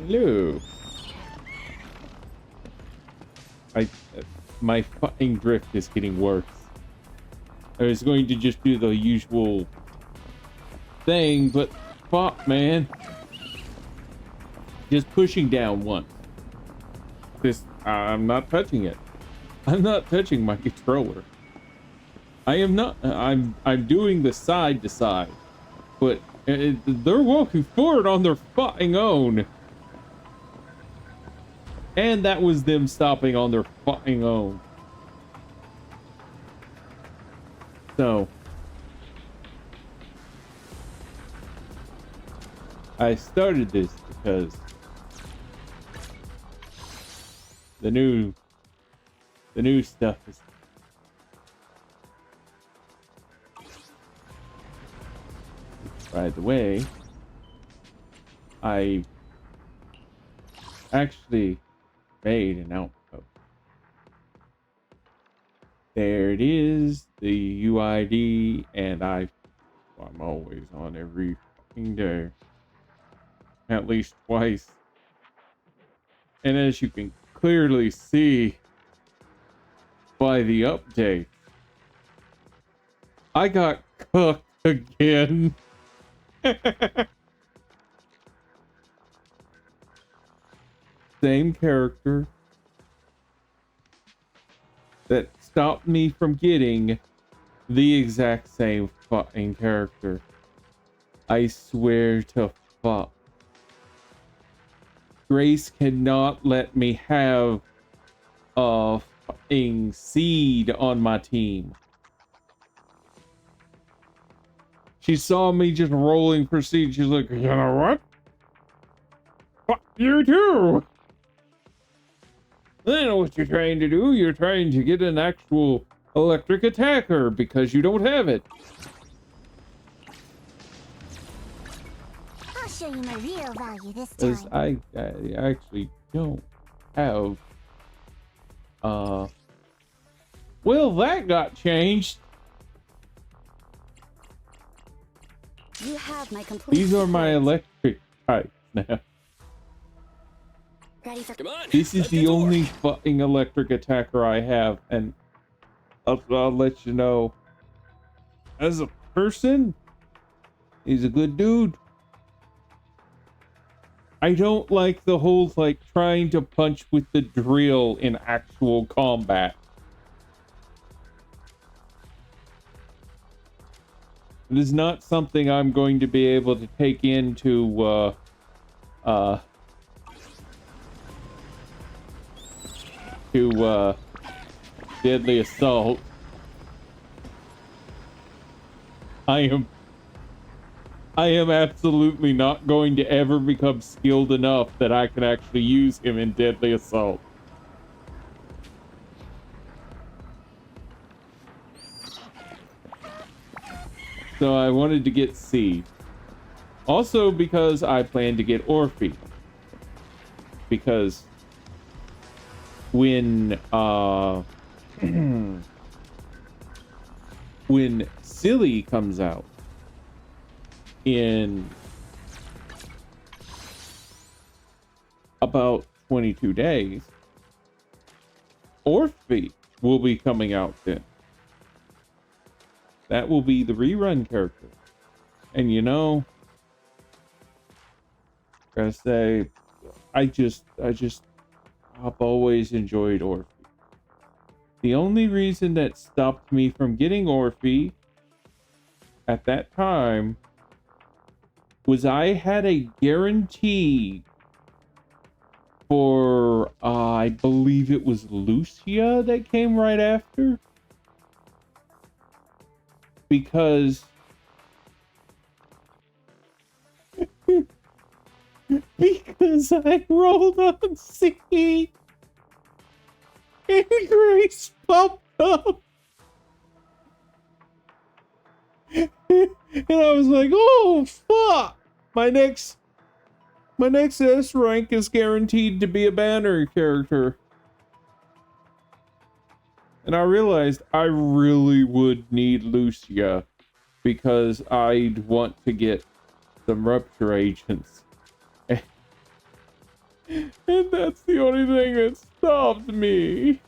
Hello. I my fucking drift is getting worse. I was going to just do the usual thing, but fuck, man. Just pushing down once. This, I'm not touching it. I'm not touching my controller. I am not. I'm doing the side to side, but they're walking forward on their fucking own. And that was them stopping on their fucking own. So I started this because the new stuff is by the way. I actually made an outpost. There it is, the UID, and I'm always on every fucking day. At least twice. And as you can clearly see by the update, I got cooked again. Same character that stopped me from getting the exact same fucking character. I swear to fuck. Grace cannot let me have a fucking seed on my team. She saw me just rolling for seed. She's like, you know what? Fuck you too. I know what you're trying to do. You're trying to get an actual electric attacker because you don't have it. I'll show you my real value this Because time. I actually don't have. Well, that got changed. You have my complete These are my support. electric types now. Ready for... Come on. This is let's the get to only work. fucking electric attacker I have, and I'll let you know. As a person, he's a good dude. I don't like the whole, like, trying to punch with the drill in actual combat. It is not something I'm going to be able to take into, Deadly Assault. I am absolutely not going to ever become skilled enough that I can actually use him in Deadly Assault. So I wanted to get C. Also because I plan to get Orphe. Because when when Silly comes out in about 22 days, Orphe will be coming out then. That will be the rerun character. And you know, gotta say, I've always enjoyed Orphe. The only reason that stopped me from getting Orphe at that time was I had a guarantee for, I believe it was Lucia that came right after. Because I rolled on C and Grace popped up. And I was like, oh fuck. My next S rank is guaranteed to be a banner character. And I realized I really would need Lucia because I'd want to get some rupture agents. And that's the only thing that stopped me.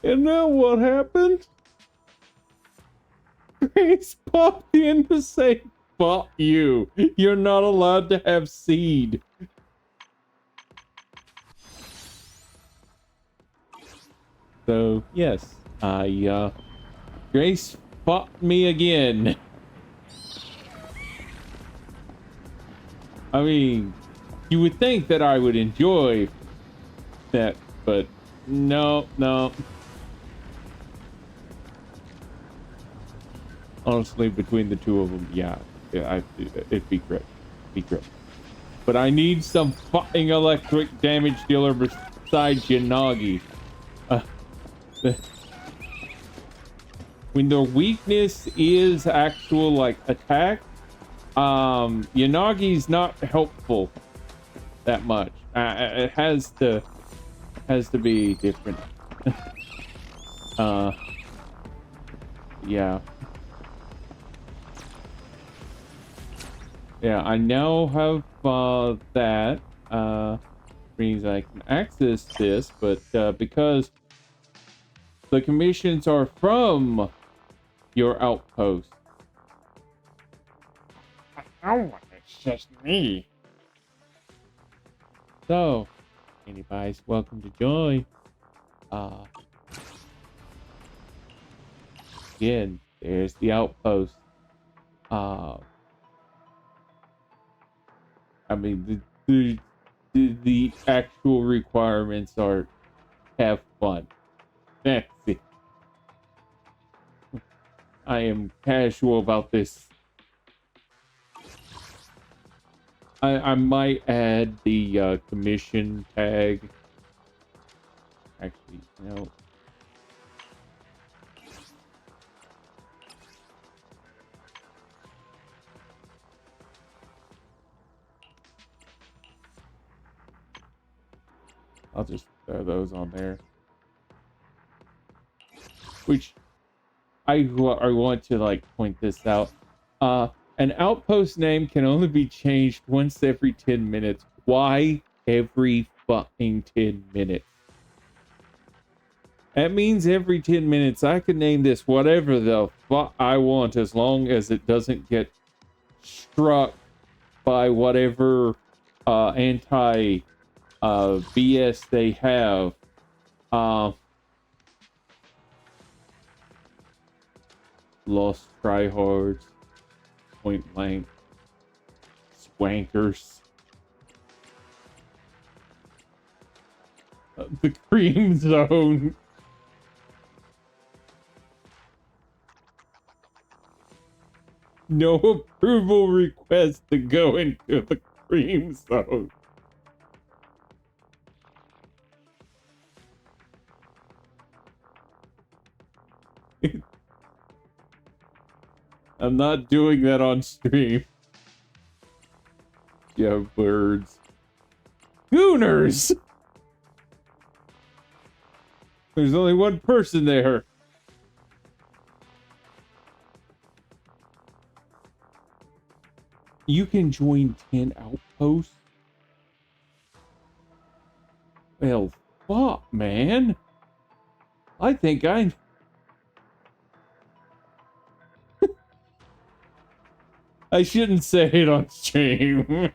And now what happened? Grace popped in to say, fuck you. You're not allowed to have seed. So, yes, Grace fought me again. I mean, you would think that I would enjoy that, but no. Honestly, between the two of them, yeah, it'd be great. But I need some fucking electric damage dealer besides Yanagi. Uh, when their weakness is actual, like, attack, Yanagi's not helpful that much. It has to be different. Yeah. Yeah, I now have that means I can access this, but because the commissions are from your outpost. Oh, it's just me. So, anybody's welcome to join. Again, there's the outpost. I mean, the actual requirements are have fun. That's it. I am casual about this. I might add the commission tag. Actually, no. I'll just throw those on there. Which I want to like point this out. An outpost name can only be changed once every 10 minutes. Why every fucking 10 minutes? That means every 10 minutes I can name this whatever the fuck I want as long as it doesn't get struck by whatever anti BS they have. Lost tryhards, point blank, swankers, the cream zone. No approval request to go into the cream zone. I'm not doing that on stream. Yeah, birds. Gooners! There's only one person there. You can join 10 outposts? Well, fuck, man. I think I shouldn't say it on stream.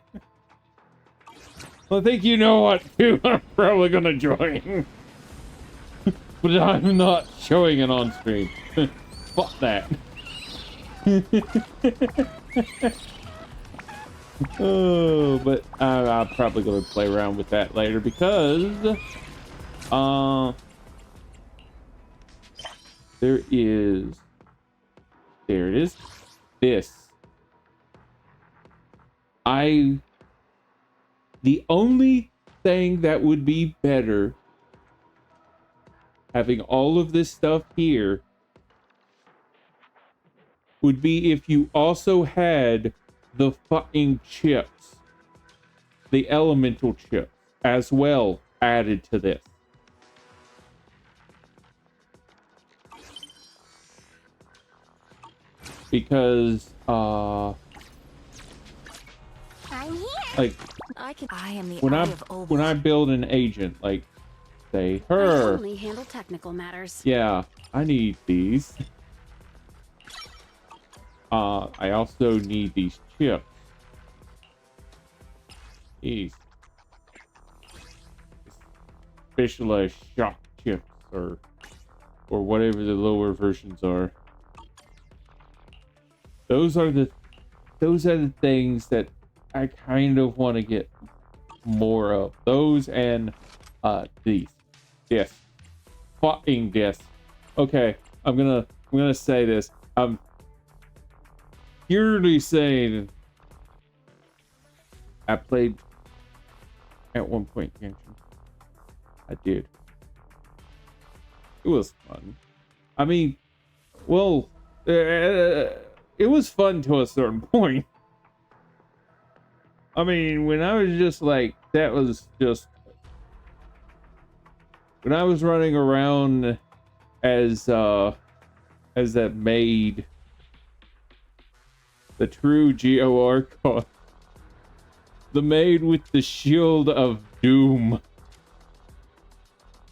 I think you know what, too. I'm probably gonna join. But I'm not showing it on stream. Fuck that. Oh, but I'm probably gonna play around with that later because there it is. This. The only thing that would be better having all of this stuff here would be if you also had the fucking chips, the elemental chips as well added to this. Because I'm here. Like I am the when eye I of Obel. when I build an agent, like say I her. only handle technical matters. Yeah, I need these. I also need these chips. These specialized shock chips or whatever the lower versions are. Those are the things that I kind of want to get more of. Those and these. Yes. Fucking yes. Okay, I'm gonna say this. I'm purely saying I played at one point Genshin. I did. It was fun. I mean, well, it was fun to a certain point. I mean, when I was just like, that was just when I was running around as that maid, the true GOR card, the maid with the shield of doom,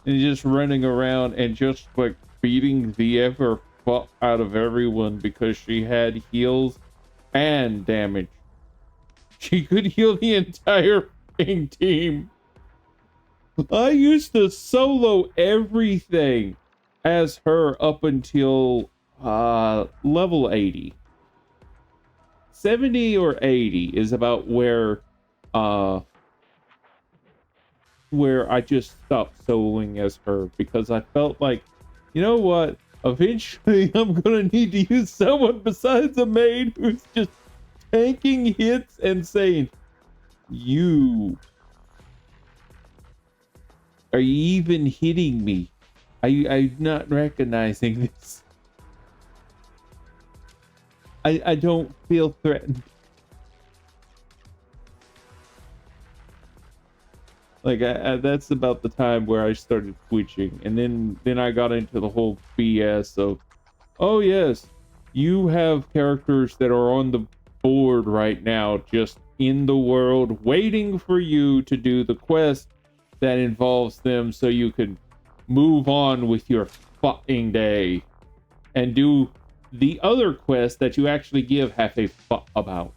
and just running around and just like beating the ever fuck out of everyone because she had heals and damage. She could heal the entire fucking team. I used to solo everything as her up until level 80. 70 or 80 is about where I just stopped soloing as her because I felt like, you know what? Eventually I'm gonna need to use someone besides a maid who's just tanking hits and saying, you are you even hitting me? I'm not recognizing this. I don't feel threatened. Like that's about the time where I started switching, and then I got into the whole BS of, oh yes, you have characters that are on the board right now, just in the world, waiting for you to do the quest that involves them, so you can move on with your fucking day and do the other quest that you actually give half a fuck about.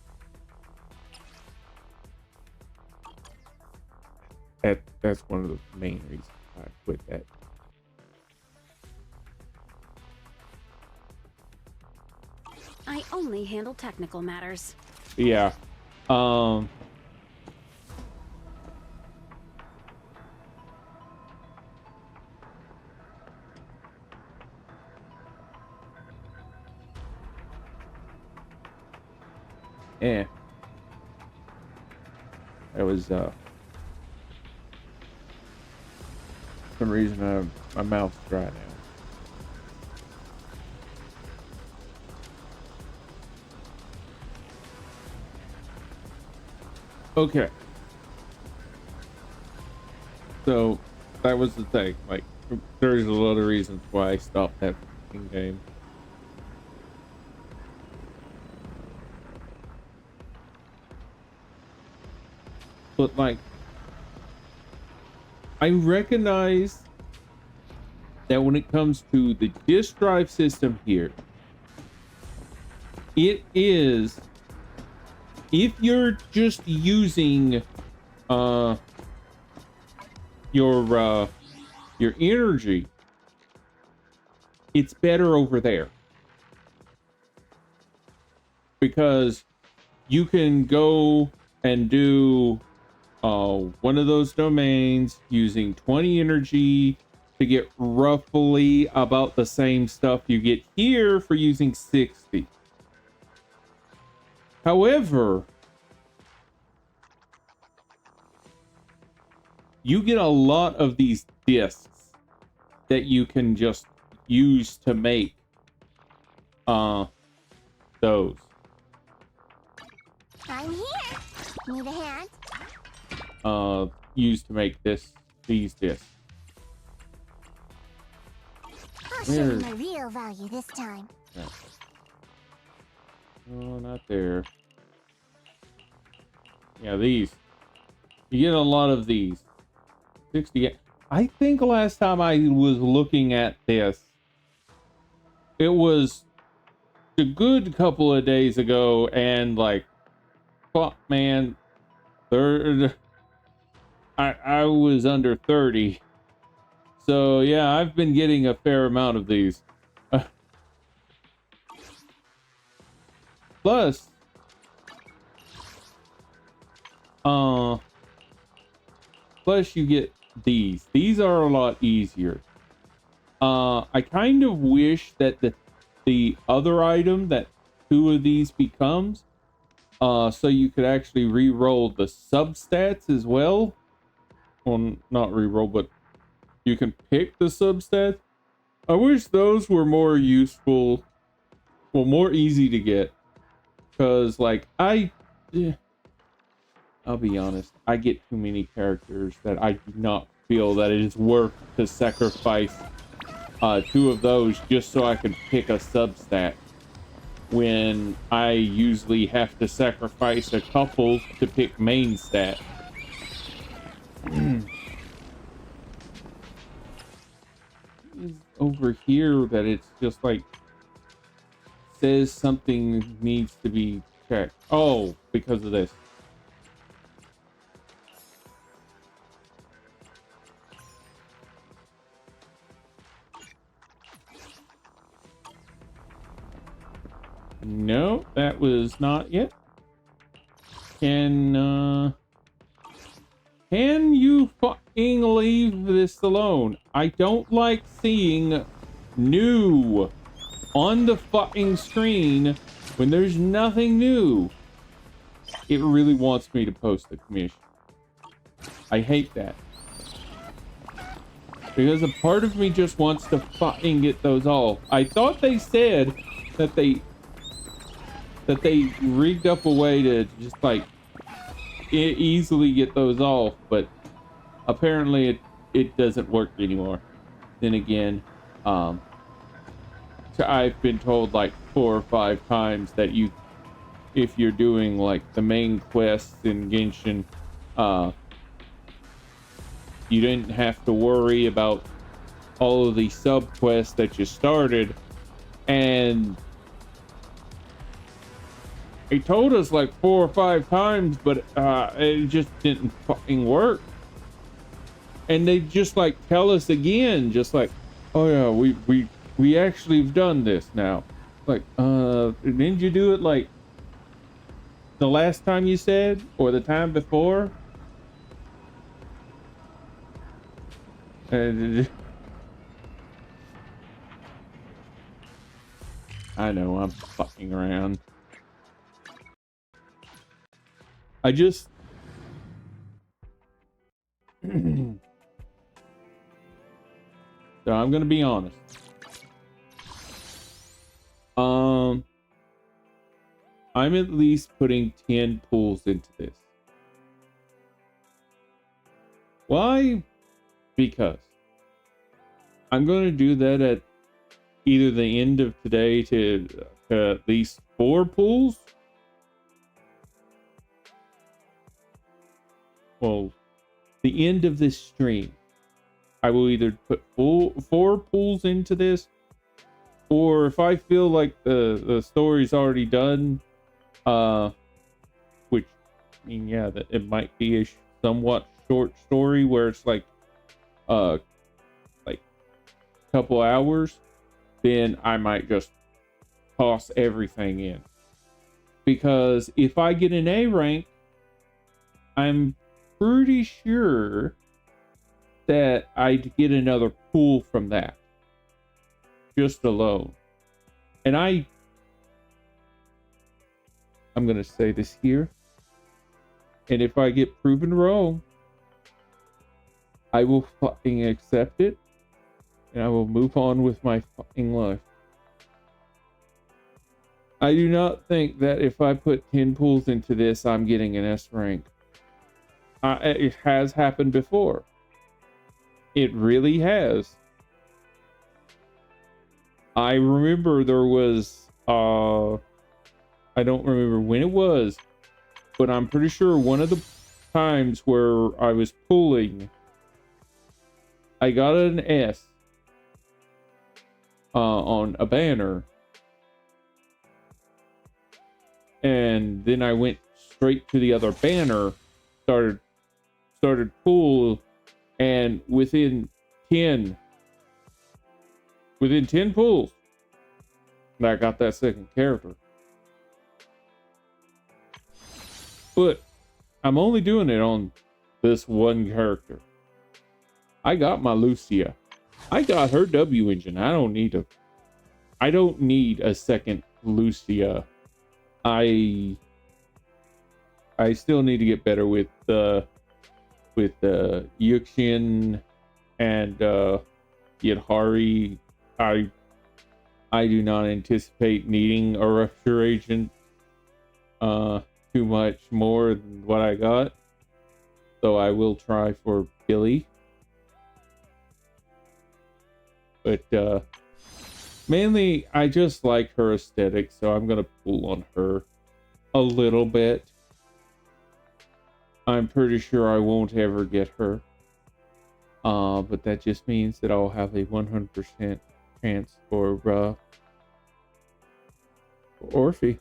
That's one of the main reasons I quit that. I only handle technical matters. Yeah. Yeah. That was some reason my mouth's dry now. Okay. So that was the thing. Like, there's a lot of reasons why I stopped that fucking game. But like, I recognize that when it comes to the disk drive system here, it is, if you're just using your energy, it's better over there because you can go and do one of those domains using 20 energy to get roughly about the same stuff you get here for using 60. However, you get a lot of these discs that you can just use to make those. I'm here. Need a hand? Used to make these discs. I'll show you my real value this time. Yeah. Oh, not there. Yeah, these. You get a lot of these. 60. I think last time I was looking at this, it was a good couple of days ago, and like, fuck, man, third. I was under 30. So yeah, I've been getting a fair amount of these. Plus, uh, plus you get these. These are a lot easier. I kind of wish that the other item that two of these becomes, so you could actually re-roll the substats as well. Well, not re-roll, but you can pick the substats. I wish those were more useful, well, more easy to get. Because, like, I'll be honest, I get too many characters that I do not feel that it is worth to sacrifice two of those just so I can pick a substat, when I usually have to sacrifice a couple to pick main stat. Is over here that it's just like says something needs to be checked. Oh, because of this. No, that was not it. Can you fucking leave this alone? I don't like seeing new on the fucking screen when there's nothing new. It really wants me to post the commission. I hate that. Because a part of me just wants to fucking get those all. I thought they said that they rigged up a way to just like easily get those off, but apparently it doesn't work anymore. Then again, I've been told like 4 or 5 times that if you're doing like the main quests in Genshin, you didn't have to worry about all of the sub quests that you started. And they told us like 4 or 5 times, but it just didn't fucking work. And they just like tell us again, just like, oh yeah, we actually have done this now. Like, didn't you do it like the last time you said, or the time before? And I know I'm fucking around. I just so I'm gonna be honest. I'm at least putting 10 pulls into this. Why? Because I'm going to do that at either the end of today to at least 4 pulls. Well, the end of this stream, I will either put 4 pulls into this, or if I feel like the story's already done, which, I mean, yeah, that it might be a somewhat short story where it's like a couple hours, then I might just toss everything in. Because if I get an A rank, I'm pretty sure that I'd get another pool from that, just alone. And I'm gonna say this here, and if I get proven wrong, I will fucking accept it, and I will move on with my fucking life. I do not think that if I put 10 pools into this, I'm getting an S rank. It has happened before. It really has. I remember there was, I don't remember when it was, but I'm pretty sure one of the times where I was pulling, I got an S on a banner, and then I went straight to the other banner, started pull, and within 10 pulls, I got that second character. But I'm only doing it on this one character. I got my Lucia. I got her W engine. I don't need a second Lucia. I still need to get better with Yukshin and Yadhari. I do not anticipate needing a rupture agent too much more than what I got. So I will try for Billy. But mainly I just like her aesthetic, so I'm gonna pull on her a little bit. I'm pretty sure I won't ever get her. But that just means that I'll have a 100% chance for Orphe.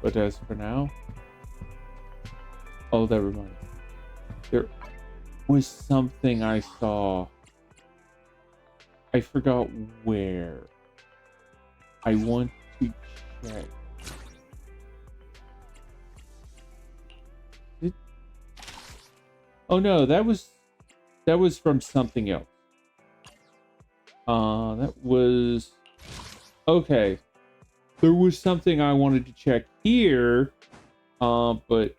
But as for now, oh, never mind. There was something I saw. I forgot where. I want to check. Oh no, that was from something else. That was okay. There was something I wanted to check here, but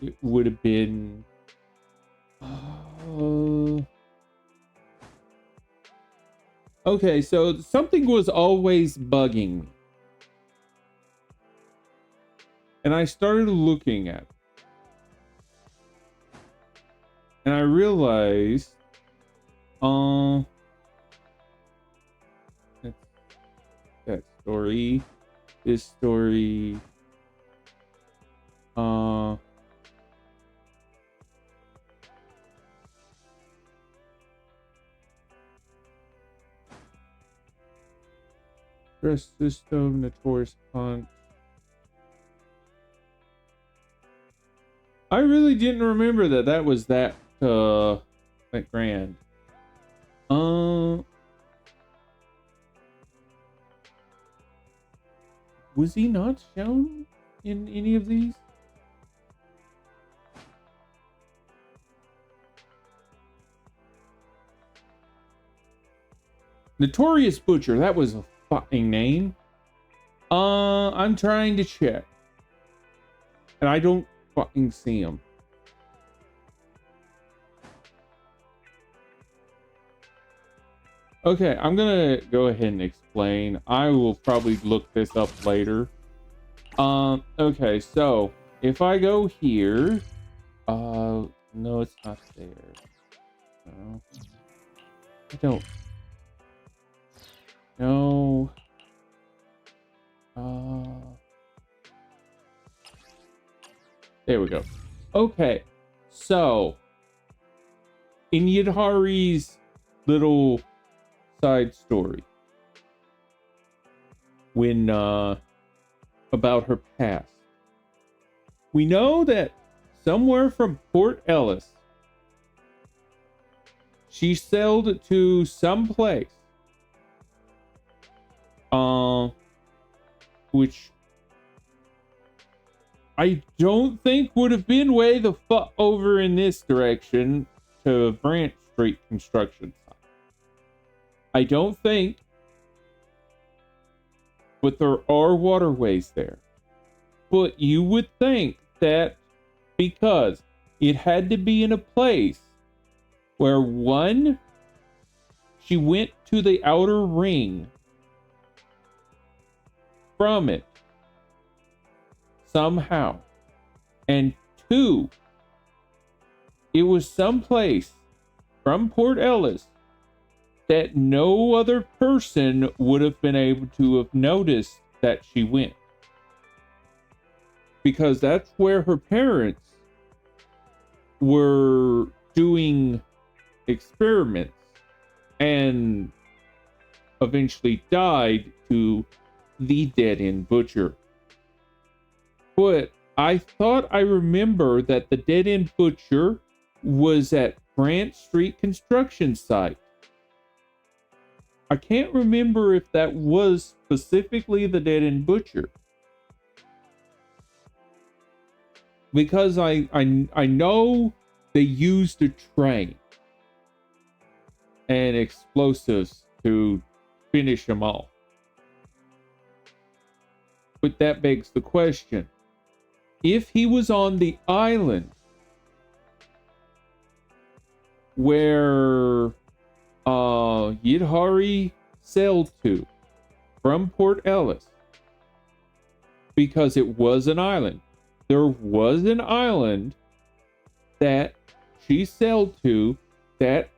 it would have been. Okay, so something was always bugging me. And I started looking at it. And I realized, that story, this story, Dress System, Notorious Punch. I really didn't remember that was that grand. Was he not shown in any of these? Notorious Butcher, that was a fucking name. I'm trying to check. And I don't fucking see him. Okay, I'm gonna go ahead and explain. I will probably look this up later. Okay, so if I go here, no, it's not there. No, I don't. No. There we go. Okay, so in Yadhari's little side story, when about her past, we know that somewhere from Port Ellis, she sailed to some place, which I don't think would have been way the fuck over in this direction to Branch Street construction site. I don't think, but there are waterways there. But you would think that because it had to be in a place where, one, she went to the outer ring from it somehow, and two, it was someplace from Port Ellis that no other person would have been able to have noticed that she went. Because that's where her parents were doing experiments and eventually died to the dead-end butcher. But I thought I remember that the dead-end butcher was at Grant Street construction site. I can't remember if that was specifically the dead-end butcher. Because I know they used a train and explosives to finish them off. But that begs the question. If he was on the island where Yidhari sailed to from Port Ellis, because it was an island. There was an island that she sailed to that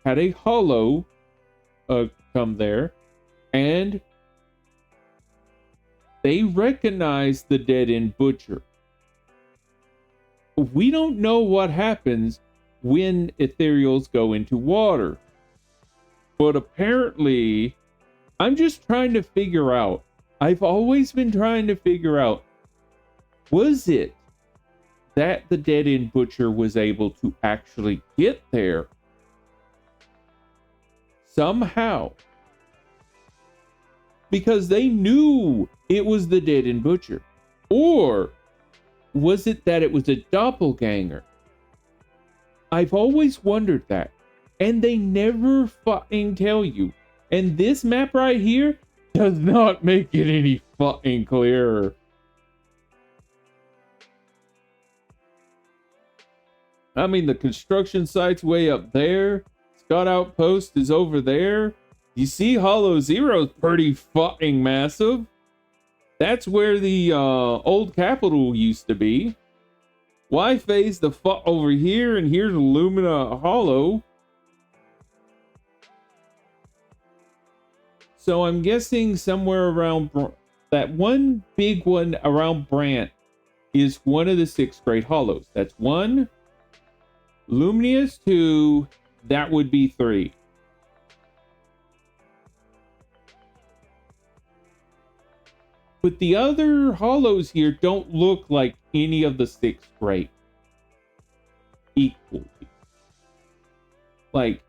had a hollow come there, and they recognized the dead-end butcher. We don't know what happens when ethereals go into water. But apparently, I'm just trying to figure out. I've always been trying to figure out, was it that the dead-end butcher was able to actually get there somehow? Because they knew it was the dead-end butcher. Or was it that it was a doppelganger? I've always wondered that. And they never fucking tell you. And this map right here does not make it any fucking clearer. I mean, the construction site's way up there. Scott Outpost is over there. You see Hollow Zero's pretty fucking massive. That's where the old Capitol used to be. Y-Phase the fuck over here, and here's Lumina Hollow. So I'm guessing somewhere around that one big one around Brant is one of the 6 Great Hollows. That's 1. Lumineous 2. That would be 3. But the other hollows here don't look like any of the 6 Great equally. Like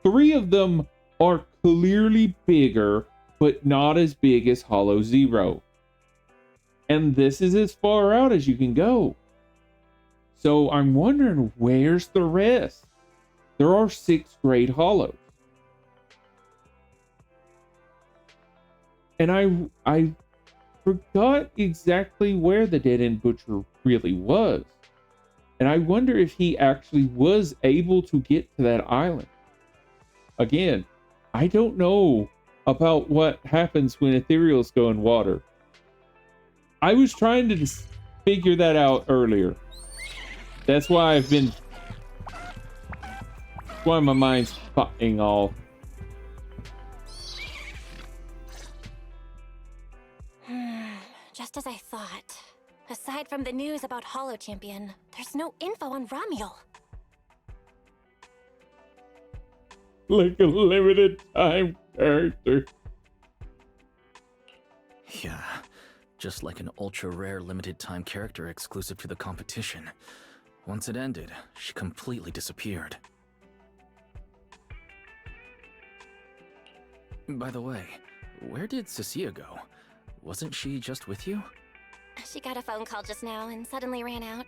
3 of them are clearly bigger, but not as big as Hollow Zero. And this is as far out as you can go. So I'm wondering, where's the rest? There are 6 Great Hollows. And I forgot exactly where the dead-end butcher really was. And I wonder if he actually was able to get to that island. Again, I don't know about what happens when ethereals go in water. I was trying to figure that out earlier. That's why why my mind's fucking off. Just as I thought. Aside from the news about Hollow Champion, there's no info on Ramiel. Like a limited time character. Yeah, just like an ultra rare limited time character exclusive to the competition. Once it ended, she completely disappeared. By the way, where did Cecilia go? Wasn't she just with you? She got a phone call just now and suddenly ran out,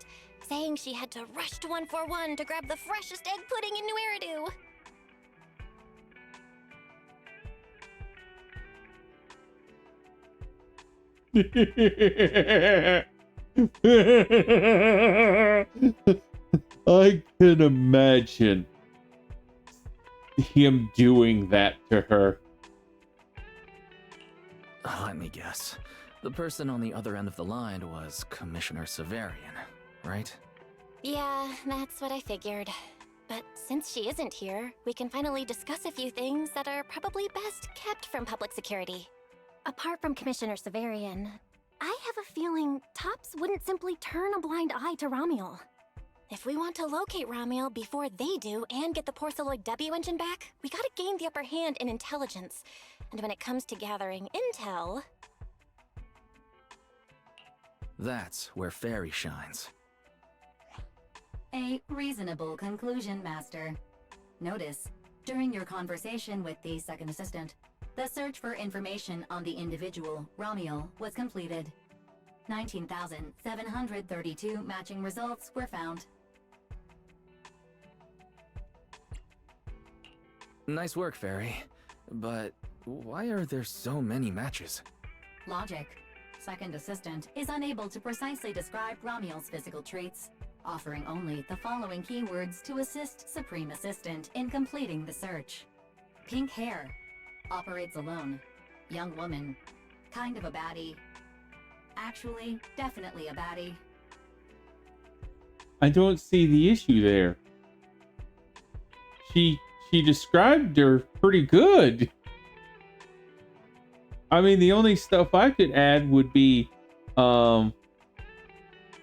saying she had to rush to 141 to grab the freshest egg pudding in New Eridu. I can imagine him doing that to her. Let me guess. The person on the other end of the line was Commissioner Severian, right? Yeah, that's what I figured. But since she isn't here, we can finally discuss a few things that are probably best kept from public security. Apart from Commissioner Severian, I have a feeling Tops wouldn't simply turn a blind eye to Ramiel. If we want to locate Ramiel before they do and get the Porceloid W engine back, we gotta gain the upper hand in intelligence. And when it comes to gathering intel... That's where Fairy shines. A reasonable conclusion, Master. Notice, during your conversation with the second assistant, the search for information on the individual, Ramiel, was completed. 19,732 matching results were found. Nice work, Fairy. But why are there so many matches? Logic. Second assistant is unable to precisely describe Ramiel's physical traits, offering only the following keywords to assist Supreme Assistant in completing the search. Pink hair. Operates alone. Young woman. Kind of a baddie. Actually, definitely a baddie. I don't see the issue there. She described her pretty good. I mean, the only stuff I could add would be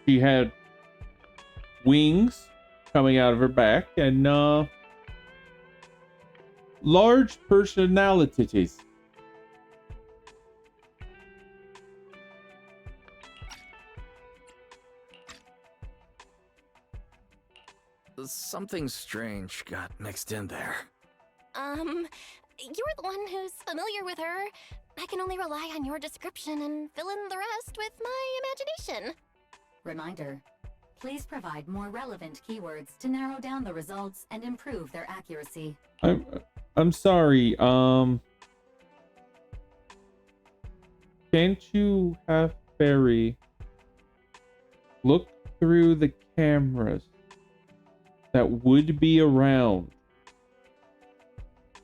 she had wings coming out of her back and large personalities. Something strange got mixed in there. You're the one who's familiar with her. I can only rely on your description and fill in the rest with my imagination. Reminder. Please provide more relevant keywords to narrow down the results and improve their accuracy. I'm sorry. Can't you have Fairy look through the cameras that would be around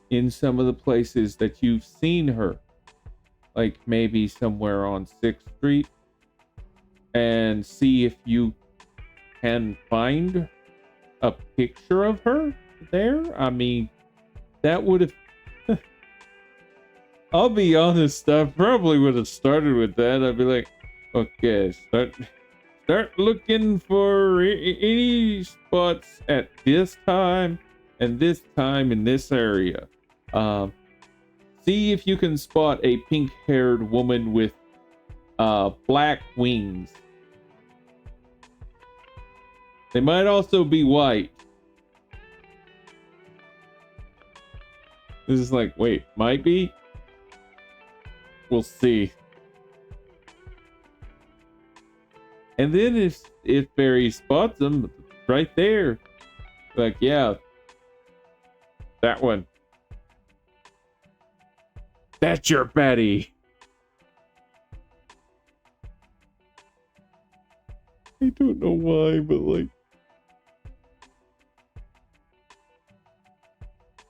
in some of the places that you've seen her? Like maybe somewhere on 6th Street, and see if you can find a picture of her there? I mean, that would have... I'll be honest, I probably would have started with that. I'd be like, okay, start looking for any spots at this time and this time in this area. See if you can spot a pink-haired woman with black wings. They might also be white. This is like, wait, might be? We'll see. And then if Barry spots them right there, like, yeah, that one. That's your Betty. I don't know why, but like,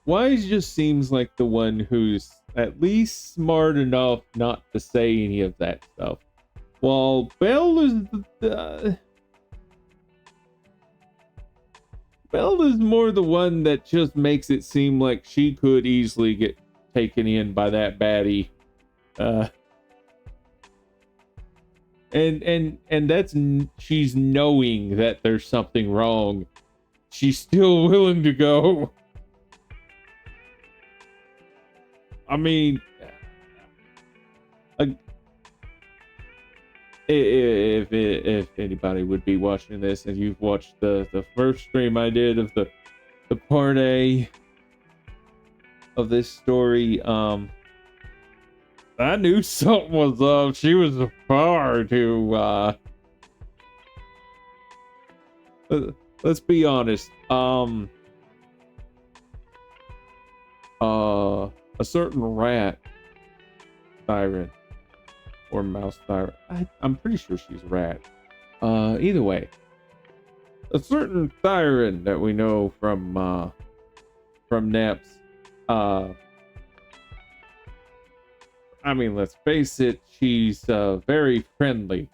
Wise just seems like the one who's at least smart enough not to say any of that stuff. While Belle is Belle is more the one that just makes it seem like she could easily get taken in by that baddie. And that's she's knowing that there's something wrong. She's still willing to go. I mean, if anybody would be watching this and you've watched the first stream I did of the part A of this story, I knew something was up. She was far too let's be honest. A certain rat siren or mouse siren. I'm pretty sure she's a rat. Either way, a certain siren that we know from Naps. I mean, let's face it, she's very friendly,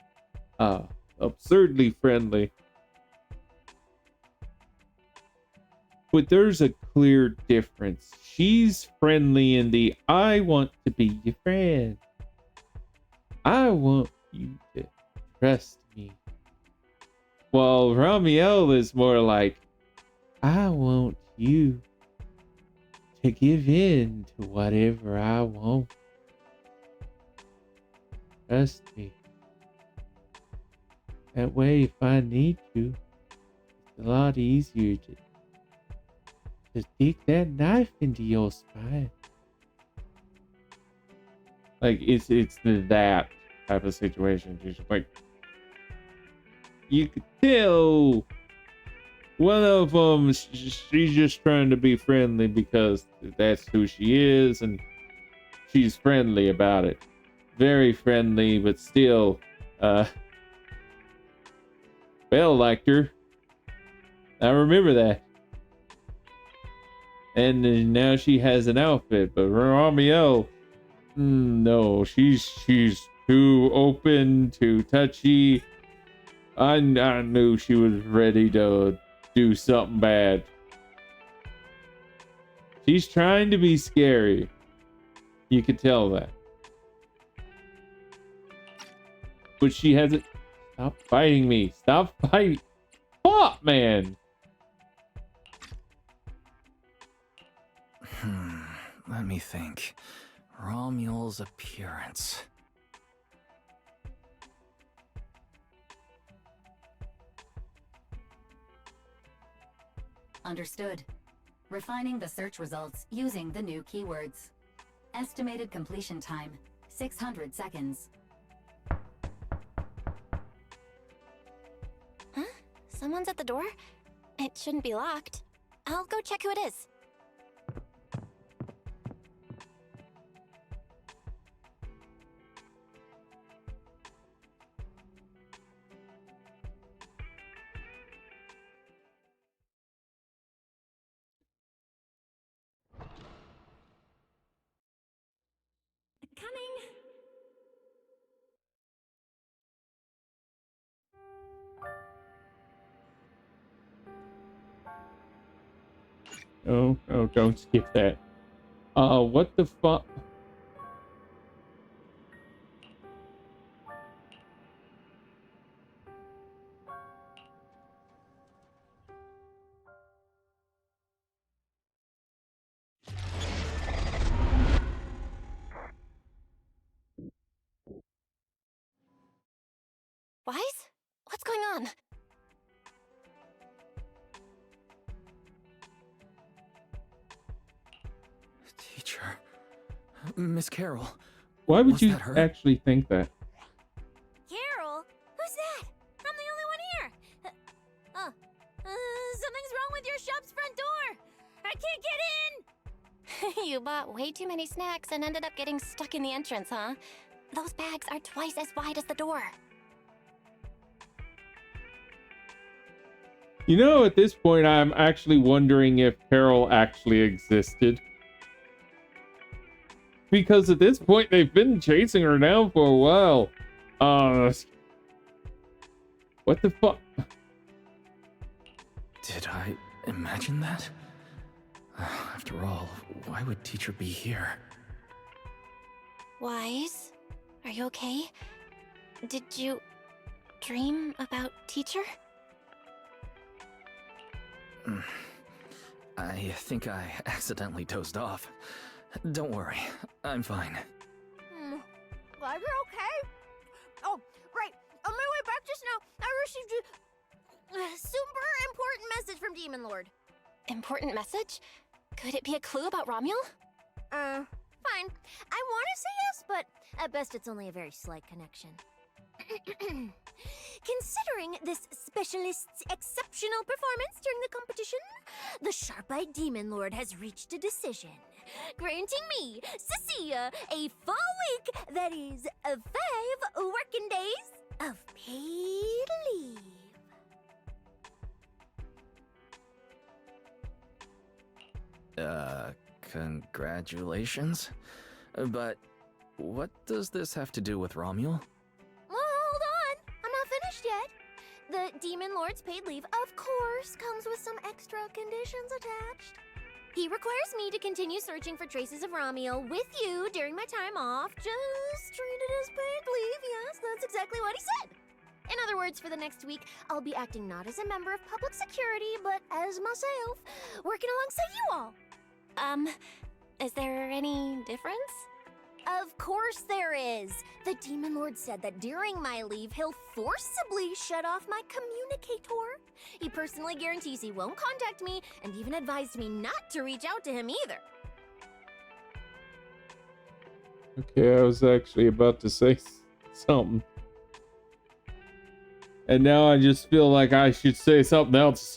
absurdly friendly. But there's a clear difference. She's friendly in the I want to be your friend. I want you to trust me. While Ramiel is more like, I want you to give in to whatever I want. Trust me. That way, if I need to, it's a lot easier to dig that knife into your spine. Like, it's that type of situation. Just like, you could tell one of them, she's just trying to be friendly because that's who she is, and she's friendly about it. Very friendly, but still, Belle liked her. I remember that. And now she has an outfit, but Ramiel, no, she's too open, too touchy. I knew she was ready to do something bad. She's trying to be scary. You could tell that. But she hasn't. Stop fighting me. Stop fighting. Fuck, man. Let me think. Romual's appearance. Understood. Refining the search results using the new keywords. Estimated completion time, 600 seconds. Huh? Someone's at the door? It shouldn't be locked. I'll go check who it is. Coming! Oh, don't skip that. What the fuck? Wise? What's going on? Teacher. Miss Carroll. Why would Was you that her? actually think that? Carol? Who's that? I'm the only one here. Something's wrong with your shop's front door. I can't get in. You bought way too many snacks and ended up getting stuck in the entrance, huh? Those bags are twice as wide as the door. You know, at this point, I'm actually wondering if Carol actually existed. Because at this point, they've been chasing her down for a while. What the fuck? Did I imagine that? After all, why would teacher be here? Wise? Are you okay? Did you dream about teacher? I think I accidentally dozed off. Don't worry, I'm fine. Glad you're okay. Oh, right. On my way back just now, I received a super important message from Demon Lord. Important message? Could it be a clue about Romual? Fine. I want to say yes, but at best it's only a very slight connection. Considering this specialist's exceptional performance during the competition, the sharp-eyed Demon Lord has reached a decision, granting me, Cecilia, a full week, that is, 5 working days of paid leave. Congratulations? But what does this have to do with Romual? Well, hold on. I'm not finished yet. The Demon Lord's paid leave, of course, comes with some extra conditions attached. He requires me to continue searching for traces of Ramiel with you during my time off. Just treat it as paid leave, yes, that's exactly what he said. In other words, for the next week, I'll be acting not as a member of public security, but as myself, working alongside you all. Is there any difference? Of course there is! The Demon Lord said that during my leave, he'll forcibly shut off my communicator. He personally guarantees he won't contact me, and even advised me not to reach out to him either. Okay, I was actually about to say something. And now I just feel like I should say something else.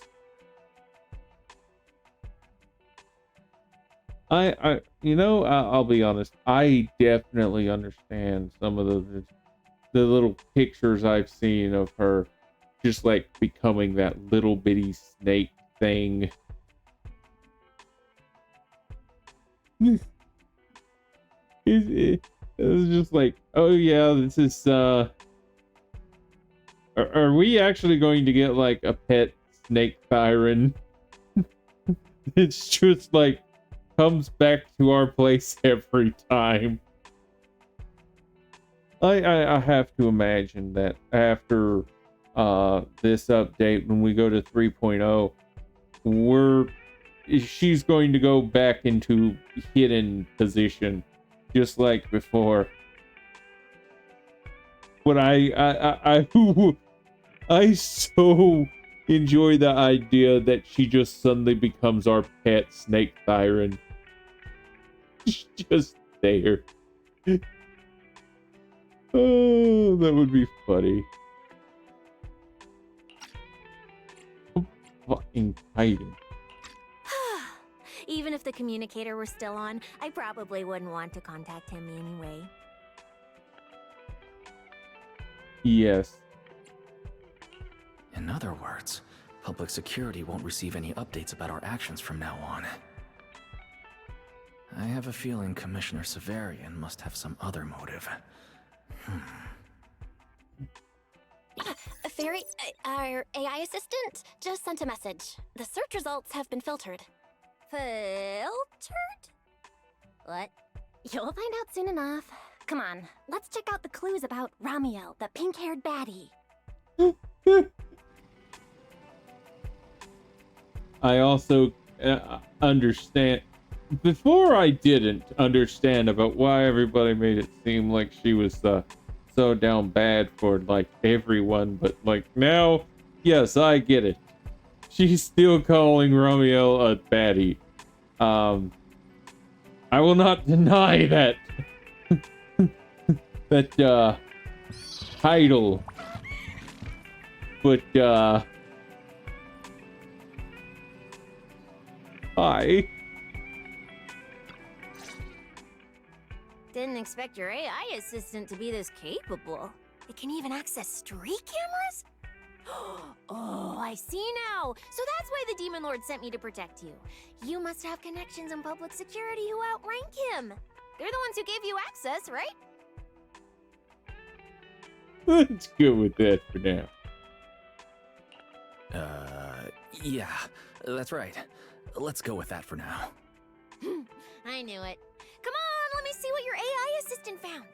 I'll be honest. I definitely understand some of the little pictures I've seen of her just like becoming that little bitty snake thing. It was just like, oh yeah, this is are we actually going to get like a pet snake siren? It's just like comes back to our place every time. I have to imagine that after this update, when we go to 3.0, she's going to go back into hidden position just like before. But I so enjoy the idea that she just suddenly becomes our pet snake siren. She's just there. Oh, that would be funny. Fucking hiding. Even if the communicator were still on, I probably wouldn't want to contact him anyway. Yes. In other words, public security won't receive any updates about our actions from now on. I have a feeling Commissioner Severian must have some other motive. Fairy, our AI assistant just sent a message. The search results have been filtered. Filtered? What? You'll find out soon enough. Come on, let's check out the clues about Ramiel, the pink-haired baddie. I also understand. Before I didn't understand about why everybody made it seem like she was so down bad for like everyone, but like now, yes, I get it. She's still calling Ramiel a baddie. I will not deny that that title, but hi. Didn't expect your AI assistant to be this capable. It can even access street cameras? Oh, I see now. So that's why the Demon Lord sent me to protect you. You must have connections in public security who outrank him. They're the ones who gave you access, right? Let's go with that for now. Yeah, that's right. Let's go with that for now. I knew it. Come on, let me see what your AI assistant found.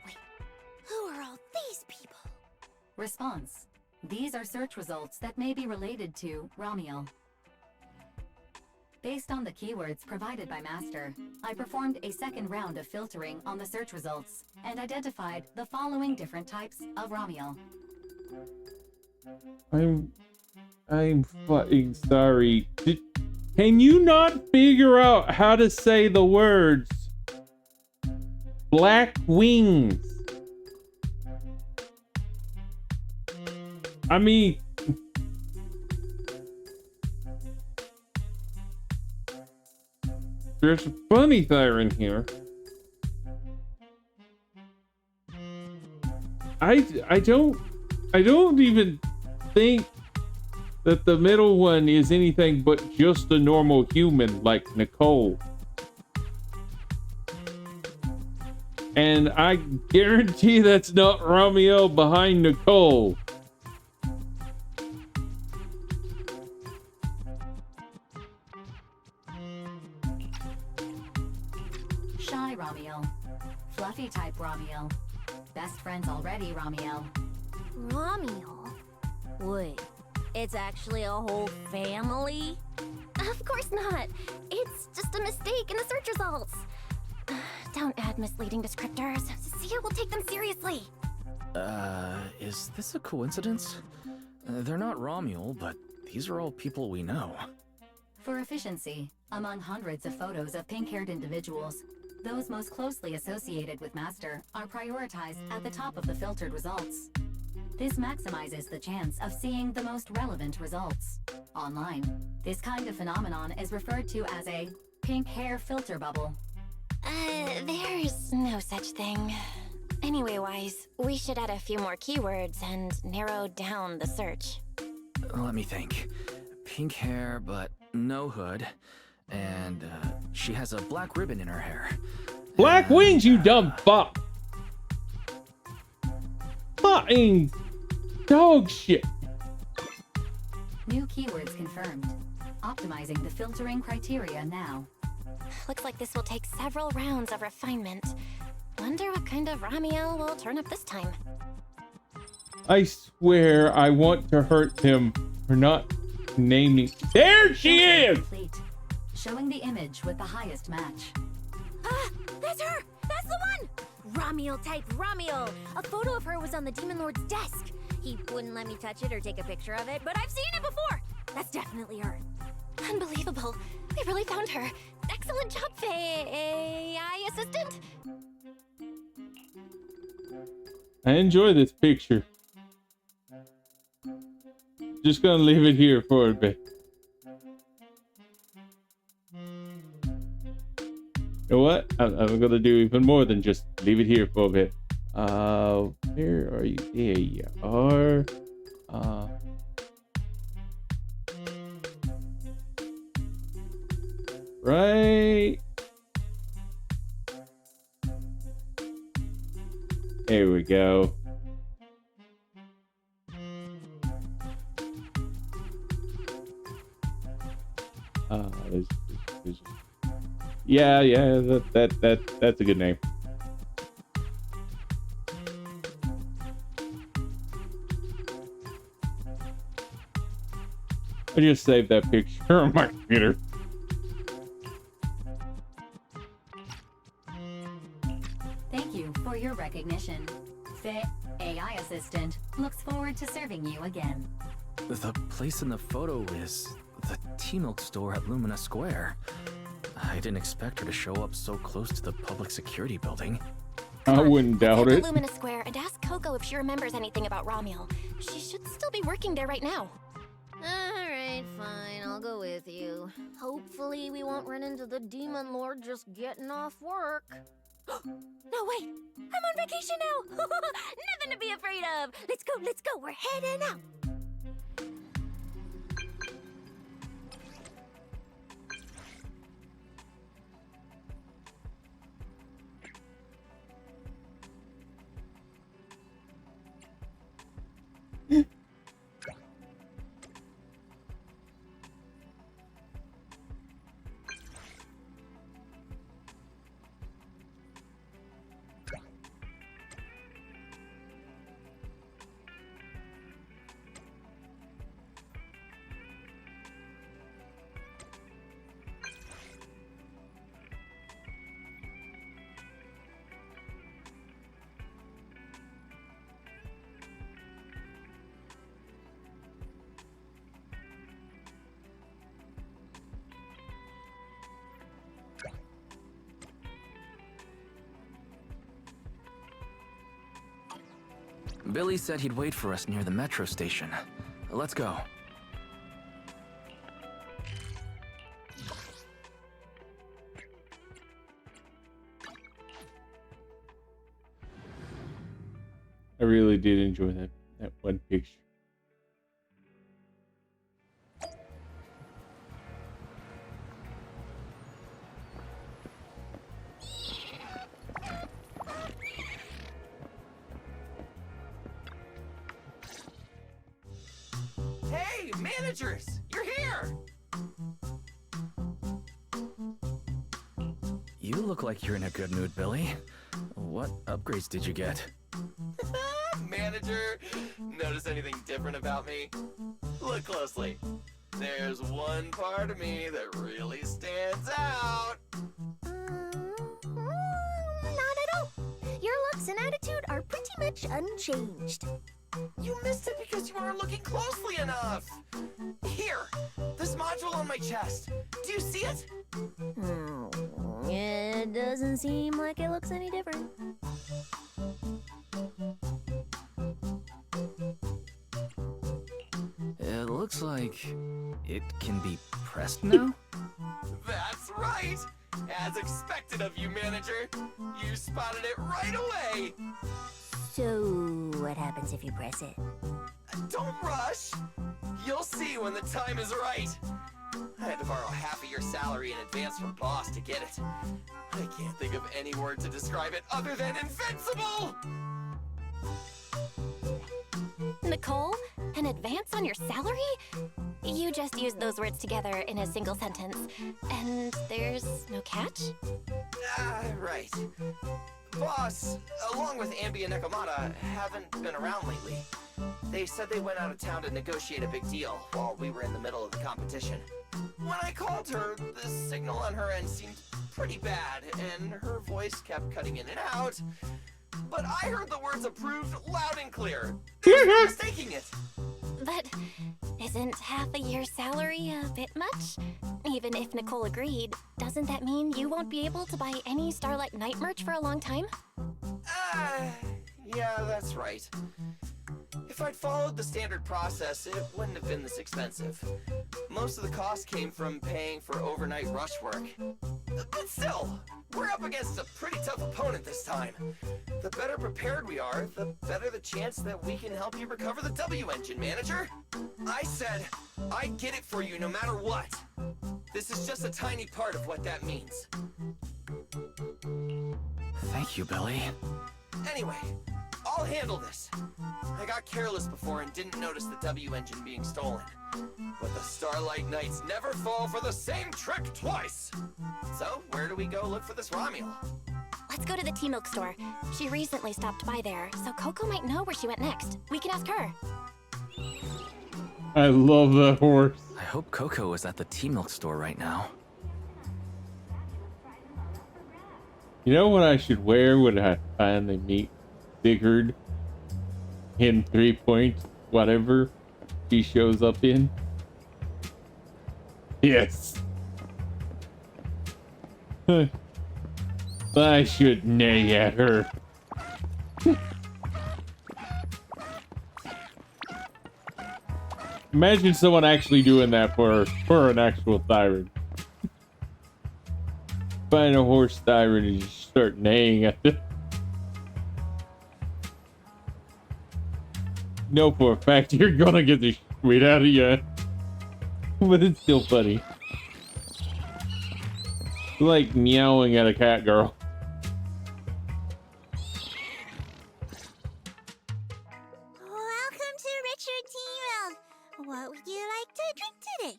Wait, who are all these people? Response. These are search results that may be related to Ramiel. Based on the keywords provided by Master, I performed a second round of filtering on the search results and identified the following different types of Ramiel. I'm fucking sorry. Can you not figure out how to say the words black wings? I mean, there's a funny siren here. I don't even think that the middle one is anything but just a normal human like Nicole. And I guarantee that's not Ramiel behind Nicole. Shy Ramiel, Fluffy type Ramiel, Best Friends Already Ramiel. Ramiel? Wait, it's actually a whole family? Of course not. It's just a mistake in the search results. Don't add misleading descriptors. Sia will take them seriously. Is this a coincidence? They're not Romuel, but these are all people we know. For efficiency, among hundreds of photos of pink-haired individuals, those most closely associated with Master are prioritized at the top of the filtered results. This maximizes the chance of seeing the most relevant results. Online, this kind of phenomenon is referred to as a pink hair filter bubble. There's no such thing. Anyway, Wise, we should add a few more keywords and narrow down the search. Let me think. Pink hair, but no hood. And, she has a black ribbon in her hair. Black wings, you dumb fuck. Fucking dog shit. New keywords confirmed. Optimizing the filtering criteria now. Looks like this will take several rounds of refinement. Wonder what kind of Ramiel will turn up this time. I swear I want to hurt them for not naming. There she Filter is! complete. Showing the image with the highest match. Ah, that's her! That's the one! Ramiel type Ramiel! A photo of her was on the Demon Lord's desk. He wouldn't let me touch it or take a picture of it, but I've seen it before! That's definitely her. Unbelievable. We really found her. Excellent job, AI assistant. I enjoy this picture. Just gonna leave it here for a bit. You know what? I'm gonna do even more than just leave it here for a bit. Where are you? There you are. Right. There we go. There's yeah, that's a good name. I just saved that picture on my computer. Thank you for your recognition. The AI assistant looks forward to serving you again. The place in the photo is the T-Milk store at Lumina Square. I didn't expect her to show up so close to the public security building. I wouldn't doubt Head it. to Lumina Square and ask Coco if she remembers anything about Ramiel. She should still be working there right now. Alright, fine, I'll go with you. Hopefully we won't run into the Demon Lord just getting off work. No, wait! I'm on vacation now! Nothing to be afraid of! Let's go, we're heading out! Billy said he'd wait for us near the metro station. Let's go. I really did enjoy that one picture. Hey, managers! You're here! You look like you're in a good mood, Billy. What upgrades did you get? Manager, notice anything different about me? Look closely. There's one part of me that really stands out. Not at all. Your looks and attitude are pretty much unchanged. You missed it because you weren't looking closely enough. Here, this module on my chest. Do you see it? It doesn't seem like it looks any different. It looks like it can be pressed now? That's right. As expected of you, Manager. You spotted it right away. So, what happens if you press it? Don't rush. You'll see when the time is right. I had to borrow half of your salary in advance from boss to get it. I can't think of any word to describe it other than invincible! Nicole, an advance on your salary? You just used those words together in a single sentence. And there's no catch? Right. Boss, along with Ambi and Nekomata, haven't been around lately. They said they went out of town to negotiate a big deal while we were in the middle of the competition. When I called her, the signal on her end seemed pretty bad, and her voice kept cutting in and out. But I heard the words approved loud and clear. There's no mistaking it. But isn't half a year's salary a bit much? Even if Nicole agreed, doesn't that mean you won't be able to buy any Starlight Night merch for a long time? Yeah, that's right. If I'd followed the standard process, it wouldn't have been this expensive. Most of the cost came from paying for overnight rush work. But still, we're up against a pretty tough opponent this time. The better prepared we are, the better the chance that we can help you recover the W engine, Manager. I said, I'd get it for you no matter what. This is just a tiny part of what that means. Thank you, Billy. Anyway, I'll handle this. I got careless before and didn't notice the W engine being stolen. But the Starlight Knights never fall for the same trick twice! So, where do we go look for this Romuel? Let's go to the tea milk store. She recently stopped by there, so Coco might know where she went next. We can ask her. I love that horse. I hope Coco is at the tea milk store right now. You know what I should wear when I finally meet Sigurd in 3 points, whatever she shows up in? Yes. I should neigh at her. Imagine someone actually doing that for an actual siren. Find a horse siren and just start neighing at them. Know for a fact you're gonna get the shit out of you. But it's still funny. Like meowing at a cat girl. Welcome to Richard Tea Milk. What would you like to drink today?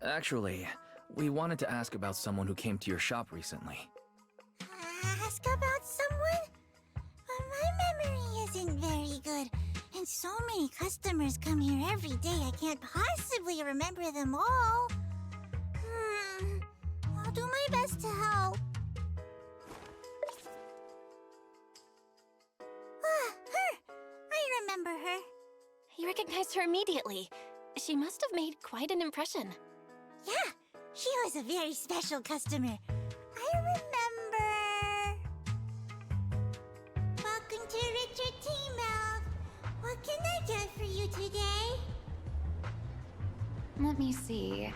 Actually, we wanted to ask about someone who came to your shop recently. Ask about someone? My memory isn't very good, and so many customers come here every day I can't possibly remember them all. I'll do my best to help. Her! I remember her. You recognized her immediately. She must have made quite an impression. Yeah, she was a very special customer. I remember. Welcome to Richard Tea Milk. What can I get for you today? Let me see.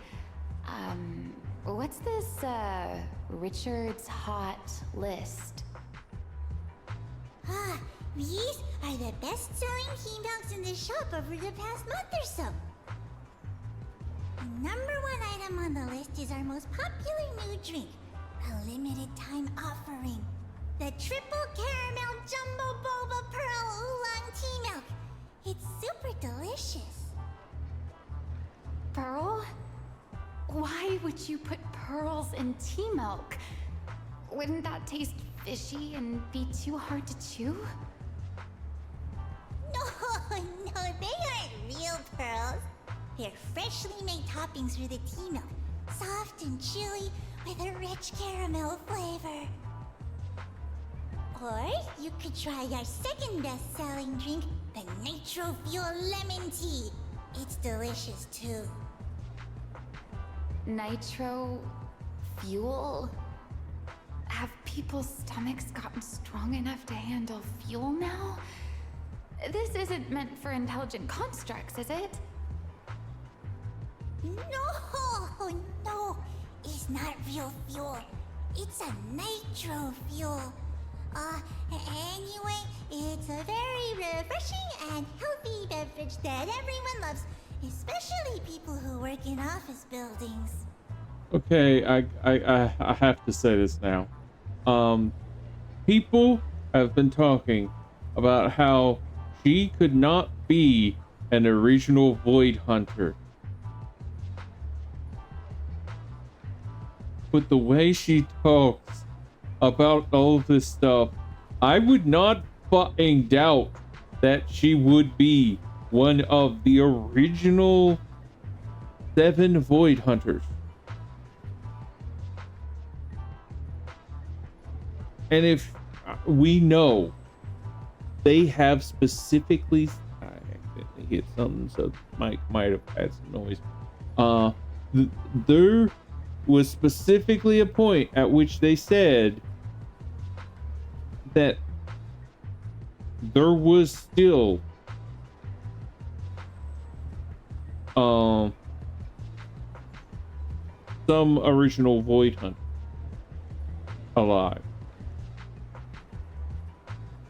What's this, Richard's Hot List? These are the best-selling tea milks in the shop over the past month or so. The #1 item on the list is our most popular new drink, a limited-time offering. The Triple Caramel Jumbo Boba Pearl Oolong Tea Milk. It's super delicious. Pearl? Why would you put pearls in tea milk? Wouldn't that taste fishy and be too hard to chew? No, no, they aren't real pearls. They're freshly made toppings for the tea milk. Soft and chewy with a rich caramel flavor. Or you could try our second best-selling drink, the Nitro Fuel Lemon Tea. It's delicious too. Nitro fuel? Have people's stomachs gotten strong enough to handle fuel now? This isn't meant for intelligent constructs, is it? No, no, it's not real fuel. It's a nitro fuel. Anyway, it's a very refreshing and healthy beverage that everyone loves, especially people who work in office buildings. Okay, I have to say this now. People have been talking about how she could not be an original Void Hunter. But the way she talks about all this stuff, I would not fucking doubt that she would be one of the original 7 Void Hunters. And if we know they have specifically, I accidentally hit something, so Mike might have had some noise. There was specifically a point at which they said that there was still some original Void Hunter alive.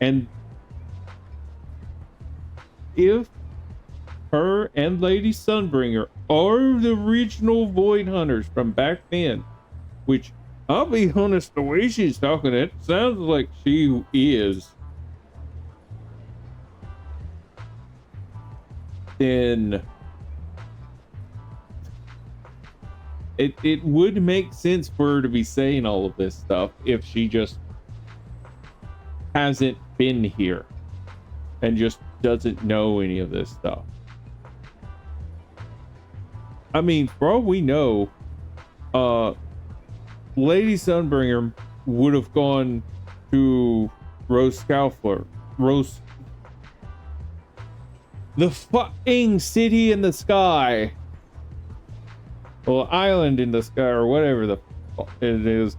And if her and Lady Sunbringer are the original Void Hunters from back then, which I'll be honest, the way she's talking, it sounds like she is, then it would make sense for her to be saying all of this stuff if she just hasn't been here and just doesn't know any of this stuff. I mean, for all we know, Lady Sunbringer would have gone to the fucking city in the sky, or island in the sky, or whatever the fuck it is.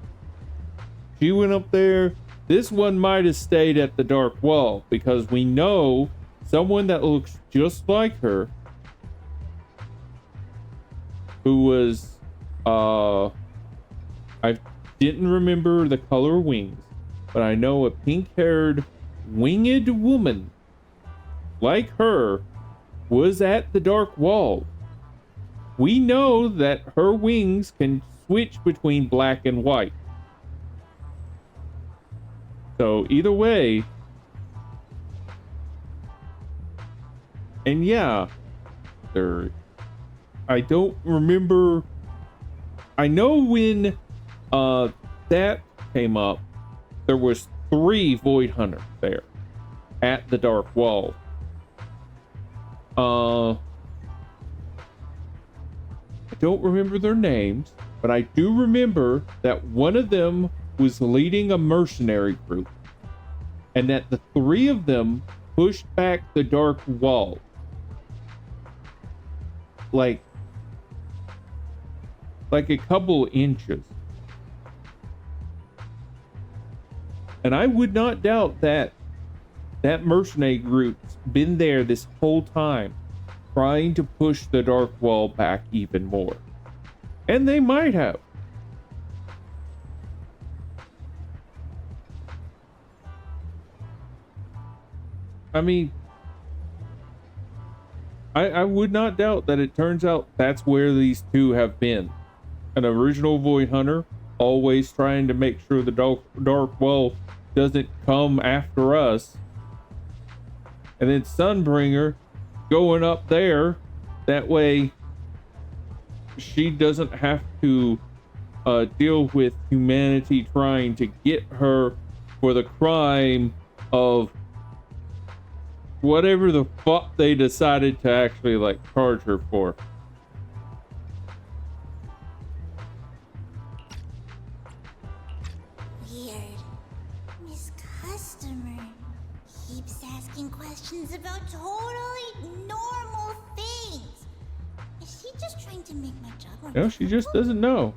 She went up there. This one might have stayed at the Dark Wall, because we know someone that looks just like her, who was, I didn't remember the color wings, but I know a pink-haired winged woman like her was at the Dark Wall. We know that her wings can switch between black and white. So either way, and yeah, I don't remember. I know when that came up, there was 3 Void Hunters there at the Dark Wall. I don't remember their names, but I do remember that one of them was leading a mercenary group, and that the 3 of them pushed back the Dark Wall like a couple inches. And I would not doubt that that mercenary group's been there this whole time, trying to push the Dark Wall back even more. And they might have. I mean, I would not doubt that it turns out that's where these 2 have been. An original Void Hunter, always trying to make sure the Dark Wall doesn't come after us. And then Sunbringer going up there. That way she doesn't have to deal with humanity trying to get her for the crime of whatever the fuck they decided to actually like charge her for. Weird. Miss Customer keeps asking questions about totally normal things. Is she just trying to make my job more No, she just difficult? doesn't know.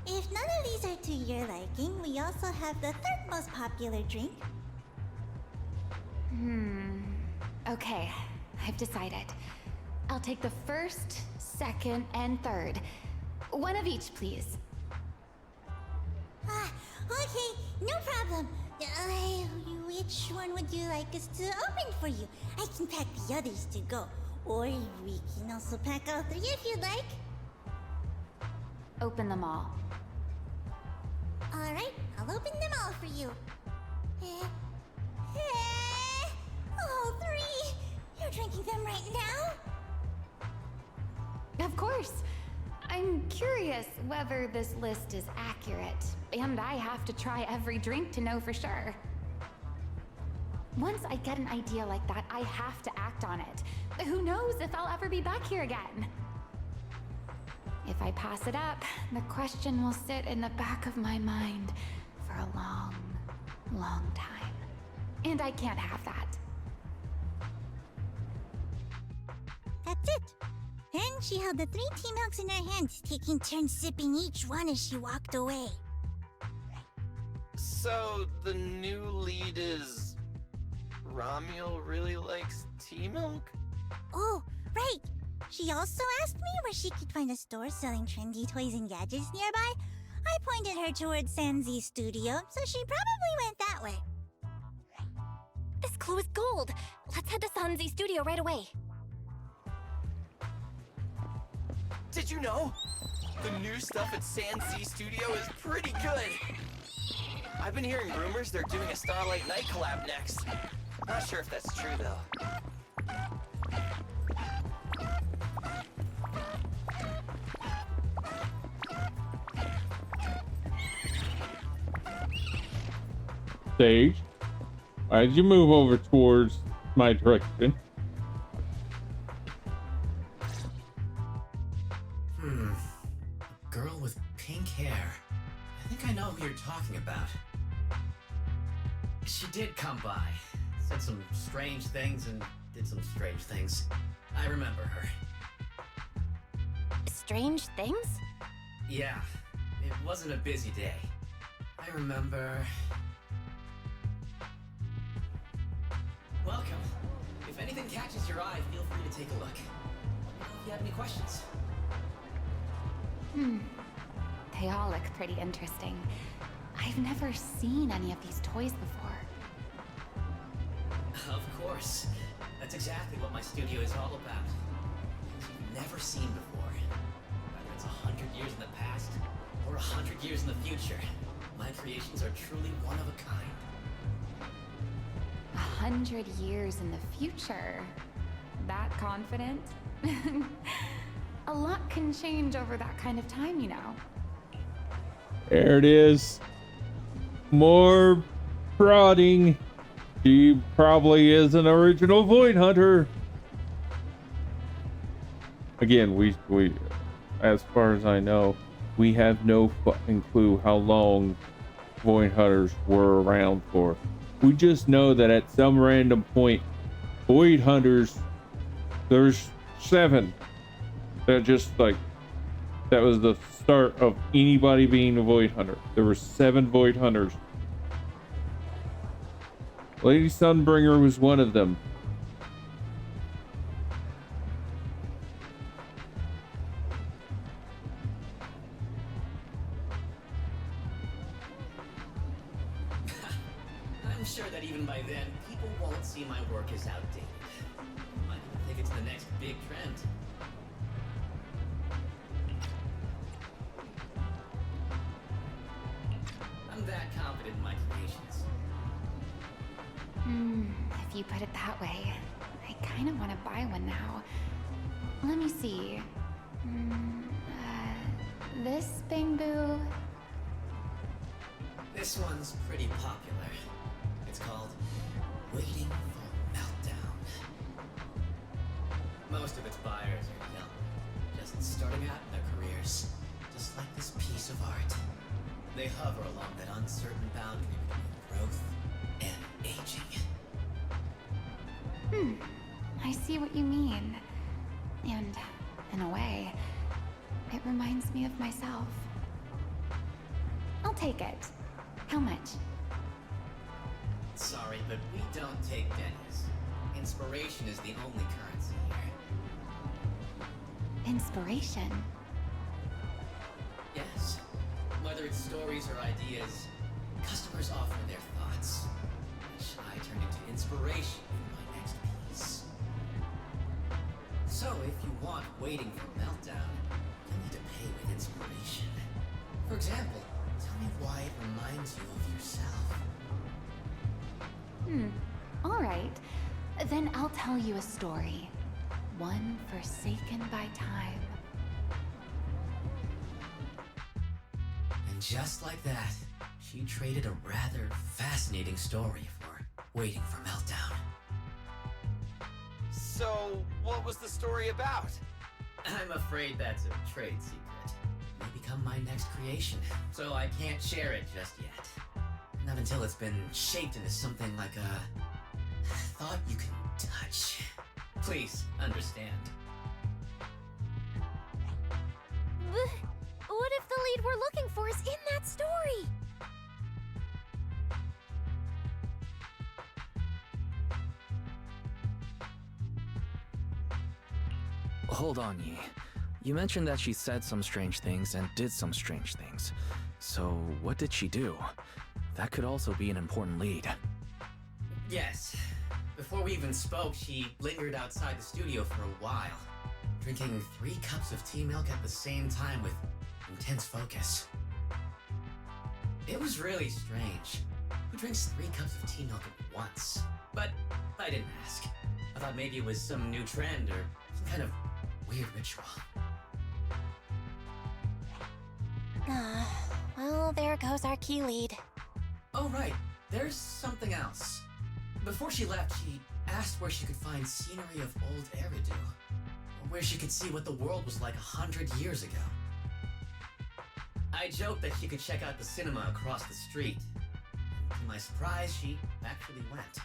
If none of these are to your liking, we also have the third most popular drink. Okay, I've decided. I'll take the first, second, and third. One of each, please. Ah, okay, no problem. Which one would you like us to open for you? I can pack the others to go. Or we can also pack all three if you'd like. Open them all. Alright, I'll open them all for you. All three! You're drinking them right now? Of course. I'm curious whether this list is accurate, and I have to try every drink to know for sure. Once I get an idea like that, I have to act on it. Who knows if I'll ever be back here again? If I pass it up, the question will sit in the back of my mind for a long, long time. And I can't have that. That's it. Then she held the 3 tea milks in her hands, taking turns sipping each one as she walked away. So the new lead is Romuald really likes tea milk? Oh, right. She also asked me where she could find a store selling trendy toys and gadgets nearby. I pointed her towards Sanzi's studio, so she probably went that way. This clue is gold. Let's head to Sanzi's studio right away. Did you know? The new stuff at Sanzi Studio is pretty good. I've been hearing rumors they're doing a Starlight Night collab next. Not sure if that's true though. Sage, why did you move over towards my direction? A girl with pink hair. I think I know who you're talking about. She did come by, said some strange things and did some strange things. I remember her. Strange things? Yeah, it wasn't a busy day. I remember... Welcome. If anything catches your eye, feel free to take a look. If you have any questions. They all look pretty interesting. I've never seen any of these toys before. Of course. That's exactly what my studio is all about. Things you've never seen before. Whether it's 100 years in the past or 100 years in the future, my creations are truly one of a kind. 100 years in the future? That confident? A lot can change over that kind of time, you know. There it is. More prodding. She probably is an original Void Hunter. Again, we as far as I know, we have no fucking clue how long Void Hunters were around for. We just know that at some random point, Void Hunters, there's 7. They're just like, that was the start of anybody being a Void Hunter. There were 7 Void Hunters. Lady Sunbringer was one of them. I'm sure that even by then, people won't see my work as outdated. I think it's the next big trend. I'm that confident in my creations. If you put it that way, I kind of want to buy one now. Let me see. This bamboo. This one's pretty popular. It's called Waiting for Meltdown. Most of its buyers are young, just starting out in their careers, just like this piece of art. They hover along that uncertain boundary between growth and aging. I see what you mean. And, in a way, it reminds me of myself. I'll take it. How much? Sorry, but we don't take pennies. Inspiration is the only currency here. Inspiration. Yes. Whether it's stories or ideas, customers offer their thoughts, which I turn into inspiration for my next piece. So if you want Waiting for Meltdown, you'll need to pay with inspiration. For example, tell me why it reminds you of yourself. All right. Then I'll tell you a story. One forsaken by time. And just like that, she traded a rather fascinating story for Waiting for Meltdown. So, what was the story about? I'm afraid that's a trade secret. It may become my next creation, so I can't share it just yet. Not until it's been shaped into something like a thought you can touch. Please understand. What if the lead we're looking for is in that story? Hold on, Yi. You mentioned that she said some strange things and did some strange things. So, what did she do? That could also be an important lead. Yes. Before we even spoke, she lingered outside the studio for a while, drinking 3 cups of tea milk at the same time with intense focus. It was really strange. Who drinks 3 cups of tea milk at once? But I didn't ask. I thought maybe it was some new trend or some kind of weird ritual. Well, there goes our key lead. Oh, right. There's something else. Before she left, she asked where she could find scenery of old Eridu, or where she could see what the world was like 100 years ago. I joked that she could check out the cinema across the street. And to my surprise, she actually went.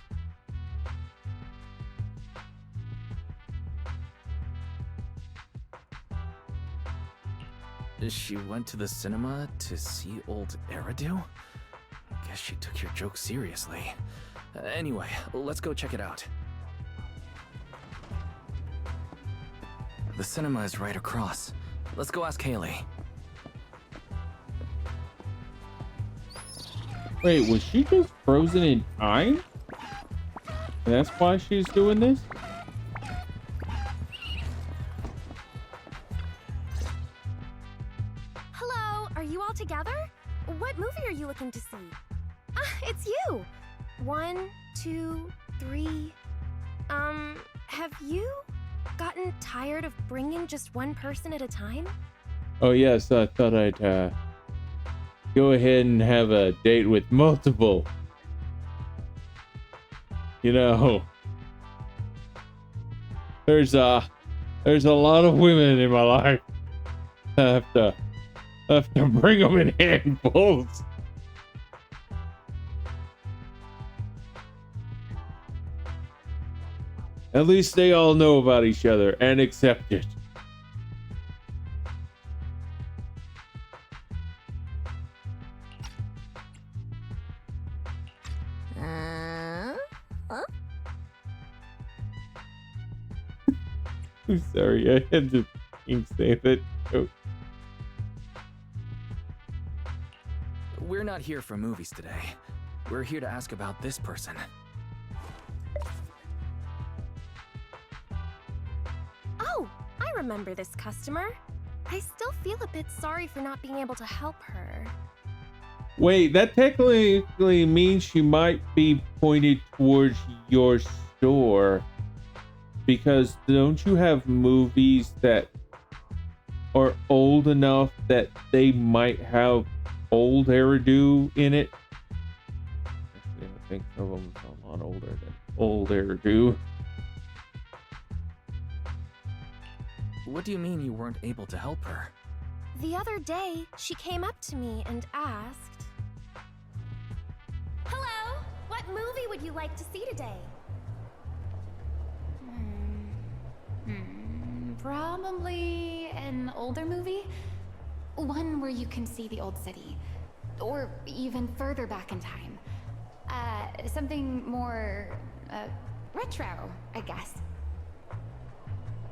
She went to the cinema to see old Eridu? I guess she took your joke seriously. Anyway, let's go check it out. The cinema is right across. Let's go ask Haley. Wait, was she just frozen in time? That's why she's doing this? Hello, are you all together? What movie are you looking to see? It's you! 1, 2, 3. Have you gotten tired of bringing just one person at a time? Oh yes, I thought I'd go ahead and have a date with multiple. You know, there's a lot of women in my life. I have to bring them in handfuls. At least they all know about each other and accept it. Huh? I'm sorry, I had to say that joke. We're not here for movies today. We're here to ask about this person. Oh, I remember this customer. I still feel a bit sorry for not being able to help her. Wait, that technically means she might be pointed towards your store. Because don't you have movies that are old enough that they might have old hairdo in it. Actually, I think some of them are a lot older than old hairdo. What do you mean you weren't able to help her? The other day, she came up to me and asked, "Hello, what movie would you like to see today?" Probably an older movie? One where you can see the old city. Or even further back in time. Something more, retro, I guess.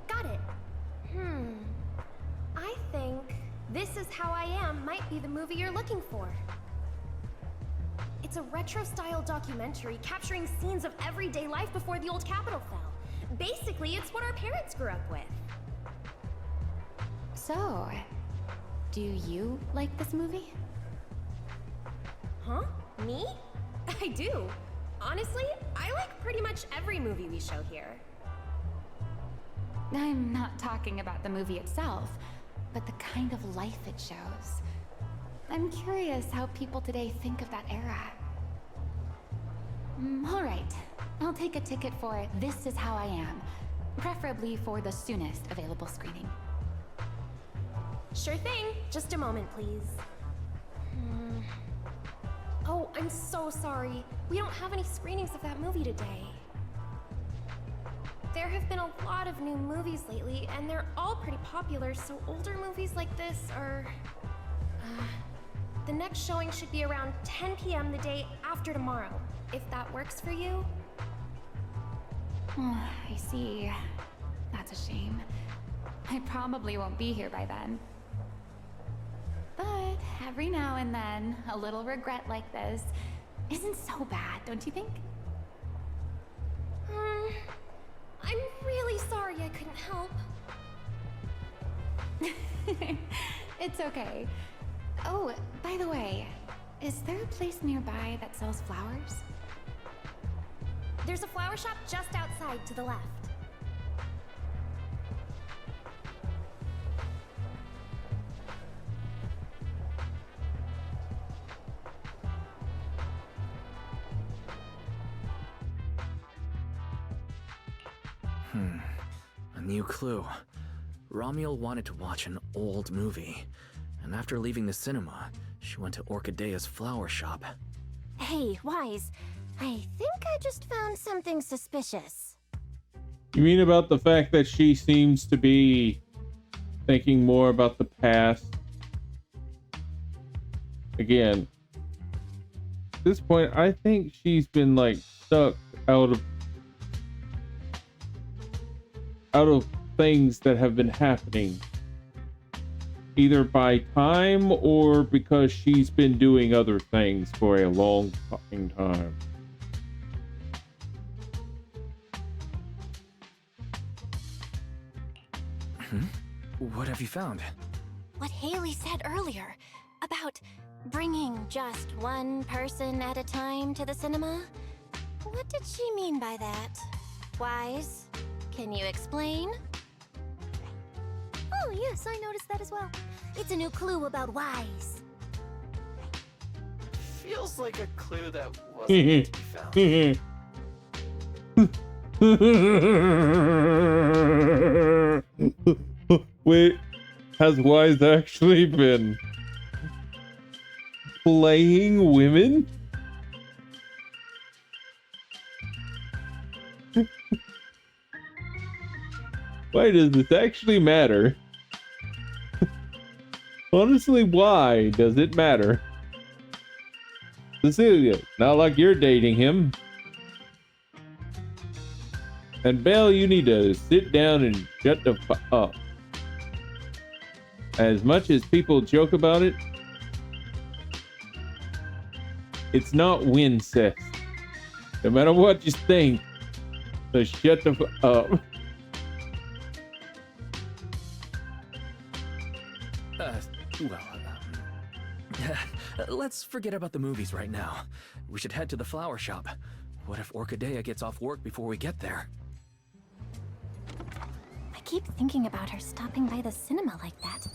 Got it. I think This Is How I Am might be the movie you're looking for. It's a retro-style documentary capturing scenes of everyday life before the old Capitol fell. Basically, it's what our parents grew up with. So, do you like this movie? Huh? Me? I do. Honestly, I like pretty much every movie we show here. I'm not talking about the movie itself, but the kind of life it shows. I'm curious how people today think of that era. All right, I'll take a ticket for This Is How I Am, preferably for the soonest available screening. Sure thing. Just a moment, please. Oh, I'm so sorry. We don't have any screenings of that movie today. There have been a lot of new movies lately, and they're all pretty popular, so older movies like this are... the next showing should be around 10 p.m. the day after tomorrow, if that works for you. I see. That's a shame. I probably won't be here by then. But every now and then, a little regret like this isn't so bad, don't you think? I'm really sorry I couldn't help. It's okay. Oh, by the way, is there a place nearby that sells flowers? There's a flower shop just outside to the left. A new clue. Romuald wanted to watch an old movie, and after leaving the cinema, she went to Orchidea's flower shop. Hey, Wise. I think I just found something suspicious. You mean about the fact that she seems to be thinking more about the past? Again, at this point, I think she's been like stuck out of things that have been happening, either by time or because she's been doing other things for a long fucking time. What have you found? What Haley said earlier about bringing just one person at a time to the cinema? What did she mean by that? Wise, can you explain? Oh, yes, I noticed that as well. It's a new clue about Wise. Feels like a clue that wasn't meant to be found. Wait, has Wise actually been playing women? Why does this actually matter? Honestly, why does it matter? Cecilia, not like you're dating him. And Belle, you need to sit down and shut the fuck up. As much as people joke about it, it's not incest. No matter what you think, so shut the fuck up. Let's forget about the movies right now. We should head to the flower shop. What if Orchidea gets off work before we get there? I keep thinking about her stopping by the cinema like that.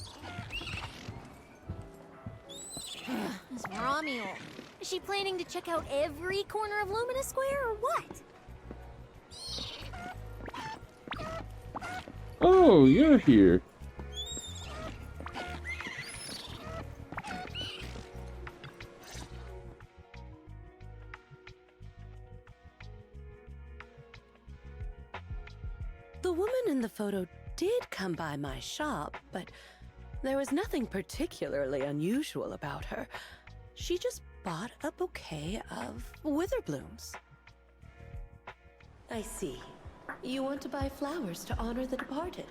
This Romeo. Is she planning to check out every corner of Lumina Square or what? Oh, you're here. The woman in the photo did come by my shop, but there was nothing particularly unusual about her. She just bought a bouquet of wither blooms. I see. You want to buy flowers to honor the departed.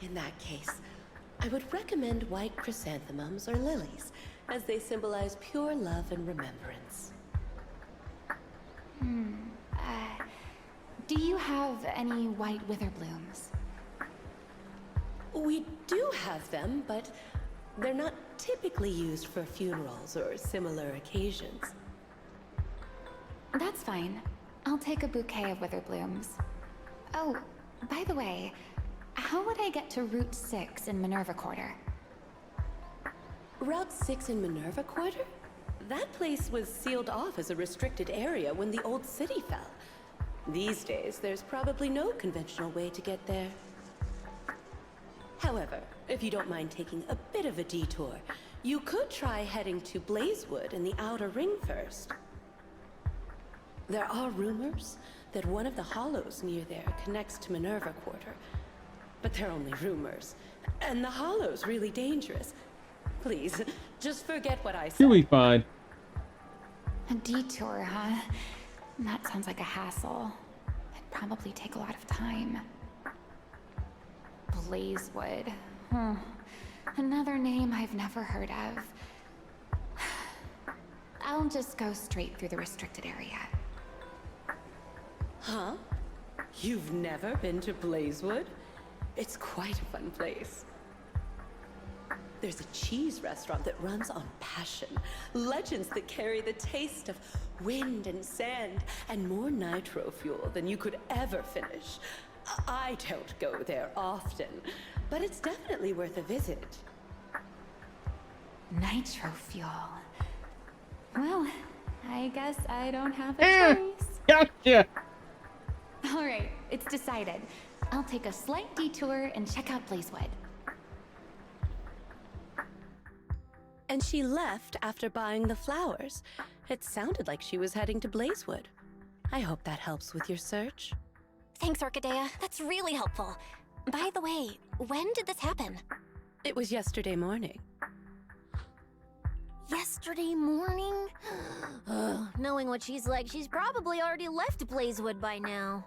In that case, I would recommend white chrysanthemums or lilies, as they symbolize pure love and remembrance. Do you have any white wither blooms? We do have them, but they're not typically used for funerals or similar occasions. That's fine. I'll take a bouquet of wither blooms. Oh, by the way, how would I get to Route 6 in Minerva Quarter? Route 6 in Minerva Quarter? That place was sealed off as a restricted area when the old city fell. These days, there's probably no conventional way to get there. However, if you don't mind taking a bit of a detour, you could try heading to Blazewood in the Outer Ring first. There are rumors that one of the hollows near there connects to Minerva Quarter, but they're only rumors, and the hollow's really dangerous. Please, just forget what I said. You'll be fine. A detour, huh? That sounds like a hassle. It'd probably take a lot of time. Blazewood. Another name I've never heard of. I'll just go straight through the restricted area. Huh? You've never been to Blazewood? It's quite a fun place. There's a cheese restaurant that runs on passion. Legends that carry the taste of wind and sand and more nitro fuel than you could ever finish. I don't go there often, but it's definitely worth a visit. Nitro fuel. Well, I guess I don't have a choice. Gotcha. All right, it's decided. I'll take a slight detour and check out Blazewood. And she left after buying the flowers. It sounded like she was heading to Blazewood. I hope that helps with your search. Thanks, Orchidea. That's really helpful. By the way, when did this happen? It was yesterday morning. Yesterday morning? Ugh, knowing what she's like, she's probably already left Blazewood by now.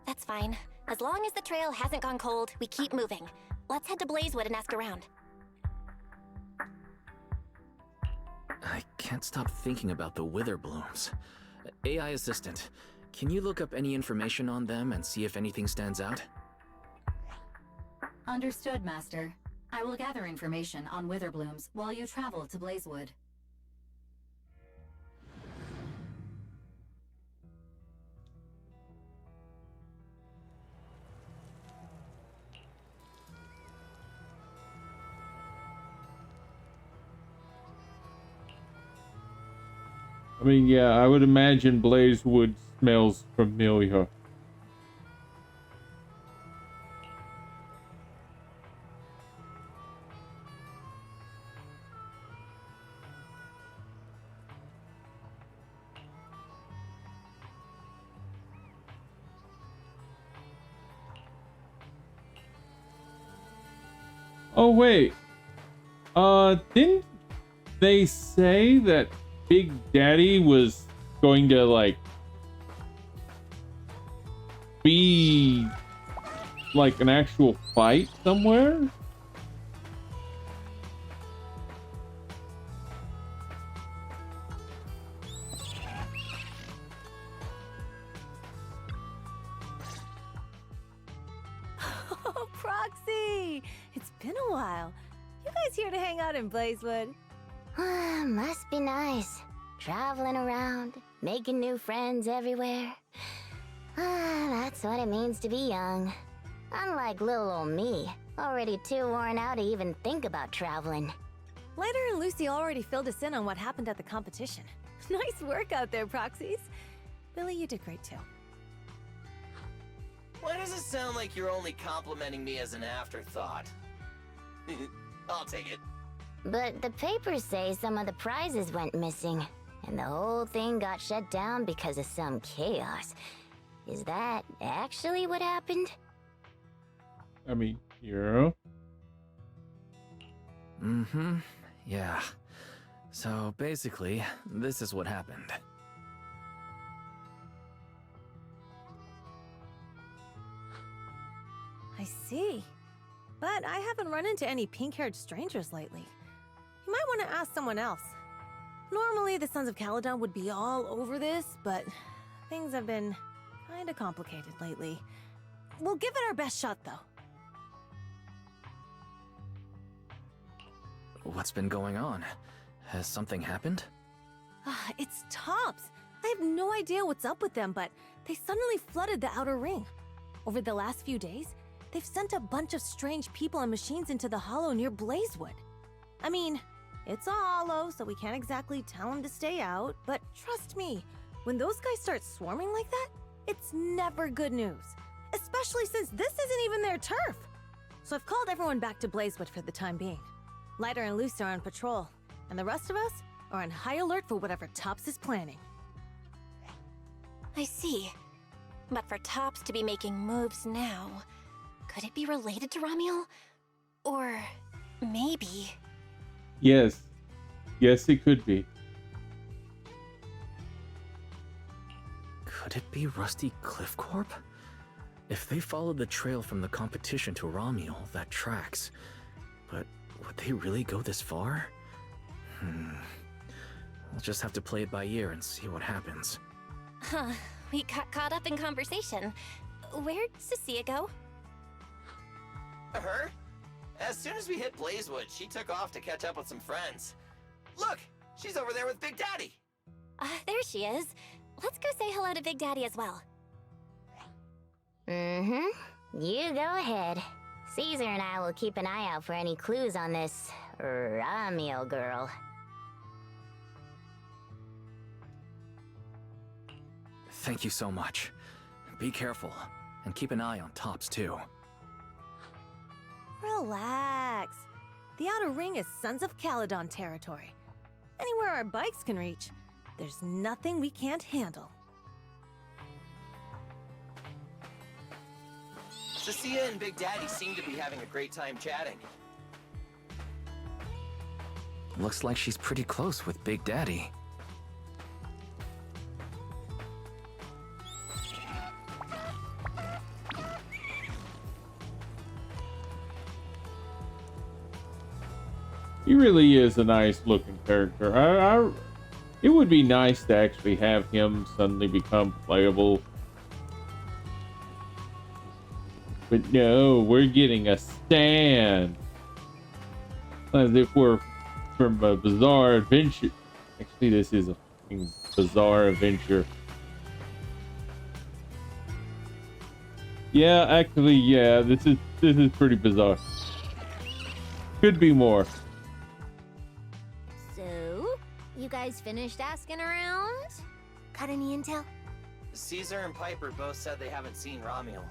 That's fine. As long as the trail hasn't gone cold, we keep moving. Let's head to Blazewood and ask around. I can't stop thinking about the wither blooms. AI assistant, can you look up any information on them and see if anything stands out? Understood, Master. I will gather information on wither blooms while you travel to Blazewood. I mean, yeah, I would imagine Blazewood smells familiar. Oh, wait. Didn't they say that Big Daddy was going to, like, be, like, an actual fight somewhere? Oh, Proxy! It's been a while. You guys here to hang out in Blazewood? Must be nice. Traveling around, making new friends everywhere. That's what it means to be young. Unlike little old me, already too worn out to even think about traveling. Lighter and Lucy already filled us in on what happened at the competition. Nice work out there, Proxies. Billy, you did great too. Why does it sound like you're only complimenting me as an afterthought? I'll take it. But the papers say some of the prizes went missing, and the whole thing got shut down because of some chaos. Is that actually what happened? I mean, yeah. Mm-hmm. Yeah. So basically, this is what happened. I see. But I haven't run into any pink-haired strangers lately. You might want to ask someone else. Normally, the Sons of Caledon would be all over this, but things have been kinda complicated lately. We'll give it our best shot, though. What's been going on? Has something happened? It's Tops. I have no idea what's up with them, but they suddenly flooded the outer ring. Over the last few days, they've sent a bunch of strange people and machines into the hollow near Blazewood. I mean, it's a hollow, so we can't exactly tell them to stay out, but trust me, when those guys start swarming like that, it's never good news. Especially since this isn't even their turf. So I've called everyone back to Blazewood for the time being. Lighter and Lucy are on patrol, and the rest of us are on high alert for whatever Tops is planning. I see. But for Tops to be making moves now, could it be related to Ramiel? Or maybe... Yes. Yes, it could be. Could it be Rusty Cliff Corp? If they followed the trail from the competition to Ramiel, that tracks. But would they really go this far? We'll just have to play it by ear and see what happens. Huh, we got caught up in conversation. Where'd Cecilia go? Her? As soon as we hit Blazewood, she took off to catch up with some friends. Look, she's over there with Big Daddy. There she is. Let's go say hello to Big Daddy as well. Mm-hmm. You go ahead. Caesar and I will keep an eye out for any clues on this Ramiel girl. Thank you so much. Be careful, and keep an eye on Tops too. Relax. The outer ring is Sons of Caledon territory. Anywhere our bikes can reach, there's nothing we can't handle. Cecilia and Big Daddy seem to be having a great time chatting. Looks like she's pretty close with Big Daddy. He really is a nice looking character. It would be nice to actually have him suddenly become playable. But no, we're getting a stand. As if we're from a bizarre adventure. Actually, this is a fucking bizarre adventure. Yeah, actually, yeah, this is pretty bizarre. Could be more. So, you guys finished asking around? Got any intel? Caesar and Piper both said they haven't seen Ramiel.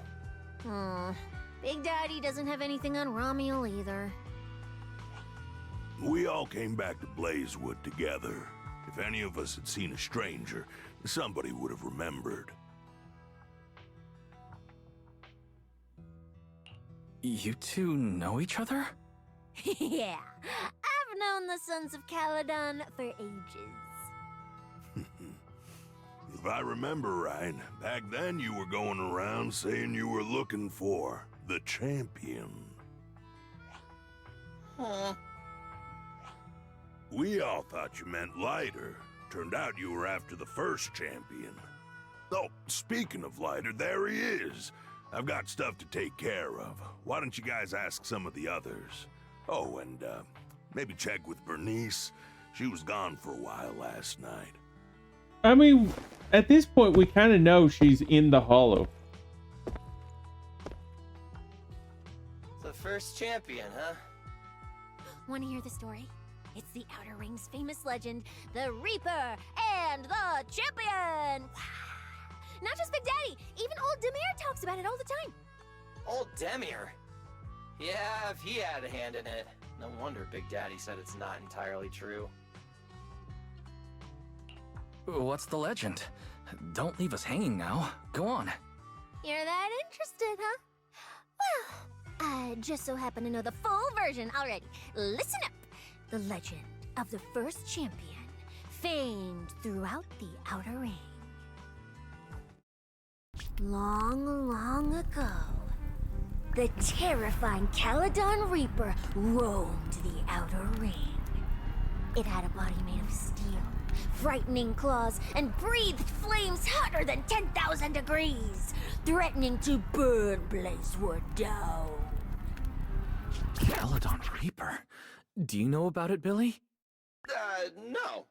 Big Daddy doesn't have anything on Ramiel either. We all came back to Blazewood together. If any of us had seen a stranger, somebody would have remembered. You two know each other? Yeah, I've known the Sons of Caledon for ages. If I remember right, back then you were going around saying you were looking for the champion. Huh. We all thought you meant Lighter. Turned out you were after the first champion. Oh, speaking of Lighter, there he is. I've got stuff to take care of. Why don't you guys ask some of the others? Oh, and maybe check with Bernice. She was gone for a while last night. I mean, at this point, we kind of know she's in the hollow. First champion, huh? Want to hear the story? It's the Outer Ring's famous legend, the Reaper and the Champion! Not just Big Daddy, even old Demir talks about it all the time. Old Demir? Yeah, if he had a hand in it. No wonder Big Daddy said it's not entirely true. What's the legend? Don't leave us hanging now. Go on. You're that interested, huh? Well, I just so happen to know the full version already. Listen up. The legend of the first champion, famed throughout the Outer Ring. Long, long ago, the terrifying Caledon Reaper roamed the Outer Ring. It had a body made of steel, frightening claws, and breathed flames hotter than 10,000 degrees, threatening to burn Blazewood down. Caledon Reaper? Do you know about it, Billy? No. Don't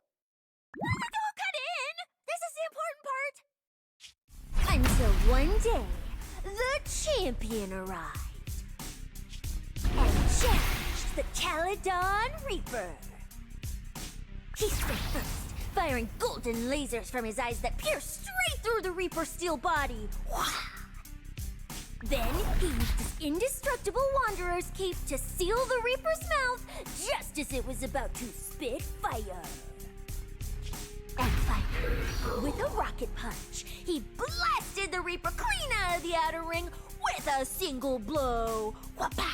cut in! This is the important part! Until one day, the champion arrived and challenged the Caledon Reaper. He struck first, firing golden lasers from his eyes that pierced straight through the Reaper's steel body. Then he used his indestructible Wanderer's cape to seal the Reaper's mouth just as it was about to spit fire. And finally, with a rocket punch, he blasted the Reaper clean out of the Outer Ring with a single blow. Whapa!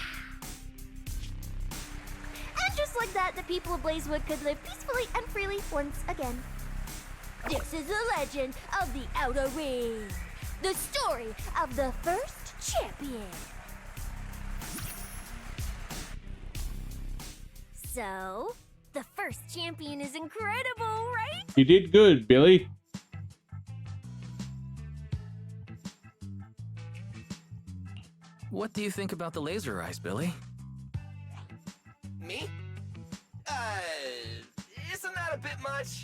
And just like that, the people of Blazewood could live peacefully and freely once again. This is the legend of the Outer Ring. The story of the first champion. So, the first champion is incredible, right? You did good, Billy. What do you think about the laser eyes, Billy? Me? Isn't that a bit much?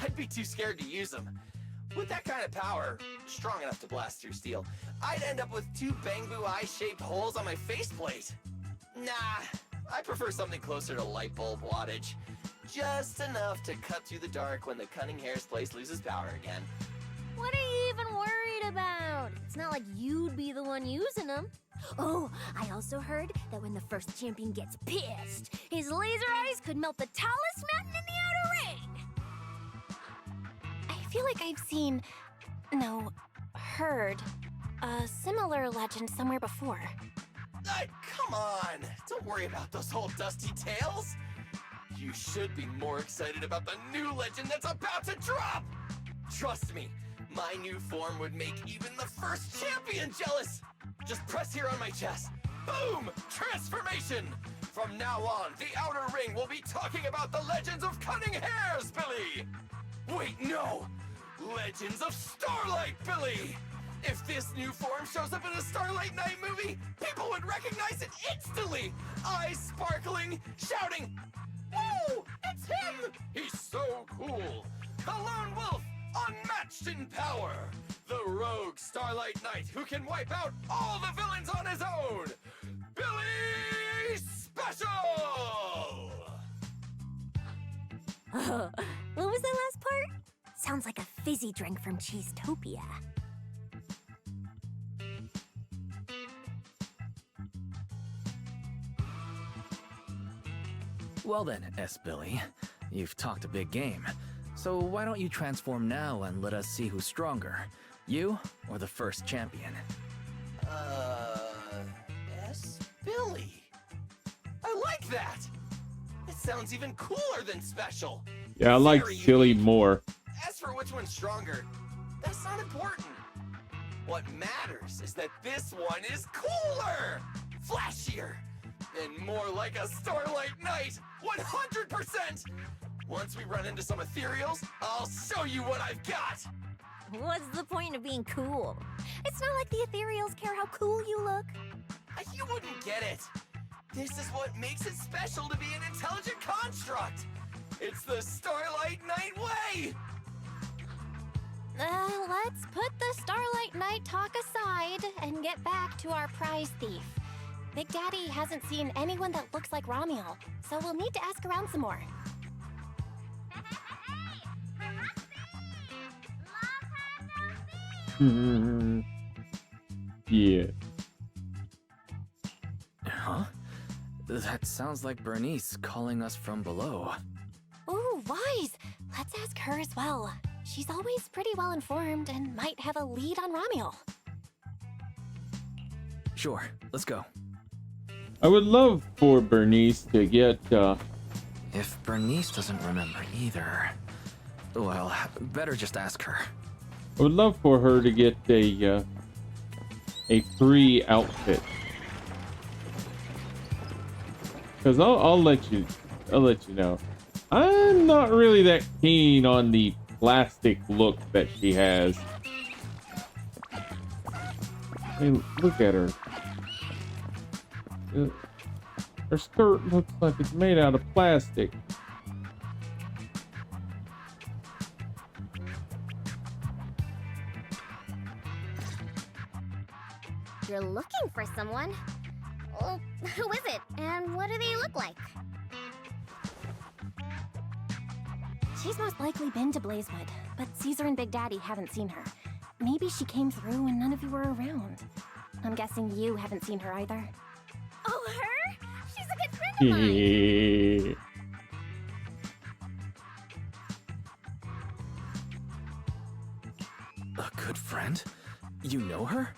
I'd be too scared to use them. With that kind of power, strong enough to blast through steel, I'd end up with 2 Bangbu eye-shaped holes on my faceplate. Nah, I prefer something closer to light bulb wattage. Just enough to cut through the dark when the cunning hair's place loses power again. What are you even worried about? It's not like you'd be the one using them. Oh, I also heard that when the first champion gets pissed, his laser eyes could melt the tallest mountain in the Outer Ring. I feel like I've seen, heard a similar legend somewhere before. Come on! Don't worry about those old dusty tales! You should be more excited about the new legend that's about to drop! Trust me, my new form would make even the first champion jealous! Just press here on my chest. Boom! Transformation! From now on, the Outer Ring will be talking about the legends of cunning hairs, Billy! Wait, no! Legends of Starlight, Billy! If this new form shows up in a Starlight Night movie, people would recognize it instantly! Eyes sparkling, shouting, "Whoa! It's him! He's so cool! The Lone Wolf, unmatched in power! The rogue Starlight Knight who can wipe out all the villains on his own! Billy Special!" What was that last part? Sounds like a fizzy drink from Cheesetopia. Well then, S. Billy, you've talked a big game. So why don't you transform now and let us see who's stronger, you or the first champion? S. Billy. I like that! It sounds even cooler than special. Yeah, I like Very silly unique. more. As for which one's stronger, that's not important. What matters is that this one is cooler, flashier, and more like a Starlight Knight, 100%! Once we run into some ethereals, I'll show you what I've got! What's the point of being cool? It's not like the ethereals care how cool you look. You wouldn't get it. This is what makes it special to be an intelligent construct. It's the Starlight Knight way! Let's put the Starlight Knight talk aside and get back to our prize thief. Big Daddy hasn't seen anyone that looks like Ramiel, so we'll need to ask around some more. Yeah. Huh? That sounds like Bernice calling us from below. Ooh, Wise! Let's ask her as well. She's always pretty well informed and might have a lead on Ramiel. Sure, let's go. I would love for Bernice to get, If Bernice doesn't remember either, well, better just ask her. I would love for her to get a free outfit. Cause I'll let you know. I'm not really that keen on the plastic look that she has. Hey, look at her. Her skirt looks like it's made out of plastic. You're looking for someone? Well, who is it, and what do they look like? She's most likely been to Blazewood, but Caesar and Big Daddy haven't seen her. Maybe she came through and none of you were around. I'm guessing you haven't seen her either. Oh, her? She's a good friend of mine! A good friend? You know her?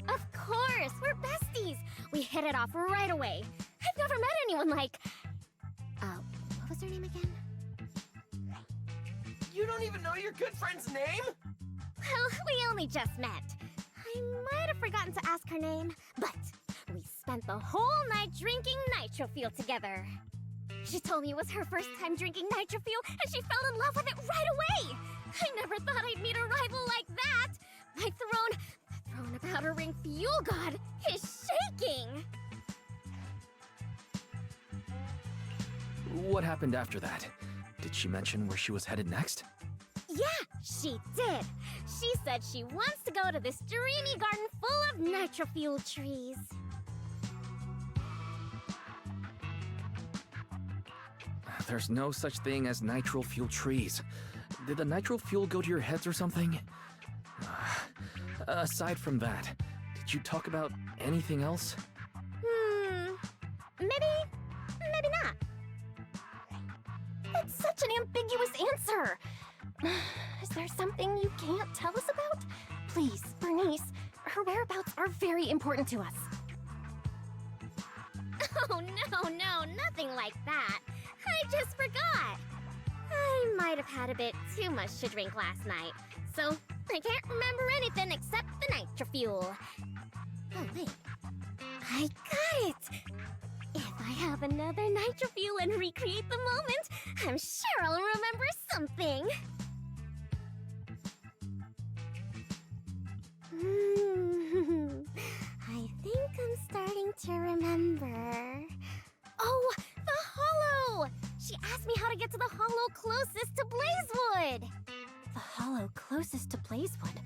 Of course! We're besties! We hit it off right away. I've never met anyone like... what was her name again? You don't even know your good friend's name? Well, we only just met. I might have forgotten to ask her name, but we spent the whole night drinking nitro fuel together. She told me it was her first time drinking nitro fuel, and she fell in love with it right away. I never thought I'd meet a rival like that. My throne, the throne of Outer Ring Fuel God, is shaking. What happened after that? Did she mention where she was headed next? Yeah, she did. She said she wants to go to this dreamy garden full of nitro fuel trees. There's no such thing as nitro fuel trees. Did the nitro fuel go to your heads or something? Aside from that, did you talk about anything else? Maybe not. That's such an ambiguous answer. Is there something you can't tell us about? Please, Bernice, her whereabouts are very important to us. Oh, no, nothing like that. I just forgot. I might have had a bit too much to drink last night, so I can't remember anything except the nitro fuel. Oh, wait. I got it! If I have another nitro fuel and recreate the moment, I'm sure I'll remember something. I think I'm starting to remember. Oh, the hollow! She asked me how to get to the hollow closest to Blazewood. The hollow closest to Blazewood?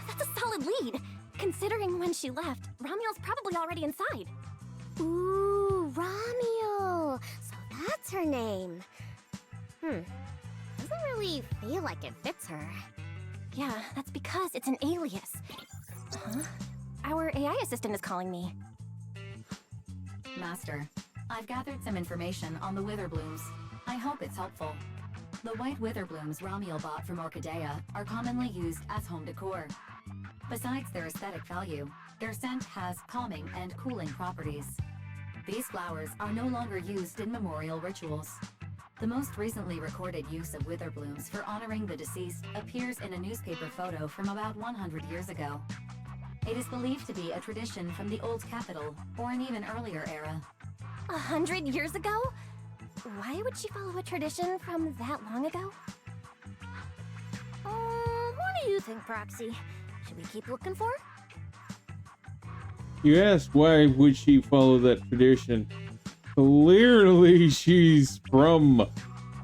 That's a solid lead. Considering when she left, Ramiel's probably already inside. Ooh, Ramiel. So that's her name. Doesn't really feel like it fits her. Yeah, that's because it's an alias. Huh? Our AI assistant is calling me. Master, I've gathered some information on the wither blooms. I hope it's helpful. The white wither blooms Ramiel bought from Orchidea are commonly used as home decor. Besides their aesthetic value, their scent has calming and cooling properties. These flowers are no longer used in memorial rituals. The most recently recorded use of wither blooms for honoring the deceased appears in a newspaper photo from about 100 years ago. It is believed to be a tradition from the Old Capital, or an even earlier era. 100 years ago? Why would she follow a tradition from that long ago? What do you think, Proxy? Should we keep looking for her? You asked why would she follow that tradition. Clearly she's from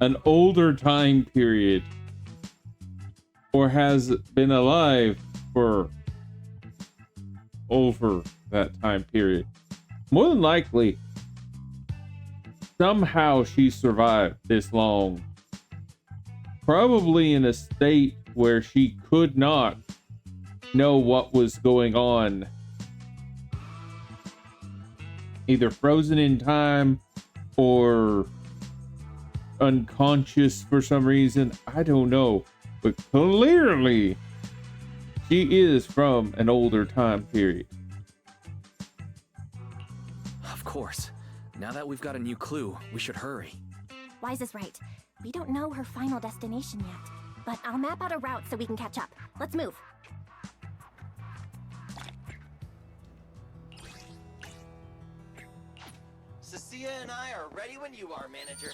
an older time period, or has been alive for over that time period. more than likely, somehow she survived this long. Probably in a state where she could not know what was going on. Either frozen in time or unconscious for some reason. I don't know. But clearly, she is from an older time period. Of course. Now that we've got a new clue, we should hurry. Wise is right. We don't know her final destination yet. But I'll map out a route so we can catch up. Let's move. Cecilia and I are ready when you are, manager.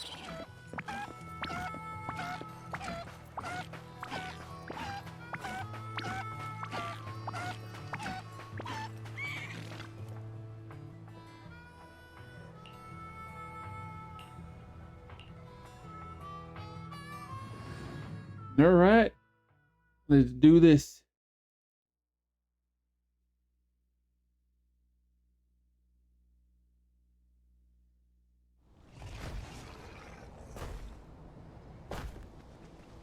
All right, let's do this.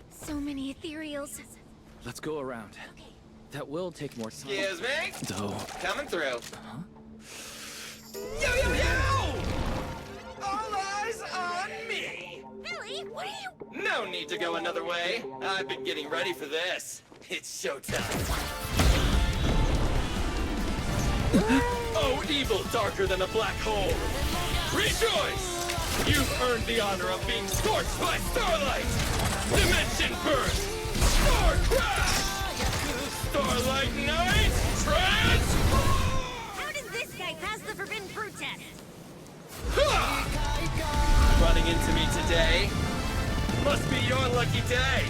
So many ethereals. Let's go around. That will take more time. Excuse me? Though. Coming through. Huh? Yo, yo, yo! All eyes on me! Billy, what are you? No need to go another way. I've been getting ready for this. It's showtime. Oh, evil darker than a black hole! Rejoice! You've earned the honor of being scorched by starlight! Dimension burst! Star crash! Starlight night! Transform! How did this guy pass the forbidden fruit test? Ha! Running into me today? Must be your lucky day!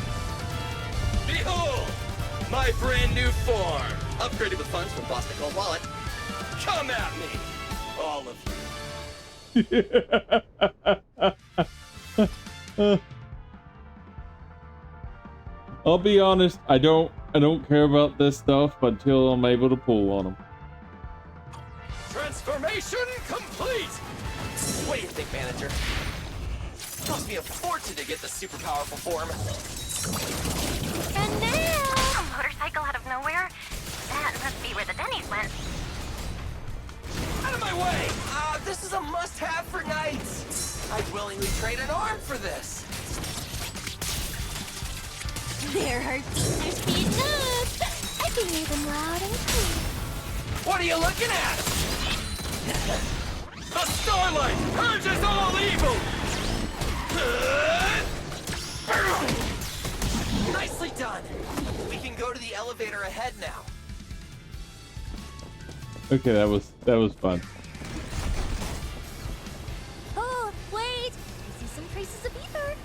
Behold! My brand new form! Upgraded with funds from Boston Cold Wallet. Come at me! All of you. I'll be honest, I don't care about this stuff until I'm able to pull on them. Transformation complete! What do you think, manager? Cost me a fortune to get the super powerful form. And now, a motorcycle out of nowhere? That must be where the Denny's went. Out of my way! This is a must-have for knights! I'd willingly trade an arm for this! Their heartbeats are speeding up. I can hear them loud and clear. What are you looking at? The starlight purges all evil! Nicely done! We can go to the elevator ahead now. Okay, that was fun. Oh, wait! I see some traces of ether.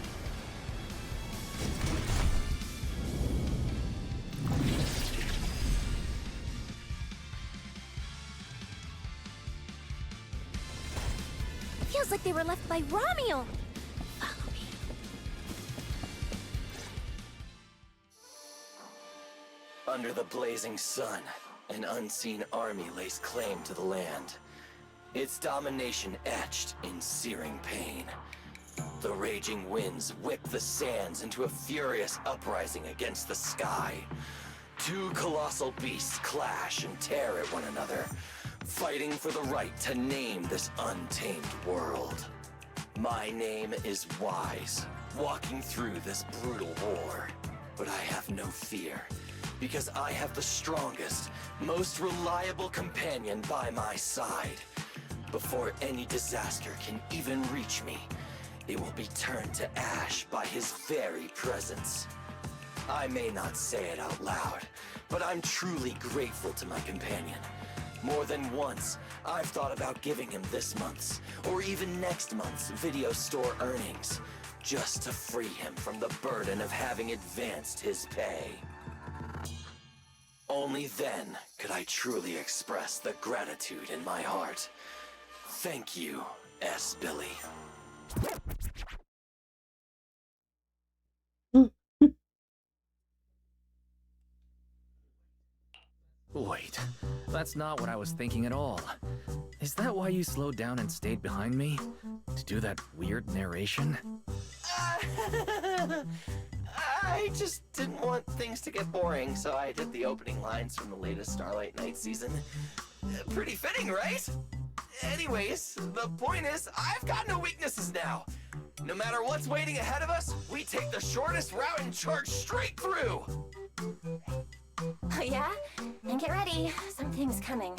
Feels like they were left by Romeo. Follow me. Under the blazing sun, an unseen army lays claim to the land. Its domination etched in searing pain. The raging winds whip the sands into a furious uprising against the sky. Two colossal beasts clash and tear at one another, fighting for the right to name this untamed world. My name is Wise, walking through this brutal war. But I have no fear, because I have the strongest, most reliable companion by my side. Before any disaster can even reach me, it will be turned to ash by his very presence. I may not say it out loud, but I'm truly grateful to my companion. More than once, I've thought about giving him this month's, or even next month's, video store earnings, just to free him from the burden of having advanced his pay. Only then could I truly express the gratitude in my heart. Thank you, S. Billy. Wait, that's not what I was thinking at all. Is that why you slowed down and stayed behind me? To do that weird narration? I just didn't want things to get boring, so I did the opening lines from the latest Starlight Night season. Pretty fitting, right? Anyways, the point is, I've got no weaknesses now. No matter what's waiting ahead of us, we take the shortest route and charge straight through. Oh yeah? And get ready, something's coming.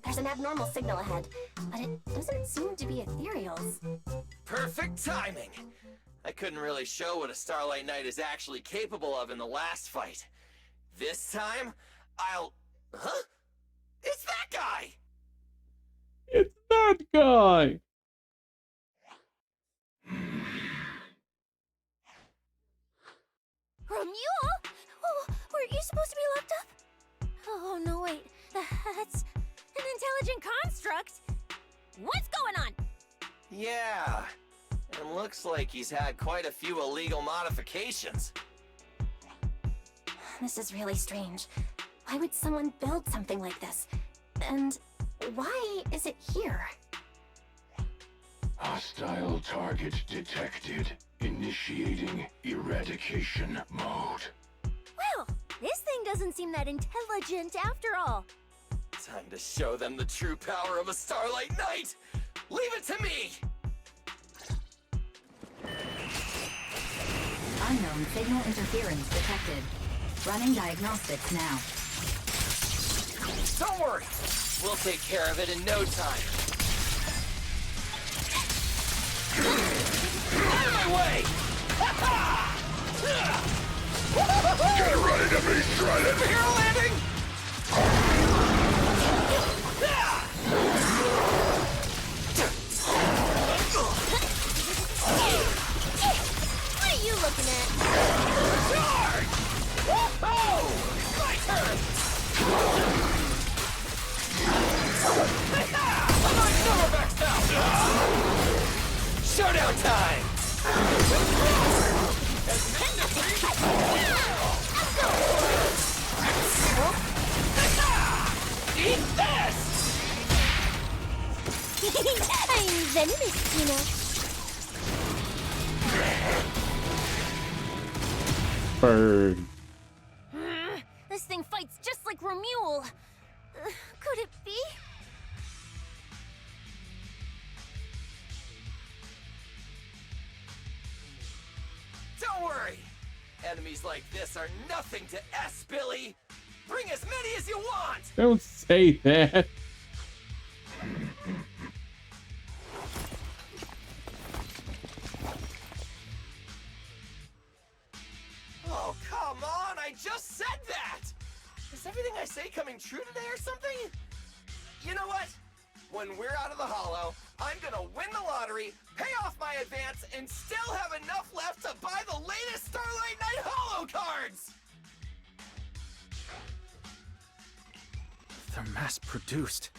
There's an abnormal signal ahead, but it doesn't seem to be ethereals. Perfect timing! I couldn't really show what a Starlight Knight is actually capable of in the last fight. This time, Huh? It's that guy! It's that guy! Romulo? Oh, were you supposed to be locked up? Oh, no, wait. That's an intelligent construct. What's going on? Yeah, and looks like he's had quite a few illegal modifications. This is really strange. Why would someone build something like this? And why is it here? Hostile target detected. Initiating eradication mode. Well, this thing doesn't seem that intelligent after all. Time to show them the true power of a Starlight Knight! Leave it to me! Unknown signal interference detected. Running diagnostics now. Don't worry! We'll take care of it in no time. Out of my way! Get ready to be shredded! Superhero landing! What are you looking at? Charge! Whoa! My turn! I'm never backed out! Showdown time! Eat this! I'm venomous, you know. Bird. This thing fights just like Romulo. Could it be? Don't worry! Enemies like this are nothing to S, Billy! Bring as many as you want! Don't say that. Oh, come on! I just said that! Is everything I say coming true today or something? You know what? When we're out of the Hollow, I'm gonna win the lottery, pay off my advance, and still have enough left to buy the latest Starlight Night Hollow cards! They're mass-produced.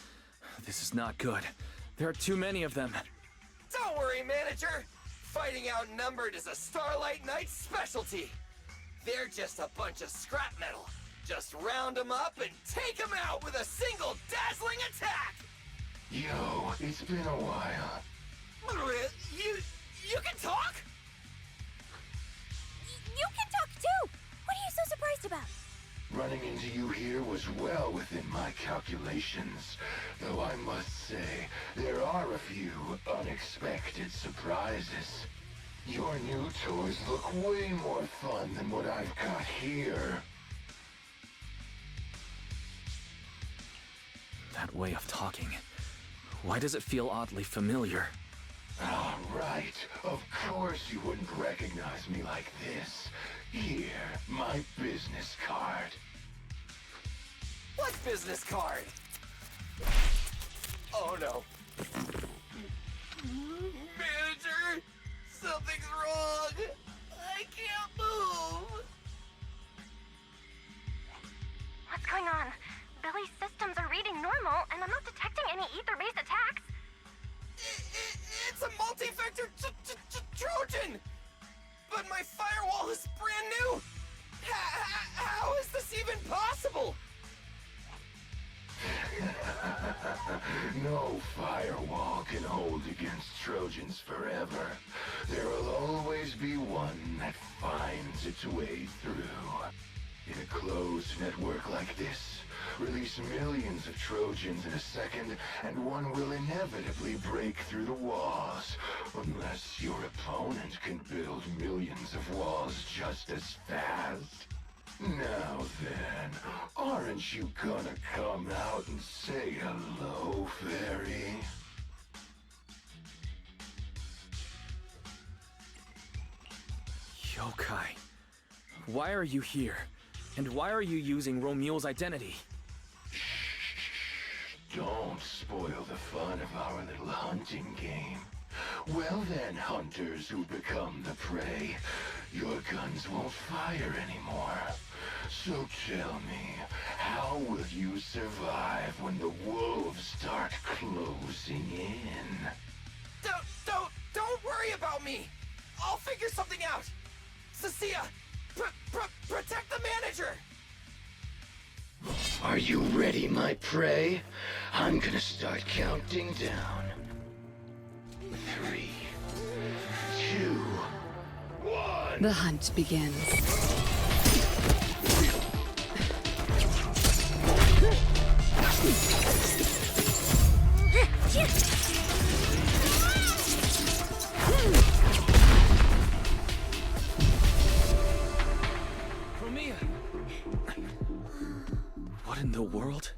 This is not good. There are too many of them. Don't worry, manager! Fighting outnumbered is a Starlight Knight specialty! They're just a bunch of scrap metal. Just round them up and take them out with a single dazzling attack! Yo, it's been a while. You can talk? You can talk too! What are you so surprised about? Running into you here was well within my calculations, though I must say, there are a few unexpected surprises. Your new toys look way more fun than what I've got here. That way of talking. Why does it feel oddly familiar? Ah, right. Of course you wouldn't recognize me like this. Here, my business card. What business card? Oh no. Manager! Something's wrong! I can't move! What's going on? Billy's systems are reading normal, and I'm not detecting any ether-based attacks. It's a multi-vector Trojan! But my firewall is brand new! How is this even possible? No firewall can hold against Trojans forever. There will always be one that finds its way through. In a closed network like this, release millions of Trojans in a second, and one will inevitably break through the walls. Unless your opponent can build millions of walls just as fast. Now then, aren't you gonna come out and say hello, fairy? Yokai, why are you here? And why are you using Romule's identity? Don't spoil the fun of our little hunting game. Well then, hunters who become the prey, your guns won't fire anymore. So tell me, how will you survive when the wolves start closing in? Don't worry about me! I'll figure something out! Cecilia, protect the manager! Are you ready, my prey? I'm gonna start counting down. 3, 2, 1. The hunt begins. Promeia! What in the world?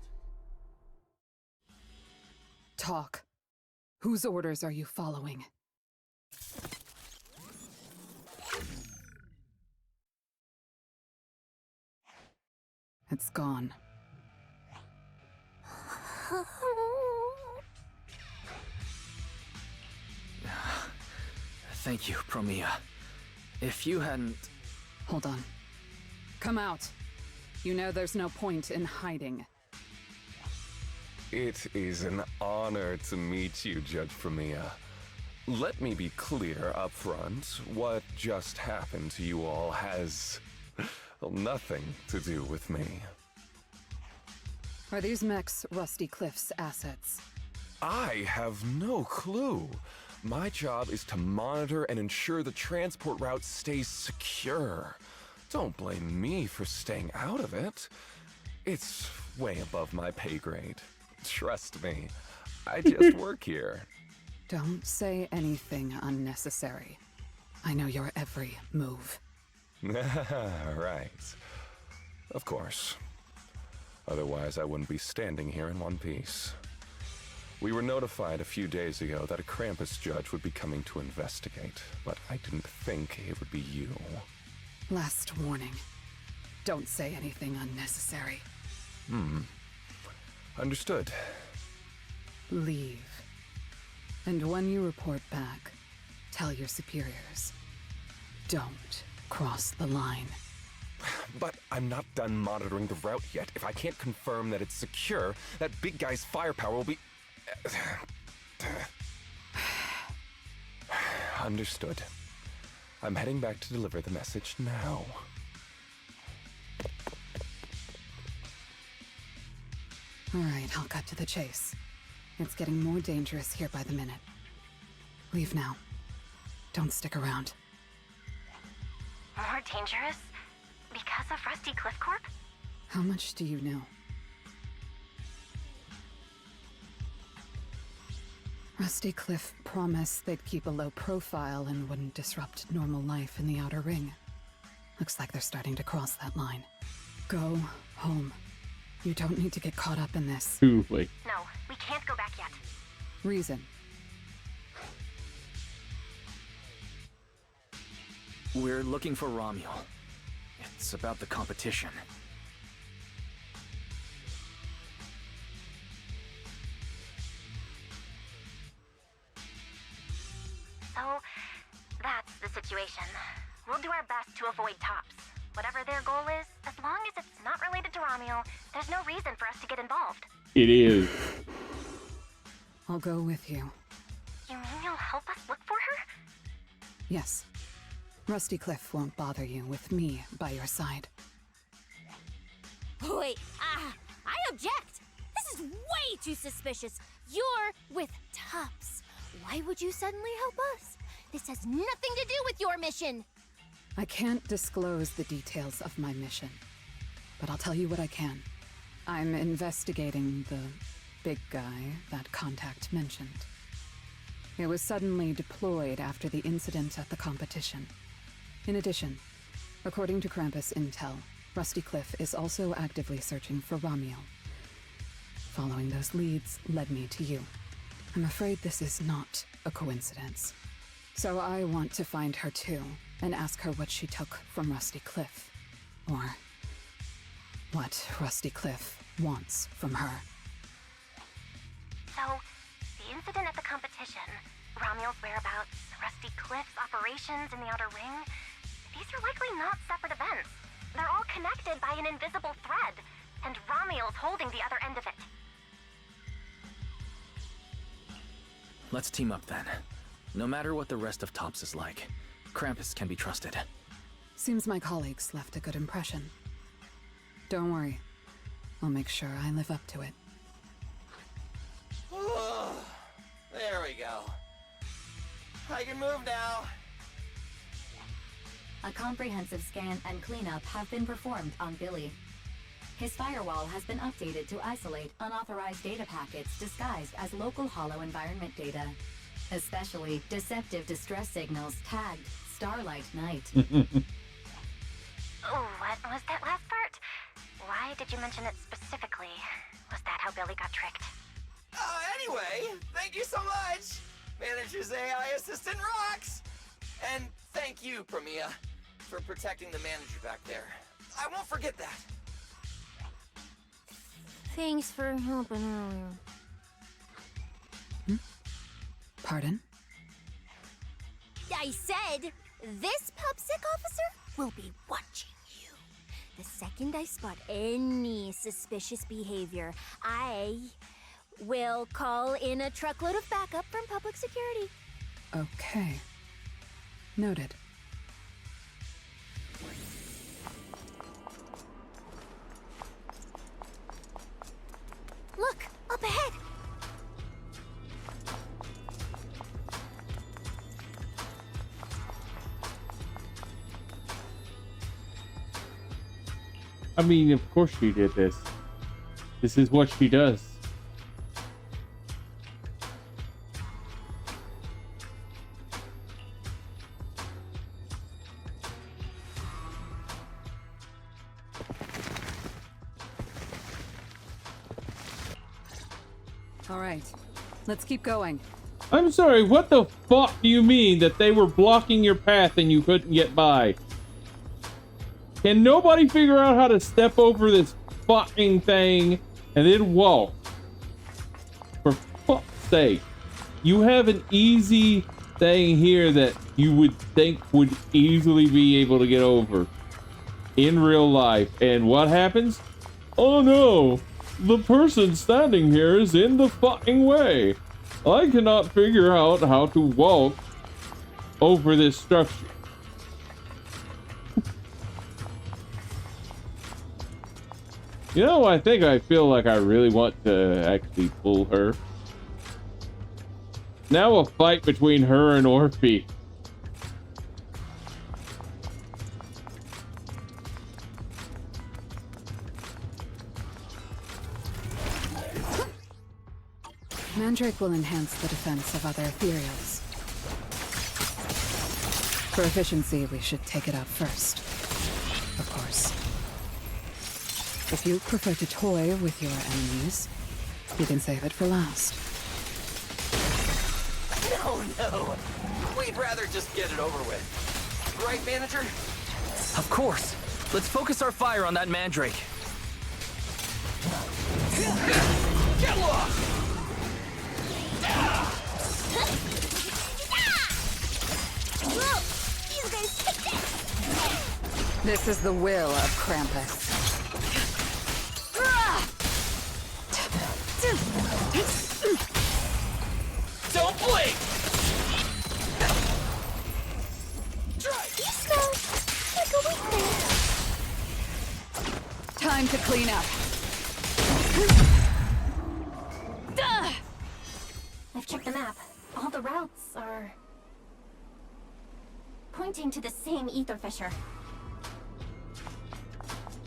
Talk. Whose orders are you following? It's gone. Thank you, Promeia. If you hadn't... Hold on. Come out. You know there's no point in hiding. It is an honor to meet you, Judge Promeia. Let me be clear up front. What just happened to you all has nothing to do with me. Are these mechs Rusty Cliff's assets? I have no clue. My job is to monitor and ensure the transport route stays secure. Don't blame me for staying out of it. It's way above my pay grade. Trust me, I just work here. Don't say anything unnecessary. I know your every move. Right. Of course. Otherwise, I wouldn't be standing here in one piece. We were notified a few days ago that a Krampus judge would be coming to investigate, but I didn't think it would be you. Last warning. Don't say anything unnecessary. Understood. Leave. And when you report back, tell your superiors. Don't cross the line. But I'm not done monitoring the route yet. If I can't confirm that it's secure, that big guy's firepower will be... Understood. I'm heading back to deliver the message now. All right, I'll cut to the chase. It's getting more dangerous here by the minute. Leave now. Don't stick around. More dangerous? Because of Rusty Cliff Corp? How much do you know? Rusty Cliff promised they'd keep a low profile and wouldn't disrupt normal life in the Outer Ring. Looks like they're starting to cross that line. Go home. You don't need to get caught up in this. Ooh, wait. No, we can't go back yet. Reason. We're looking for Romule. It's about the competition. So, that's the situation. We'll do our best to avoid tops. Whatever their goal is, as long as it's not related to Romule, there's no reason for us to get involved. It is. I'll go with you. You mean you'll help us look for her? Yes. Rusty Cliff won't bother you with me by your side. Wait, I object! This is is way too suspicious. You're with Tops. Why would you suddenly help us? This has nothing to do with your mission. I can't disclose the details of my mission, but I'll tell you what I can. I'm investigating the big guy that Contact mentioned. It was suddenly deployed after the incident at the competition. In addition, according to Krampus intel, Rusty Cliff is also actively searching for Ramiel. Following those leads led me to you. I'm afraid this is not a coincidence. So I want to find her too, and ask her what she took from Rusty Cliff. Or what Rusty Cliff wants from her. So, the incident at the competition, Ramiel's whereabouts, Rusty Cliff's operations in the Outer Ring, these are likely not separate events. They're all connected by an invisible thread, and Ramiel's holding the other end of it. Let's team up then. No matter what the rest of Tops is like, Krampus can be trusted. Seems my colleagues left a good impression. Don't worry. I'll make sure I live up to it. There we go. I can move now. A comprehensive scan and cleanup have been performed on Billy. His firewall has been updated to isolate unauthorized data packets disguised as local hollow environment data, especially deceptive distress signals tagged Starlight Night. Oh, what was that last part? Why did you mention it specifically? Was that how Billy got tricked? Anyway, thank you so much! Manager's AI assistant rocks! And thank you, Promeia, for protecting the manager back there. I won't forget that. Thanks for helping earlier. Pardon? I said, this PubSec officer will be watching you. The second I spot any suspicious behavior, I will call in a truckload of backup from public security. Okay. Noted. Look, up ahead. I mean, of course she did this. This is what she does. All right. Let's keep going. I'm sorry, what the fuck do you mean that they were blocking your path and you couldn't get by? Can nobody figure out how to step over this fucking thing and then walk? For fuck's sake. You have an easy thing here that you would think would easily be able to get over in real life. And what happens? Oh no, the person standing here is in the fucking way. I cannot figure out how to walk over this structure. You know, I think I feel like I really want to actually pull her. Now a fight between her and Orphe. Mandrake will enhance the defense of other ethereals. For efficiency, we should take it out first. Of course. If you prefer to toy with your enemies, you can save it for last. No. We'd rather just get it over with. Right, manager? Of course. Let's focus our fire on that Mandrake. Get lost! This is the will of Krampus. Don't blink! You smell like a weakness. Time to clean up. checked the map. All the routes are pointing to the same ether fissure.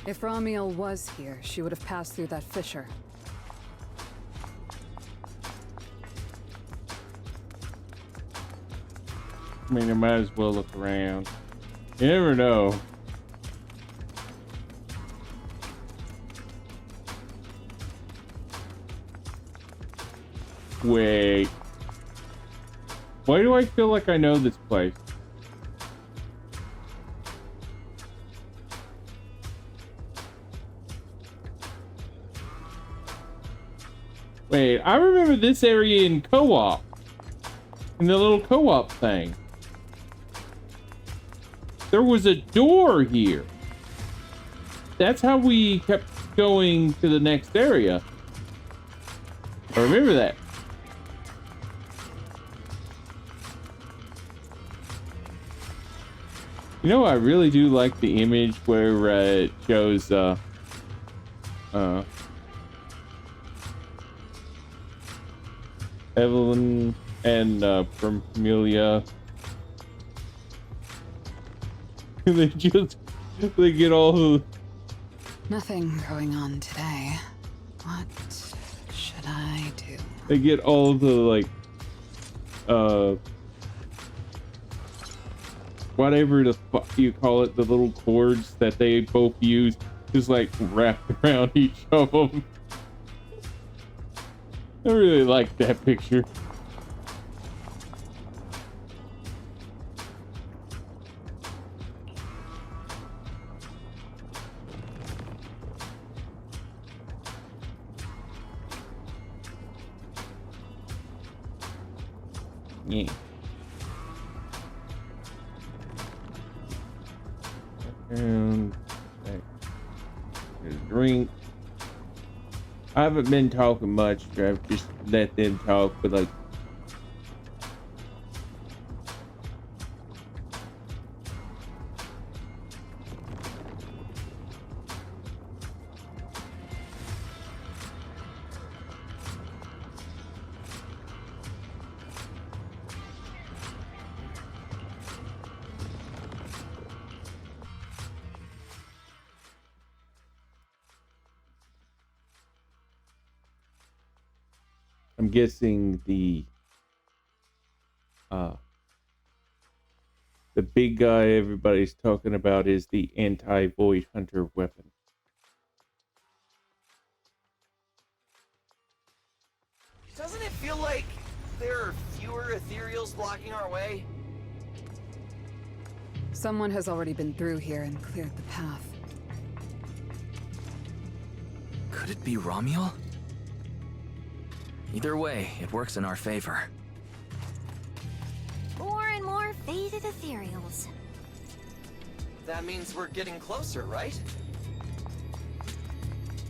If Ramiel was here, she would have passed through that fissure. I mean, I might as well look around. You never know. Wait. Why do I feel like I know this place? Wait, I remember this area in co-op. In the little co-op thing. There was a door here. That's how we kept going to the next area. I remember that. You know, I really do like the image where it shows Evelyn and Promeia. they get all the... Nothing going on today. What should I do? They get all the, like, whatever the fuck you call it, the little cords that they both use, just like wrapped around each of them. I really like that picture. Yeah. And get a drink. I haven't been talking much. I've just let them talk, but like, I'm guessing the big guy everybody's talking about is the Anti-Void Hunter weapon. Doesn't it feel like there are fewer ethereals blocking our way? Someone has already been through here and cleared the path. Could it be Ramiel? Either way, it works in our favor. More and more faded ethereals. That means we're getting closer, right?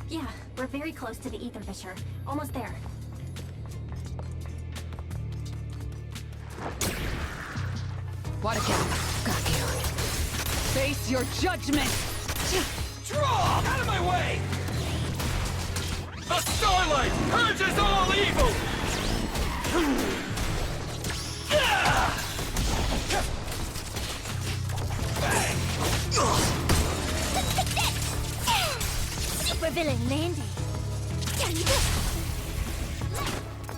Yeah, we're very close to the ether fissure. Almost there. What again? Got you. Face your judgment! Draw! Out of my way! The starlight purges all evil! Supervillain landing.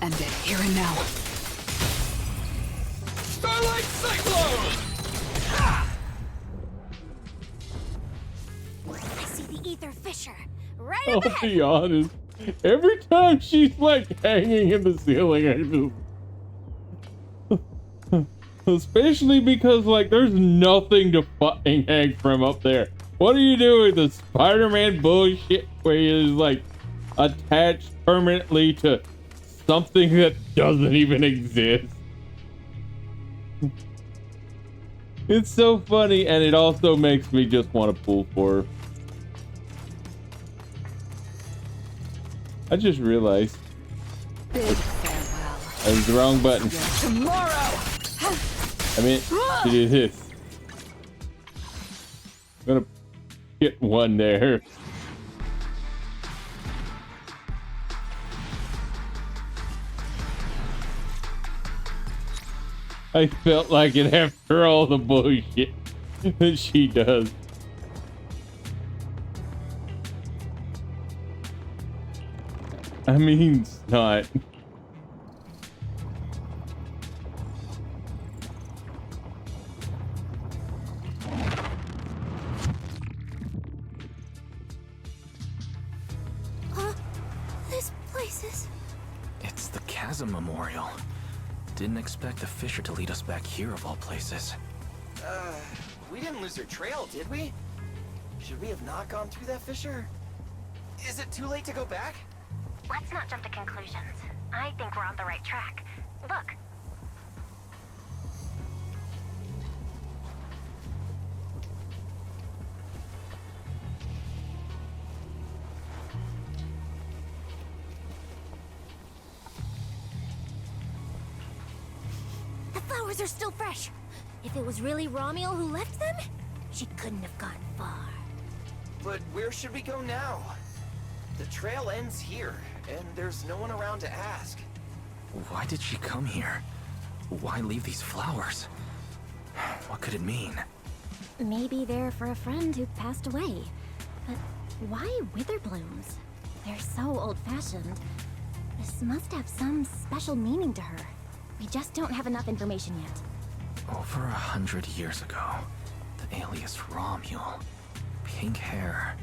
End it here and now. Starlight Cyclone! I see the ether fissure. Right I'll up ahead. be honest. Every time she's like hanging in the ceiling, I just... Especially because like there's nothing to fucking hang from up there. What are you doing? The Spider-Man bullshit where he's like attached permanently to something that doesn't even exist. It's so funny, and it also makes me just want to pull for her. I just realized Big farewell. I was the wrong button. Tomorrow! I meant to do this. I'm gonna get one there. I felt like it after all the bullshit that she does. I mean, it's not. This place is... It's the Chasm Memorial. Didn't expect the Fisher to lead us back here of all places. We didn't lose our trail, did we? Should we have not gone through that fissure? Is it too late to go back? Let's not jump to conclusions. I think we're on the right track. Look. The flowers are still fresh. If it was really Romuald who left them, she couldn't have gone far. But where should we go now? The trail ends here, and there's no one around to ask. Why did she come here? Why leave these flowers? What could it mean? Maybe they're for a friend who passed away. But why wither blooms? They're so old-fashioned. This must have some special meaning to her. We just don't have enough information yet. Over 100 years ago, the alias Romuald. Pink hair.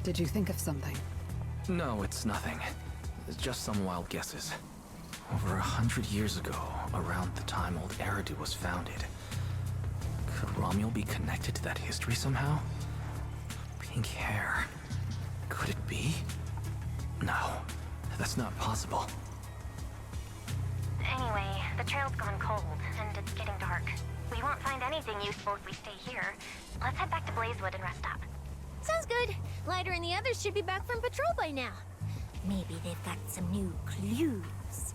Did you think of something? No, it's nothing. It's just some wild guesses. Over 100 years ago, around the time old Eridu was founded, could Romuald be connected to that history somehow? Pink hair. Could it be? No, that's not possible. Anyway, the trail's gone cold, and it's getting dark. We won't find anything useful if we stay here. Let's head back to Blazewood and rest up. Sounds good. Lighter and the others should be back from patrol by now. Maybe they've got some new clues.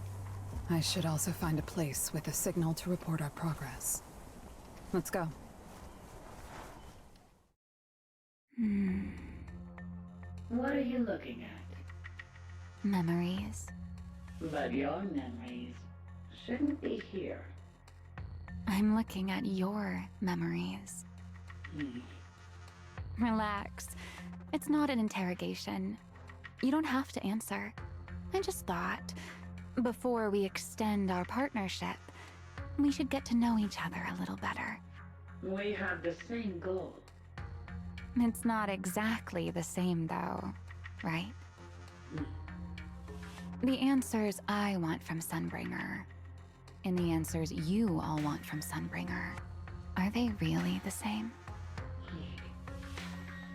I should also find a place with a signal to report our progress. Let's go. What are you looking at? Memories. But your memories shouldn't be here. I'm looking at your memories. Relax. It's not an interrogation. You don't have to answer. I just thought, before we extend our partnership, we should get to know each other a little better. We have the same goal. It's not exactly the same, though, right? The answers I want from Sunbringer, and the answers you all want from Sunbringer, are they really the same?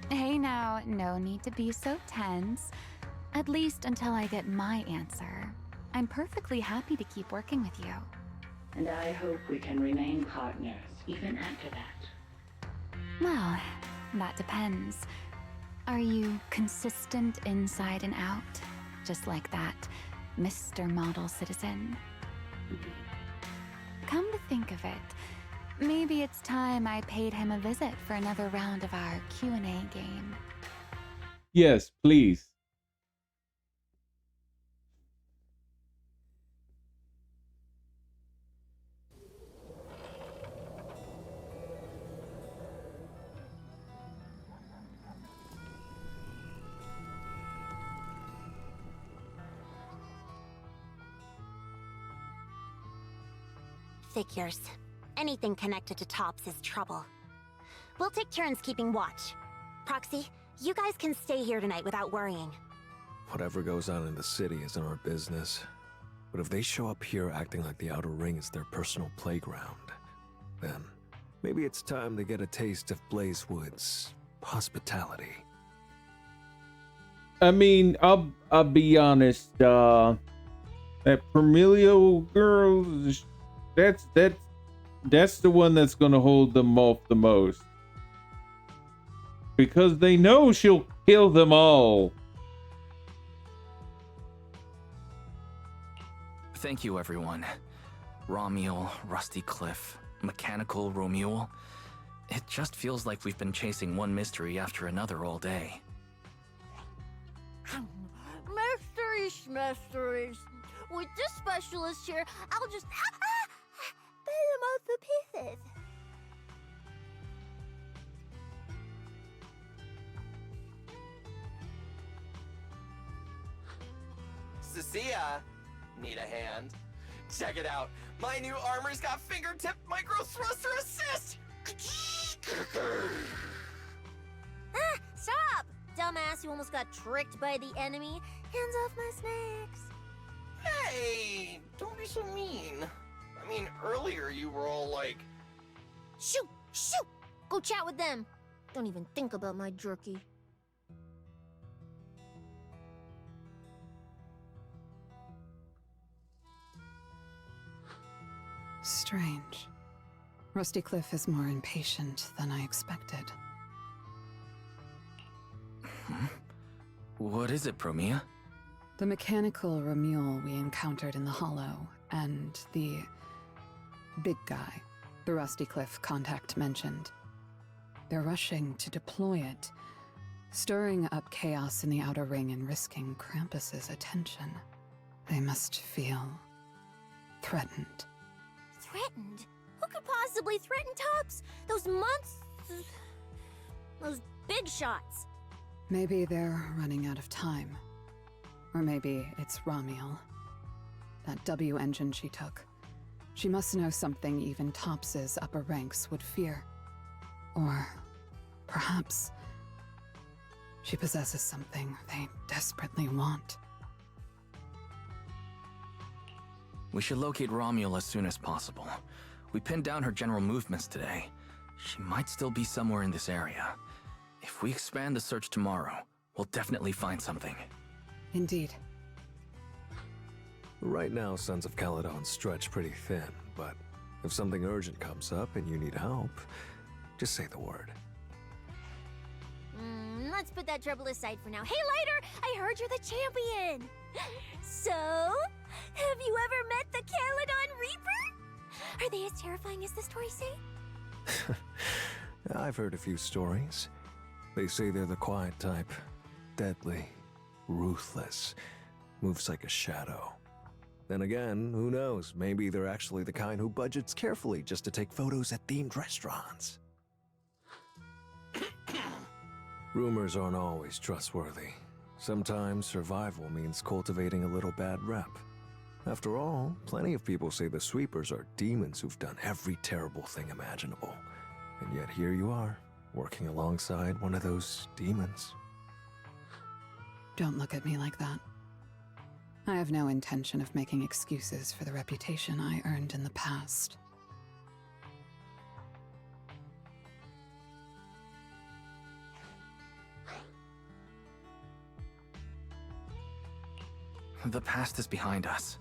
Hey now, no need to be so tense. At least until I get my answer. I'm perfectly happy to keep working with you. And I hope we can remain partners even after that. Well, that depends. Are you consistent inside and out? Just like that Mr. Model Citizen? Come to think of it, maybe it's time I paid him a visit for another round of our Q&A game. Yes, please. Figures. Anything connected to Tops is trouble. We'll take turns keeping watch. Proxy, you guys can stay here tonight without worrying. Whatever goes on in the city isn't our business. But if they show up here acting like the Outer Ring is their personal playground, then maybe it's time to get a taste of Blazewood's hospitality. I mean, I'll be honest. That Promeia girl, that's the one that's gonna hold them off the most, because they know she'll kill them all. Thank you, everyone. Romuald, Rusty Cliff, Mechanical Romuald. It just feels like we've been chasing one mystery after another all day. Mysteries. With this specialist here, I'll just... about the pieces? Cecilia, need a hand? Check it out. My new armor's got fingertip micro thruster assist. Ah, stop! Dumbass, you almost got tricked by the enemy. Hands off my snacks. Hey, don't be so mean. I mean, earlier you were all like, Shoot! Shoot! Go chat with them. Don't even think about my jerky. Strange. Rusty Cliff is more impatient than I expected. What is it, Promeia? The mechanical Ramule we encountered in the Hollow, and the big guy the Rusty Cliff contact mentioned. They're rushing to deploy it, stirring up chaos in the Outer Ring and risking Krampus's attention. They must feel threatened. Threatened? Who could possibly threaten Tops? Those months... Those big shots. Maybe they're running out of time. Or maybe it's Ramiel. That W engine she took. She must know something even Tops's upper ranks would fear. Or perhaps she possesses something they desperately want. We should locate Ramiel as soon as possible. We pinned down her general movements today. She might still be somewhere in this area. If we expand the search tomorrow, we'll definitely find something. Indeed. Right now, Sons of Caledon stretch pretty thin, but if something urgent comes up and you need help, just say the word. Let's put that trouble aside for now. Hey, Lighter! I heard you're the champion! So, have you ever met the Caledon Reaper? Are they as terrifying as the stories say? I've heard a few stories. They say they're the quiet type. Deadly. Ruthless. Moves like a shadow. Then again, who knows? Maybe they're actually the kind who budgets carefully just to take photos at themed restaurants. Rumors aren't always trustworthy. Sometimes survival means cultivating a little bad rep. After all, plenty of people say the sweepers are demons who've done every terrible thing imaginable. And yet here you are, working alongside one of those demons. Don't look at me like that. I have no intention of making excuses for the reputation I earned in the past. The past is behind us.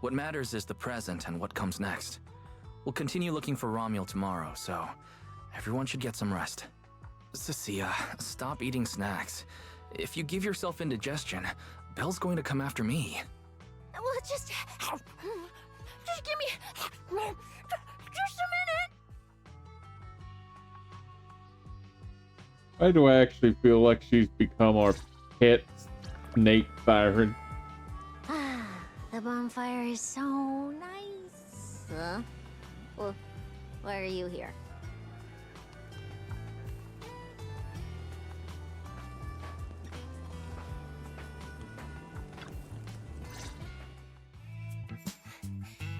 What matters is the present and what comes next. We'll continue looking for Ramiel tomorrow, so everyone should get some rest. Cecilia, stop eating snacks. If you give yourself indigestion, Belle's going to come after me. Well, just give me just a minute. Why do I actually feel like she's become our pet snake siren? The bonfire is so nice. Huh? Well, why are you here?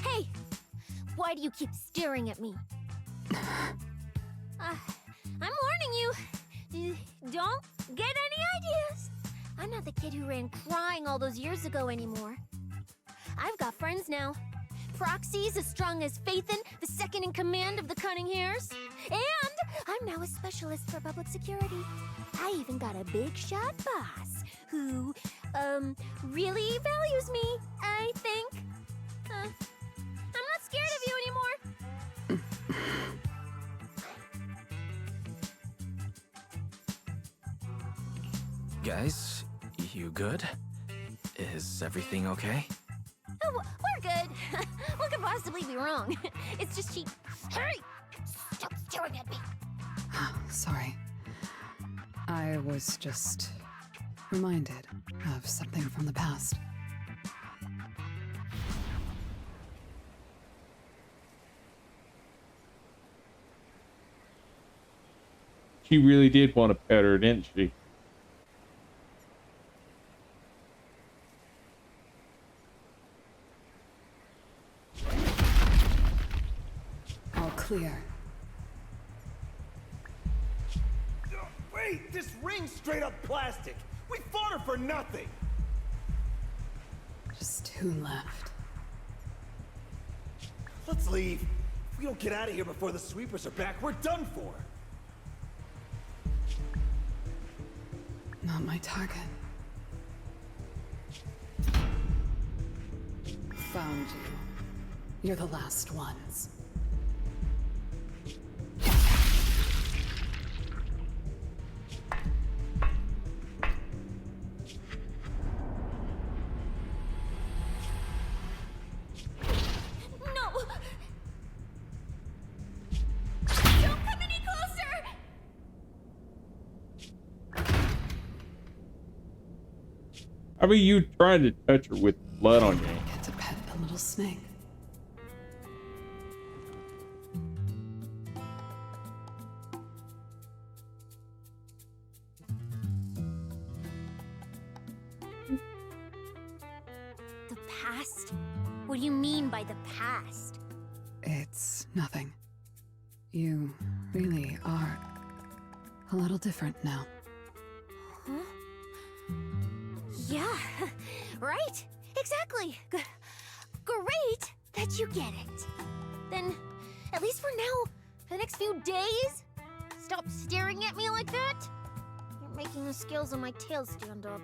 Hey! Why do you keep staring at me? I'm warning you. Don't get any ideas. I'm not the kid who ran crying all those years ago anymore. I've got friends now. Proxy's as strong as Phaethon, the second in command of the Cunning Hares. And I'm now a specialist for public security. I even got a big shot boss who, really values me, I think. I'm not scared of you anymore. Guys, you good? Is everything okay? Oh, we're good. What could possibly be wrong? It's just she... Hurry! Stop staring at me! Sorry. I was just reminded of something from the past. She really did want to pet her, didn't she? All clear. Wait, this ring's straight up plastic. We fought her for nothing. Just 2 left. Let's leave. If we don't get out of here before the sweepers are back, we're done for. Not my target. Found you. You're the last ones. No! Don't come any closer! I mean, you tried to touch her with blood on you. Get to pet the little snake. The past? What do you mean by the past? It's nothing. You really are a little different now. Huh? Yeah, right? Exactly. Great that you get it. Then, at least for now, for the next few days, stop staring at me like that. You're making the scales on my tail stand up.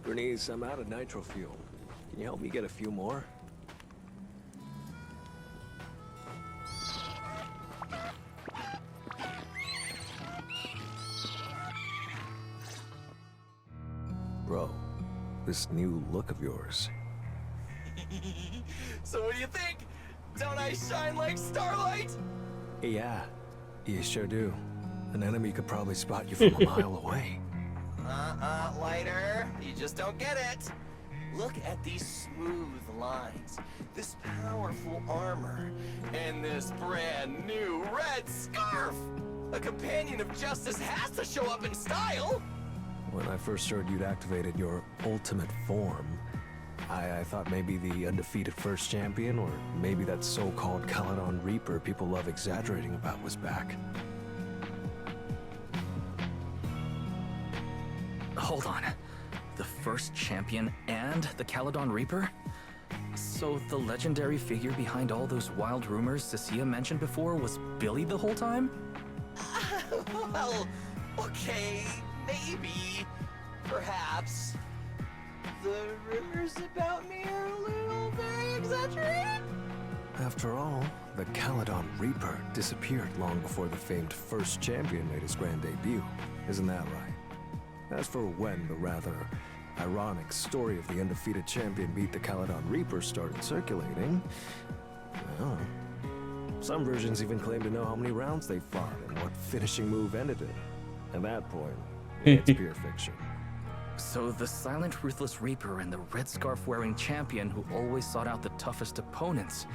Bernice, I'm out of nitro fuel. Can you help me get a few more? Bro, this new look of yours. So what do you think? Don't I shine like starlight? Yeah, you sure do. An enemy could probably spot you from a mile away. Lighter. You just don't get it. Look at these smooth lines, this powerful armor, and this brand new red scarf. A companion of justice has to show up in style. When I first heard you'd activated your ultimate form, I thought maybe the undefeated first champion, or maybe that so-called Caledon Reaper people love exaggerating about was back. Hold on. The first champion and the Caledon Reaper? So the legendary figure behind all those wild rumors Cecilia mentioned before was Billy the whole time? Well, okay, maybe, perhaps. The rumors about me are a little very exaggerated. After all, the Caledon Reaper disappeared long before the famed first champion made his grand debut. Isn't that right? As for when the rather ironic story of the undefeated champion beat the Caledon Reaper started circulating, well, some versions even claim to know how many rounds they fought and what finishing move ended it. At that point, it's pure fiction. So the silent, ruthless Reaper and the red scarf-wearing champion who always sought out the toughest opponents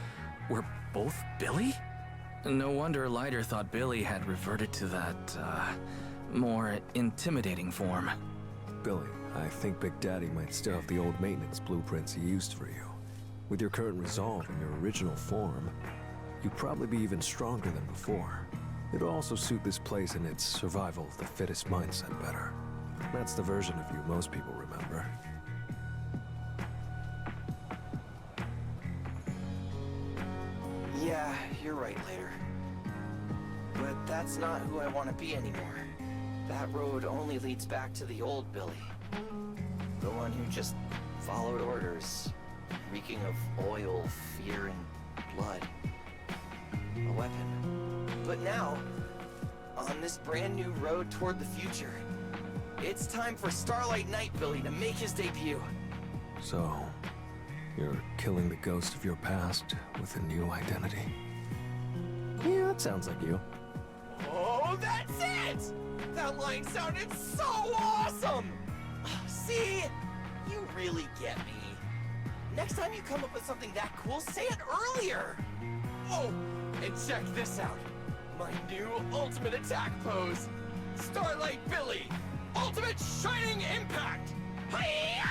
were both Billy? No wonder Lighter thought Billy had reverted to that, more intimidating form. Billy, I think Big Daddy might still have the old maintenance blueprints he used for you. With your current resolve and your original form, you'd probably be even stronger than before. It'll also suit this place and its survival of the fittest mindset better. That's the version of you most people remember. Yeah, you're right, Later. But that's not who I want to be anymore. That road only leads back to the old Billy. The one who just followed orders, reeking of oil, fear, and blood. A weapon. But now, on this brand new road toward the future, it's time for Starlight Knight Billy to make his debut. So, you're killing the ghost of your past with a new identity? That sounds like you. Oh, that's it! That line sounded so awesome! See? You really get me. Next time you come up with something that cool, say it earlier! Oh, and check this out. My new ultimate attack pose. Starlight Billy. Ultimate Shining Impact! Hi-ya!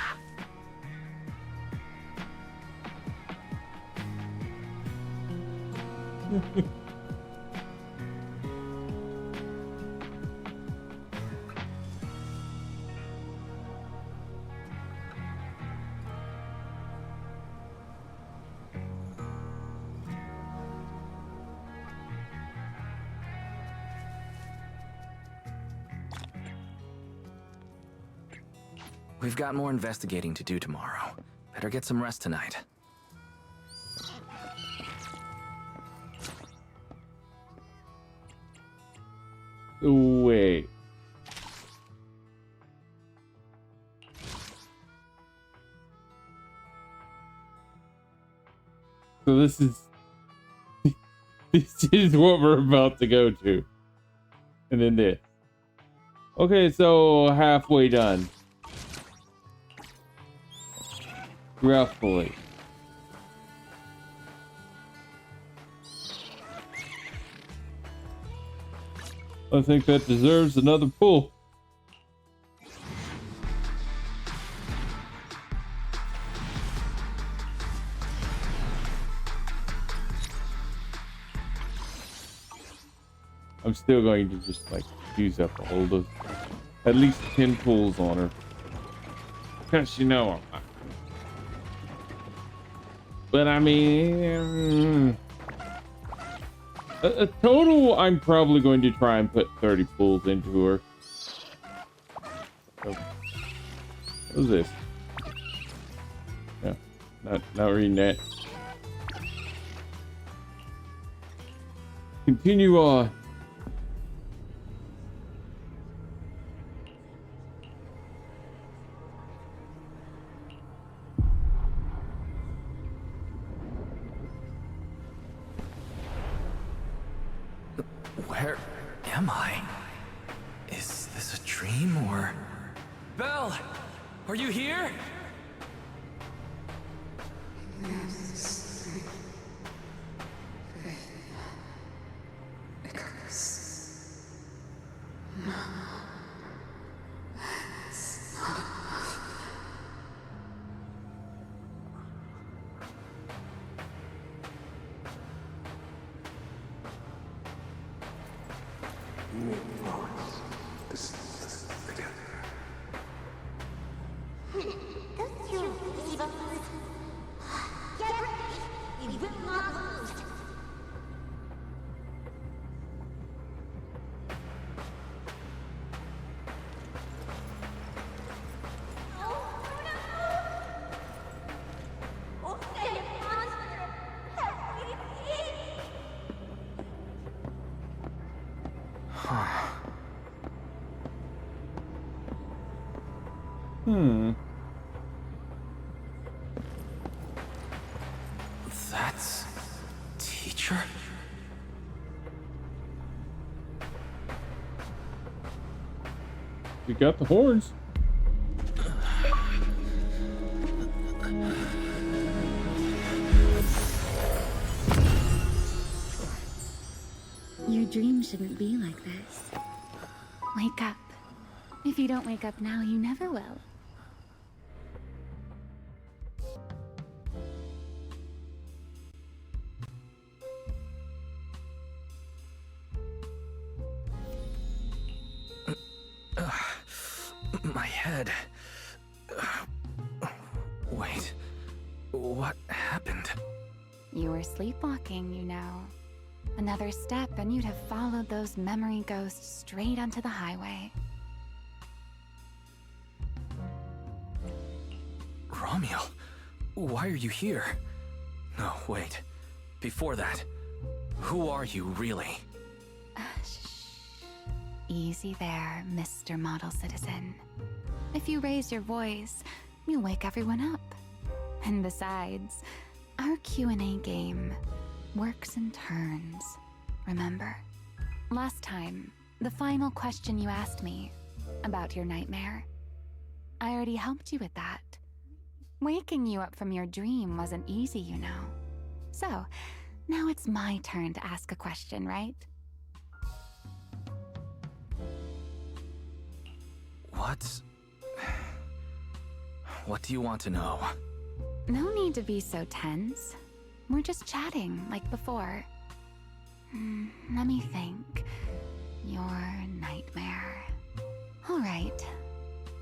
We've got more investigating to do tomorrow. Better get some rest tonight. Wait. So this is this is what we're about to go to. And then this. Okay, so halfway done. Roughly. I think that deserves another pull. I'm still going to just like use up all the at least 10 pulls on her. Because you know, but I mean, a total, I'm probably going to try and put 30 pulls into her. So, what is this? Yeah, not reading that. Continue on. Where am I? Is this a dream or... Belle! Are you here? That's... teacher? You got the horns. Your dream shouldn't be like this. Wake up. If you don't wake up now, you never will. My head. Wait. What happened? You were sleepwalking, you know. Another step and you'd have followed those memory ghosts straight onto the highway. Romiel, why are you here? No, wait. Before that, who are you really? Easy there, Mr. Model Citizen. If you raise your voice, you'll wake everyone up. And besides, our Q&A game works in turns. remember? Last time, the final question you asked me about your nightmare. I already helped you with that. Waking you up from your dream wasn't easy, you know. So, now it's my turn to ask a question, right? What do you want to know? No need to be so tense. We're just chatting, like before. Let me think. Your nightmare. Alright,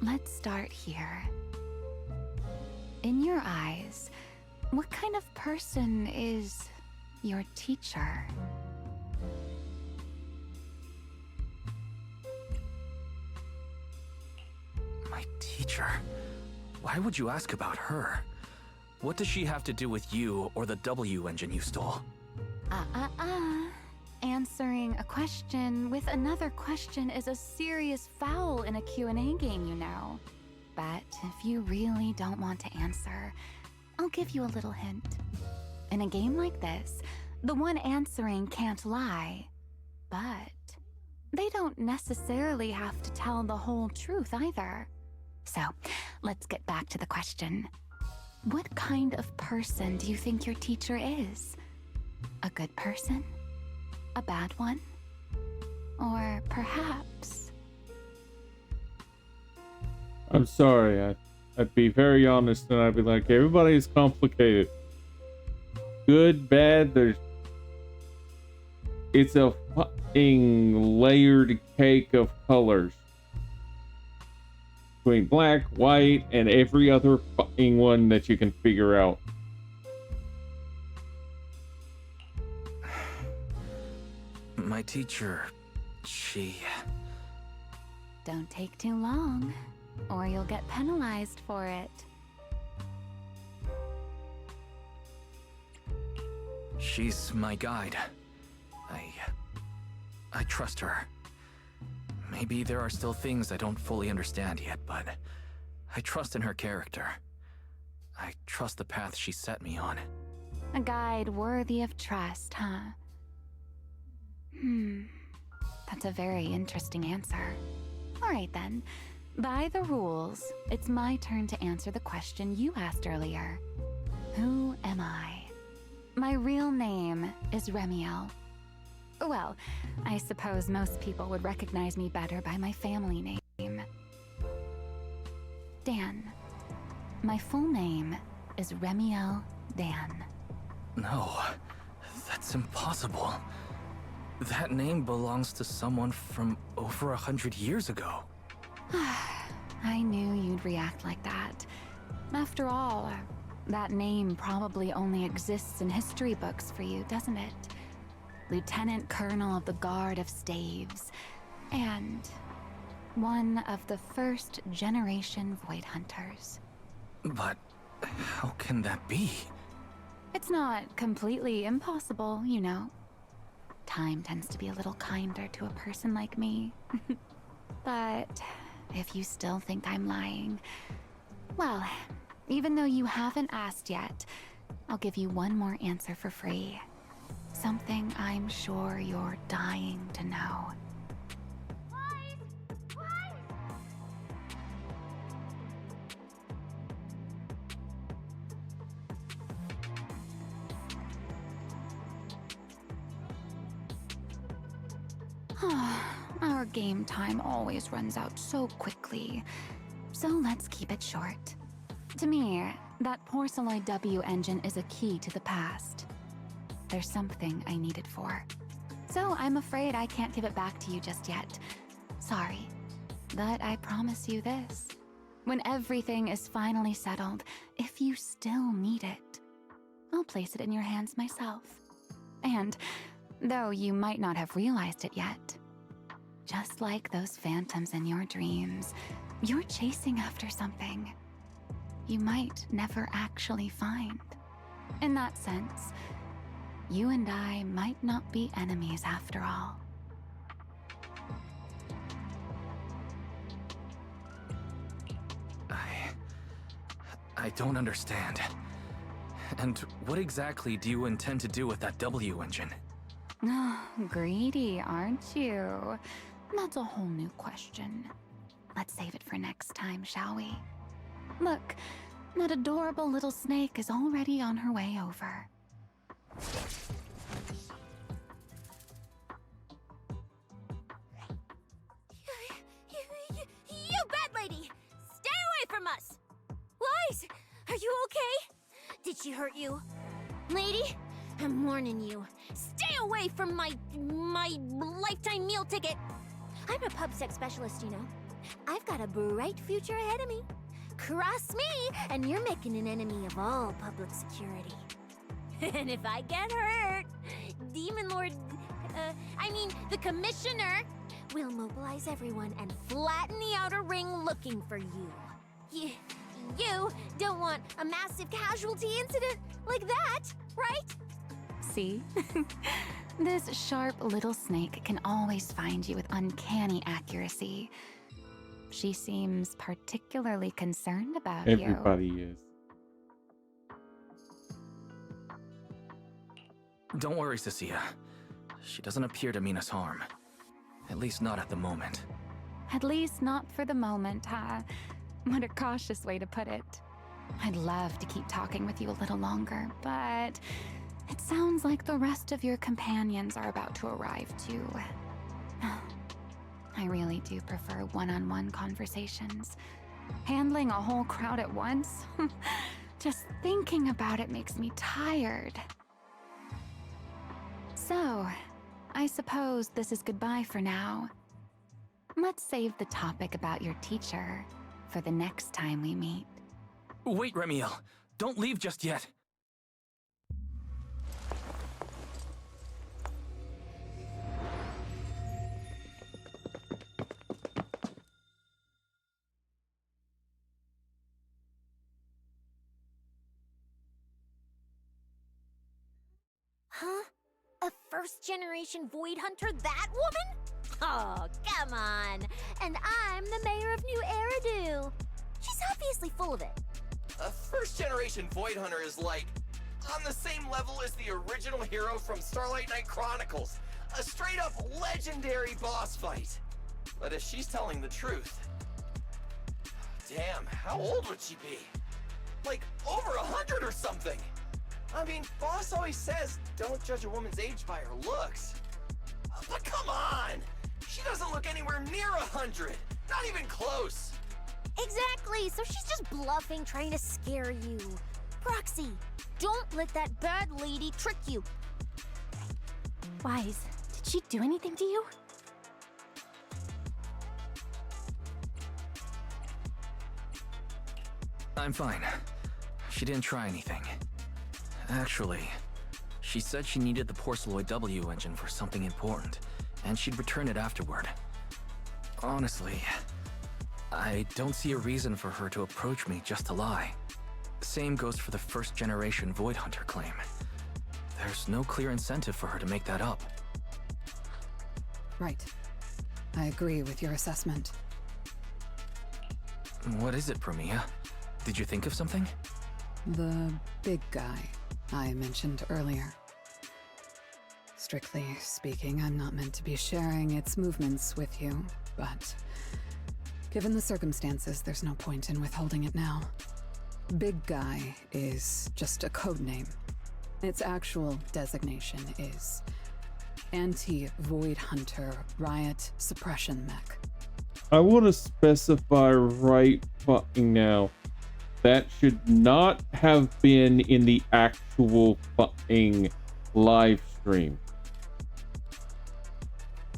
let's start here. In your eyes, what kind of person is your teacher? My teacher? Why would you ask about her? What does she have to do with you or the W engine you stole? Answering a question with another question is a serious foul in a Q&A game, you know. But if you really don't want to answer, I'll give you a little hint. In a game like this, the one answering can't lie. But they don't necessarily have to tell the whole truth either. So, let's get back to the question. What kind of person do you think your teacher is? A good person? A bad one? Or perhaps... I'm sorry, I'd be very honest and I'd be like, everybody's complicated. Good, bad, it's a fucking layered cake of colors. Between black, white, and every other fucking one that you can figure out. My teacher, she... Don't take too long, or you'll get penalized for it. She's my guide. I trust her. Maybe there are still things I don't fully understand yet, but I trust in her character. I trust the path she set me on. A guide worthy of trust, huh? That's a very interesting answer. Alright then. By the rules, it's my turn to answer the question you asked earlier. Who am I? My real name is Remiel. Well, I suppose most people would recognize me better by my family name. Dan. My full name is Remiel Dan. No, that's impossible. That name belongs to someone from over 100 years ago. I knew you'd react like that. After all, that name probably only exists in history books for you, doesn't it? Lieutenant Colonel of the Guard of Staves, and one of the first generation Void Hunters. But how can that be? It's not completely impossible, you know. Time tends to be a little kinder to a person like me. But if you still think I'm lying, well, even though you haven't asked yet, I'll give you one more answer for free. Something I'm sure you're dying to know. Our game time always runs out so quickly, so let's keep it short. To me, that porcelain W engine is a key to the past. There's something I need it for. So I'm afraid I can't give it back to you just yet. Sorry. But I promise you this. When everything is finally settled, if you still need it, I'll place it in your hands myself. And, though you might not have realized it yet, just like those phantoms in your dreams, you're chasing after something you might never actually find. In that sense, you and I might not be enemies after all. I don't understand. And what exactly do you intend to do with that W engine? Greedy, aren't you? That's a whole new question. Let's save it for next time, shall we? Look, that adorable little snake is already on her way over. You bad lady! Stay away from us! Wise, are you okay? Did she hurt you? Lady, I'm warning you. Stay away from my lifetime meal ticket! I'm a pub sec specialist, you know. I've got a bright future ahead of me. Cross me, and you're making an enemy of all public security. And if I get hurt, Demon Lord... the Commissioner will mobilize everyone and flatten the outer ring looking for you. You don't want a massive casualty incident like that, right? See? This sharp little snake can always find you with uncanny accuracy. She seems particularly concerned about you. Everybody is. Don't worry, Cecilia. She doesn't appear to mean us harm. At least not at the moment. At least not for the moment, huh? What a cautious way to put it. I'd love to keep talking with you a little longer, but it sounds like the rest of your companions are about to arrive too. I really do prefer one-on-one conversations. Handling a whole crowd at once? Just thinking about it makes me tired. So, I suppose this is goodbye for now. Let's save the topic about your teacher for the next time we meet. Wait, Remiel. Don't leave just yet. Huh? A first-generation Void Hunter, that woman? Oh, come on. And I'm the mayor of New Eridu. She's obviously full of it. A first-generation Void Hunter is like on the same level as the original hero from Starlight Knight Chronicles. A straight-up legendary boss fight. But if she's telling the truth... Damn, how old would she be? Like, over 100 or something! I mean, boss always says, don't judge a woman's age by her looks. But come on! She doesn't look anywhere near 100! Not even close! Exactly, so she's just bluffing, trying to scare you. Proxy, don't let that bad lady trick you. Wise, did she do anything to you? I'm fine. She didn't try anything. Actually, she said she needed the Porceloid W engine for something important, and she'd return it afterward. Honestly, I don't see a reason for her to approach me just to lie. Same goes for the first-generation Void Hunter claim. There's no clear incentive for her to make that up. Right. I agree with your assessment. What is it, Promeia? Did you think of something? The big guy I mentioned earlier. Strictly speaking, I'm not meant to be sharing its movements with you, but given the circumstances, there's no point in withholding it now. Big Guy is just a code name. Its actual designation is Anti-Void Hunter Riot Suppression Mech. I want to specify right fucking now. That should not have been in the actual fucking live stream.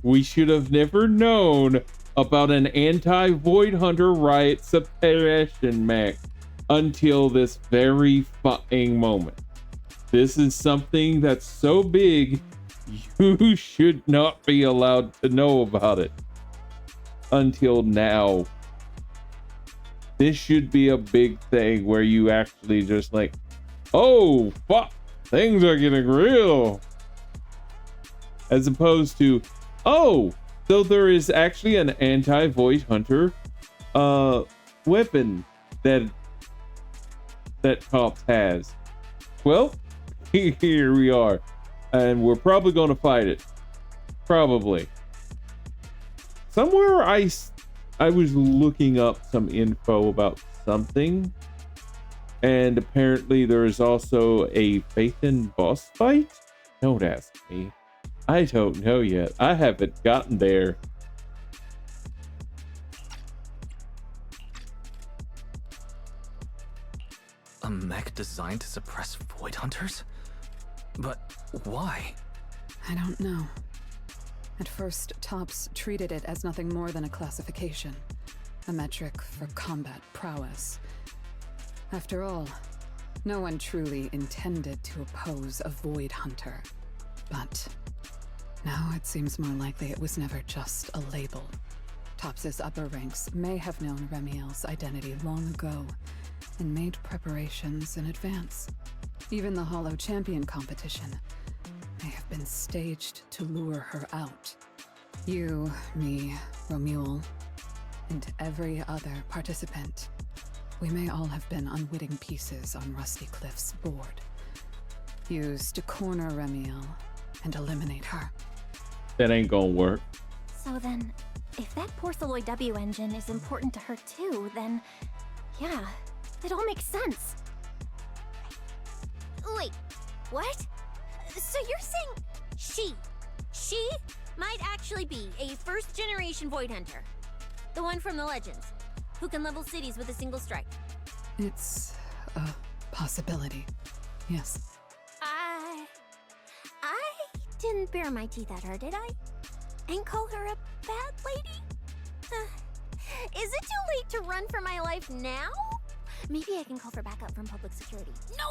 We should have never known about an Anti-Void Hunter Riot Suppression Mech until this very fucking moment. This is something that's so big, you should not be allowed to know about it until now. This should be a big thing where you actually just like, oh, fuck, things are getting real. As opposed to, oh, so there is actually an Anti-Void Hunter weapon that Cops has. Well, here we are. and we're probably going to fight it. Probably. Somewhere I was looking up some info about something, and apparently there is also a Phaethon boss fight. Don't ask me. I don't know yet. I haven't gotten there. A mech designed to suppress Void Hunters? But why? I don't know. At first, Tops treated it as nothing more than a classification, a metric for combat prowess. After all, no one truly intended to oppose a Void Hunter. But now it seems more likely it was never just a label. Tops's upper ranks may have known Remiel's identity long ago and made preparations in advance. Even the Hollow Champion competition may have been staged to lure her out. You, me, Romuald, and every other participant. We may all have been unwitting pieces on Rusty Cliff's board, used to corner Remiel and eliminate her. That ain't gonna work. So then, if that Porceloid W engine is important to her too, then yeah, it all makes sense. Wait, what? So you're saying she might actually be a first-generation Void Hunter? The one from the Legends, who can level cities with a single strike? It's a possibility, yes. I didn't bare my teeth at her, did I? And call her a bad lady? Is it too late to run for my life now? Maybe I can call for backup from public security. No,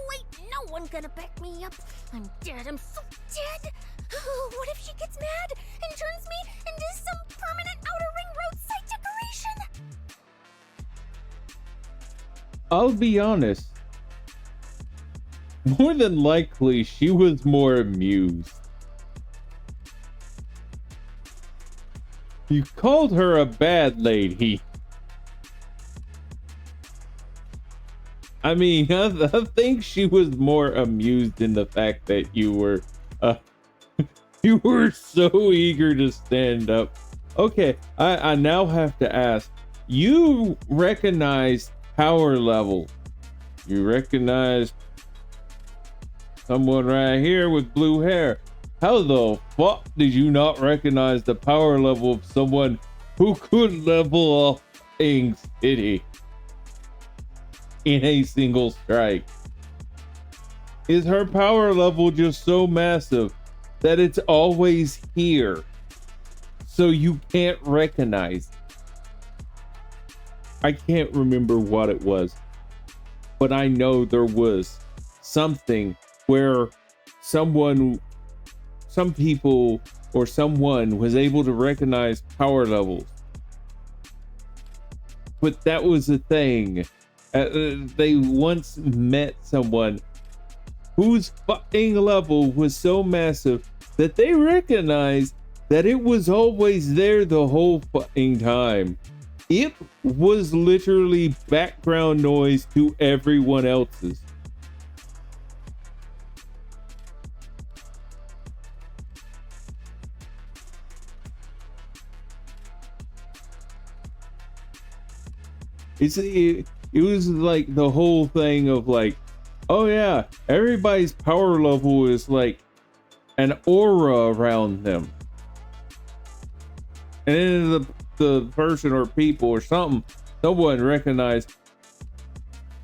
wait, no one's gonna back me up. I'm dead, I'm so dead. What if she gets mad and turns me into some permanent outer ring roadside decoration? I'll be honest. More than likely, she was more amused. You called her a bad lady. I mean, I think she was more amused in the fact that you were so eager to stand up. Okay, I now have to ask. You recognize power level. You recognize someone right here with blue hair. How the fuck did you not recognize the power level of someone who could level up a city in a single strike? Is her power level just so massive that it's always here, so you can't recognize? I can't remember what it was, but I know there was something where some people or someone was able to recognize power levels. But that was the thing. They once met someone whose fucking level was so massive that they recognized that it was always there the whole fucking time. It was literally background noise to everyone else's. It was like the whole thing of like, oh yeah, everybody's power level is like an aura around them. And then the person or people or something, someone recognized,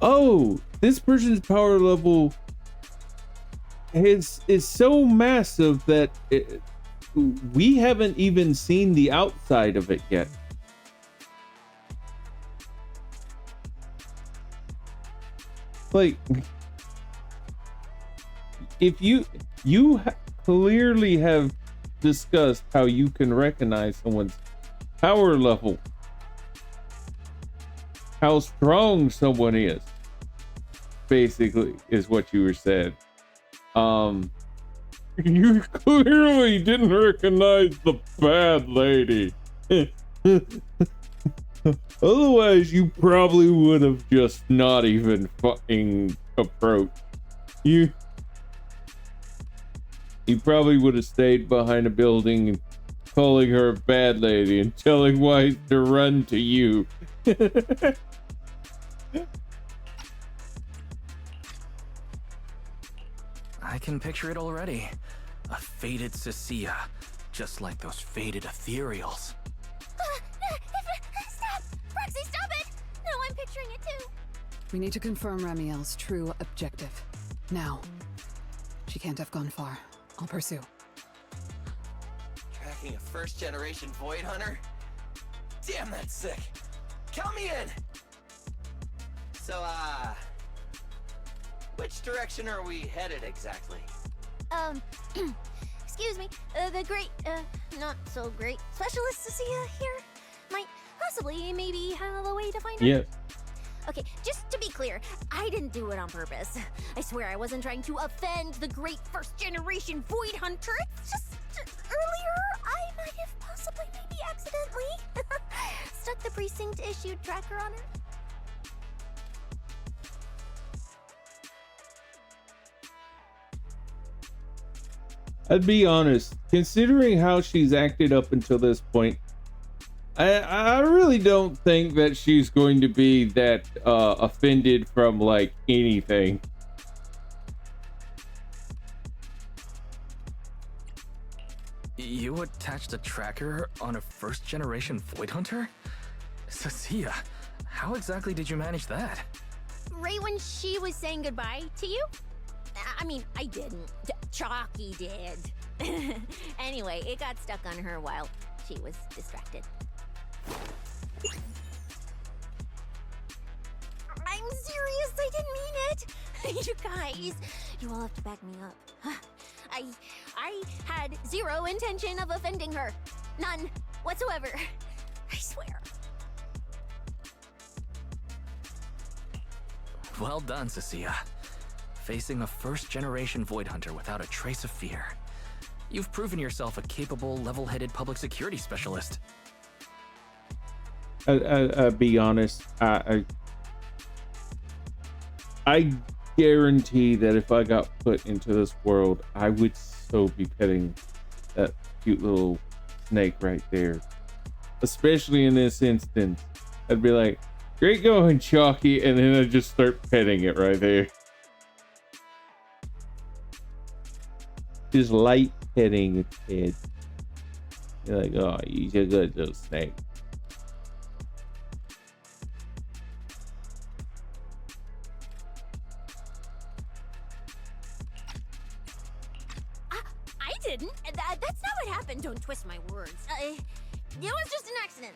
oh, this person's power level is so massive that we haven't even seen the outside of it yet. Like, if you clearly have discussed how you can recognize someone's power level, how strong someone is, basically, is what you were said. You clearly didn't recognize the bad lady. Otherwise, you probably would have just not even fucking approached. He probably would have stayed behind a building and calling her a bad lady and telling White to run to you. I can picture it already. A faded Cecilia, just like those faded ethereals. Stop! Roxy, stop it! No, I'm picturing it too. We need to confirm Ramiel's true objective. Now. She can't have gone far. I'll pursue. Tracking a first-generation Void Hunter? Damn, that's sick. Count me in! So, which direction are we headed exactly? Excuse me, the great, not so great specialist Cecilia here might possibly maybe have a way to find her. Yeah. Okay, just to be clear, I didn't do it on purpose. I swear I wasn't trying to offend the great first-generation Void Hunter. It's just earlier I might have possibly maybe accidentally stuck the precinct-issued tracker on her. I'd be honest, considering how she's acted up until this point, I really don't think that she's going to be that offended from like anything. You attached a tracker on a first-generation Void Hunter? Cecilia, how exactly did you manage that? Right when she was saying goodbye to you? I mean, I didn't. Chalky did. Anyway, it got stuck on her while she was distracted. I'm serious, I didn't mean it. You guys, you all have to back me up. I had zero intention of offending her. None whatsoever. I swear. Well done, Cecilia. Facing a first-generation Void Hunter without a trace of fear. You've proven yourself a capable, level-headed public security specialist. I'll be honest, I guarantee that if I got put into this world, I would so be petting that cute little snake right there. Especially in this instance, I'd be like, great going, Chalky, and then I'd just start petting it right there. Just light petting its head. You're like, oh, you're a good little snake. I didn't. That's not what happened. Don't twist my words. It was just an accident.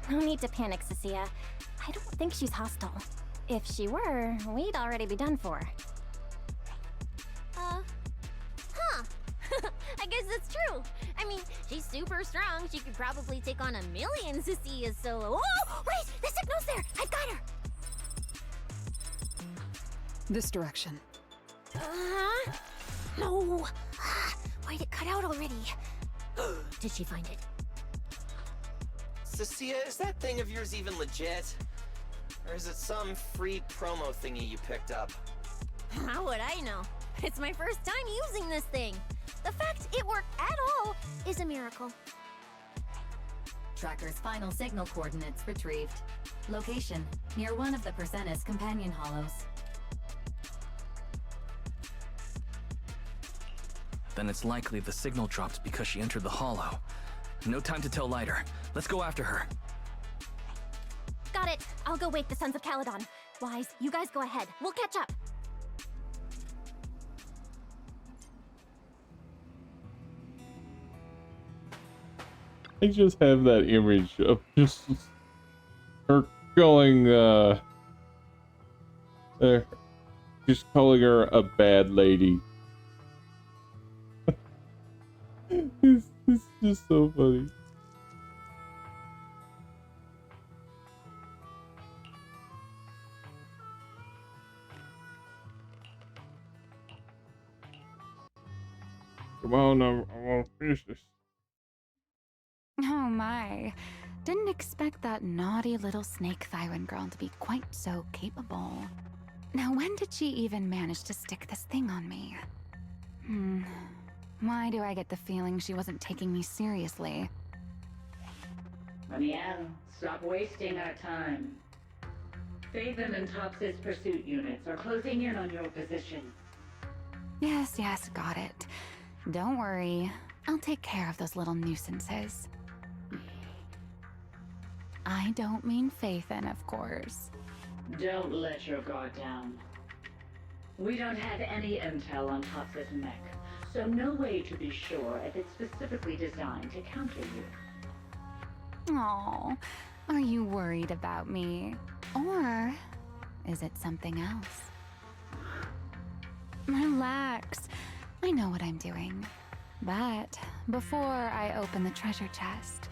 No need to panic, Cecilia. I don't think she's hostile. If she were, we'd already be done for. I guess that's true. I mean, she's super strong. She could probably take on 1,000,000 Cecilias solo. Oh, wait! The signal's there! I've got her! This direction. No! Why'd it cut out already? Did she find it? Cecilia, is that thing of yours even legit? Or is it some free promo thingy you picked up? How would I know? It's my first time using this thing. The fact it worked at all is a miracle. Tracker's final signal coordinates retrieved. Location, near one of the Persenis companion hollows. Then it's likely the signal dropped because she entered the hollow. No time to tell Lighter. Let's go after her. Got it. I'll go wake the Sons of Caledon. Wise, you guys go ahead. We'll catch up. I just have that image of just her going, just calling her a bad lady. It's just so funny. Come on, I want to finish this. Oh my. Didn't expect that naughty little snake Thyran girl to be quite so capable. Now when did she even manage to stick this thing on me? Why do I get the feeling she wasn't taking me seriously? Ramiel, stop wasting our time. Faven and Tops's pursuit units are closing in on your position. Yes, got it. Don't worry. I'll take care of those little nuisances. I don't mean Faithen, of course. Don't let your guard down. We don't have any intel on Tops's mech, so no way to be sure if it's specifically designed to counter you. Aw, are you worried about me? Or is it something else? Relax. I know what I'm doing. But before I open the treasure chest,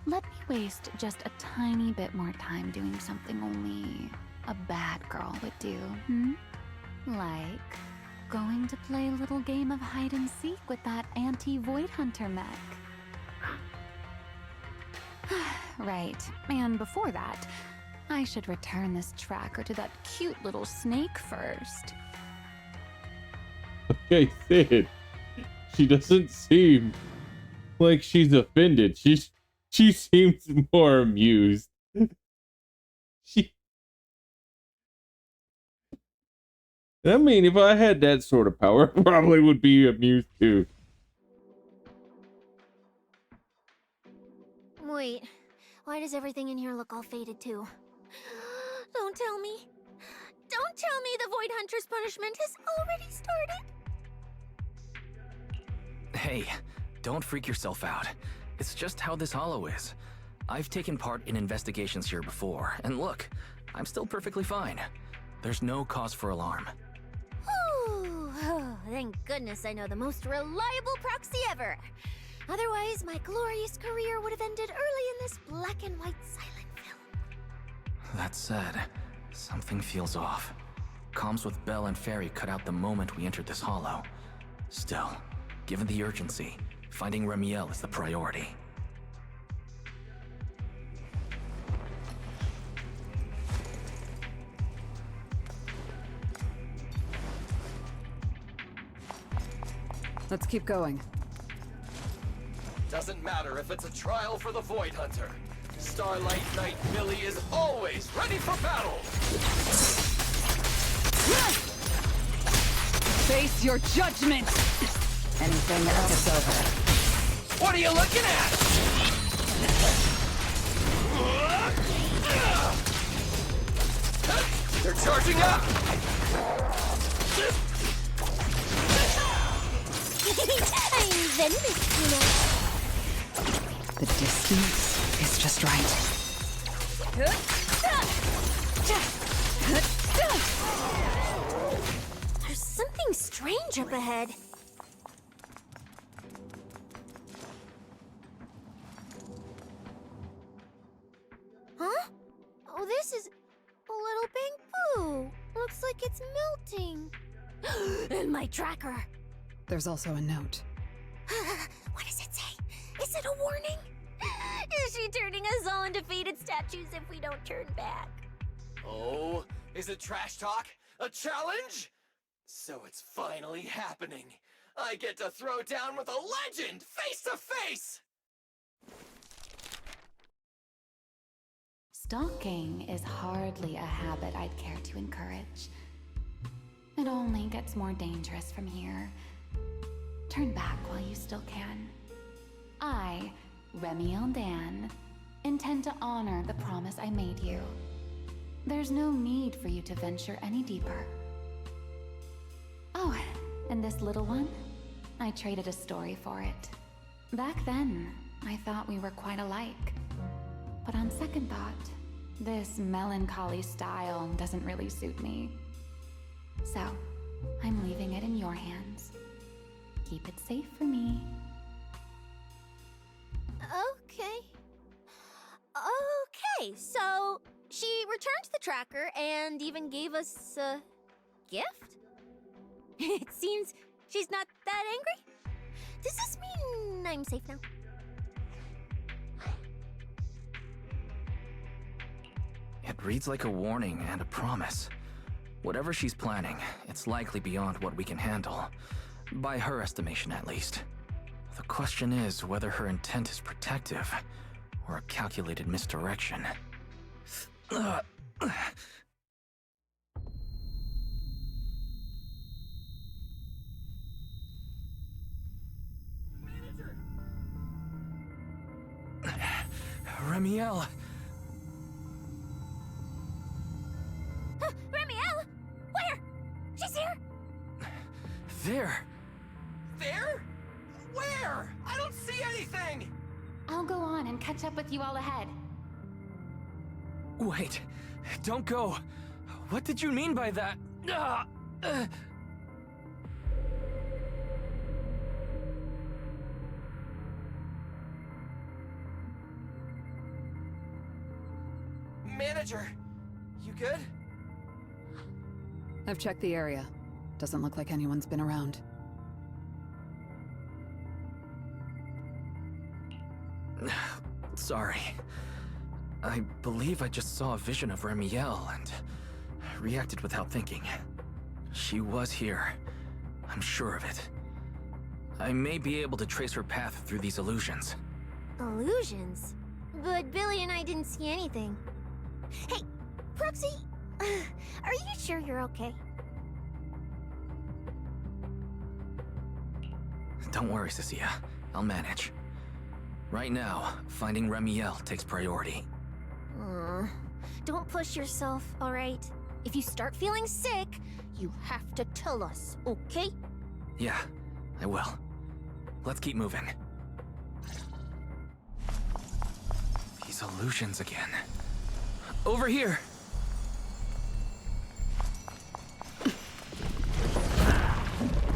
let me waste just a tiny bit more time doing something only a bad girl would do, Like going to play a little game of hide and seek with that Anti-Void Hunter mech. Right, and before that, I should return this tracker to that cute little snake first. Okay, Sid. She doesn't seem like she's offended. She seems more amused. I mean, if I had that sort of power, I probably would be amused too. Wait, why does everything in here look all faded too? Don't tell me. Don't tell me the Void Hunter's punishment has already started. Hey, don't freak yourself out. It's just how this hollow is. I've taken part in investigations here before, and look, I'm still perfectly fine. There's no cause for alarm. Whew. Oh, thank goodness I know the most reliable proxy ever. Otherwise, my glorious career would have ended early in this black and white silent film. That said, something feels off. Comms with Belle and Fairy cut out the moment we entered this hollow. Still, given the urgency, finding Ramiel is the priority. Let's keep going. Doesn't matter if it's a trial for the Void Hunter. Starlight Knight Billy is always ready for battle! Face your judgment! Anything else is over. What are you looking at? They're charging up! I'm venomous, you know. The distance is just right. There's something strange up ahead. Huh? Oh, this is a little bamboo. Looks like it's melting. And my tracker. There's also a note. What does it say? Is it a warning? Is she turning us all into faded statues if we don't turn back? Oh, is it trash talk? A challenge? So it's finally happening. I get to throw down with a legend face to face! Stalking is hardly a habit I'd care to encourage. It only gets more dangerous from here. Turn back while you still can. I, Ramiel Dan, intend to honor the promise I made you. There's no need for you to venture any deeper. Oh, and this little one? I traded a story for it. Back then, I thought we were quite alike. But on second thought, this melancholy style doesn't really suit me. So, I'm leaving it in your hands. Keep it safe for me. Okay. Okay, so she returned the tracker and even gave us a gift? It seems she's not that angry. Does this mean I'm safe now? It reads like a warning and a promise. Whatever she's planning, it's likely beyond what we can handle. By her estimation, at least. The question is whether her intent is protective or a calculated misdirection. Remiel! Remiel! Where? She's here! There! There? Where? I don't see anything! I'll go on and catch up with you all ahead. Wait, don't go. What did you mean by that? Manager, you good? I've checked the area. Doesn't look like anyone's been around. Sorry. I believe I just saw a vision of Remiel and reacted without thinking. She was here. I'm sure of it. I may be able to trace her path through these illusions. Illusions? But Billy and I didn't see anything. Hey, Proxy, are you sure you're okay? Don't worry, Cecilia. I'll manage. Right now, finding Remiel takes priority. Don't push yourself, alright? If you start feeling sick, you have to tell us, okay? Yeah, I will. Let's keep moving. These illusions again. Over here!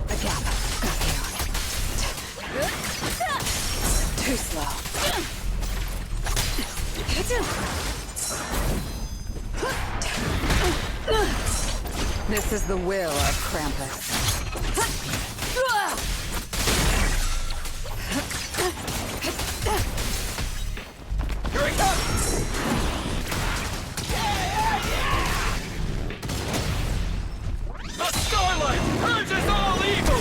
A gap. Too slow. This is the will of Krampus. Here it comes! The starlight purges all evil!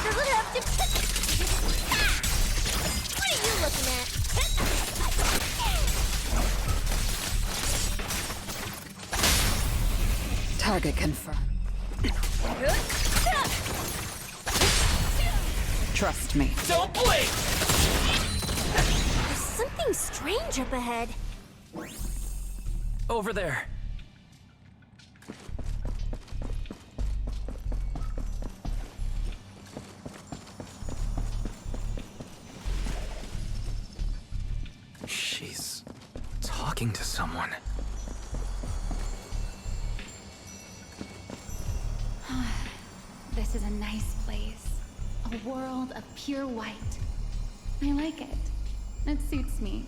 Does it have to... What are you looking at? Target confirmed. Trust me. Don't blink! There's something strange up ahead. Over there. She's talking to someone. This is a nice place. A world of pure white. I like it. It suits me.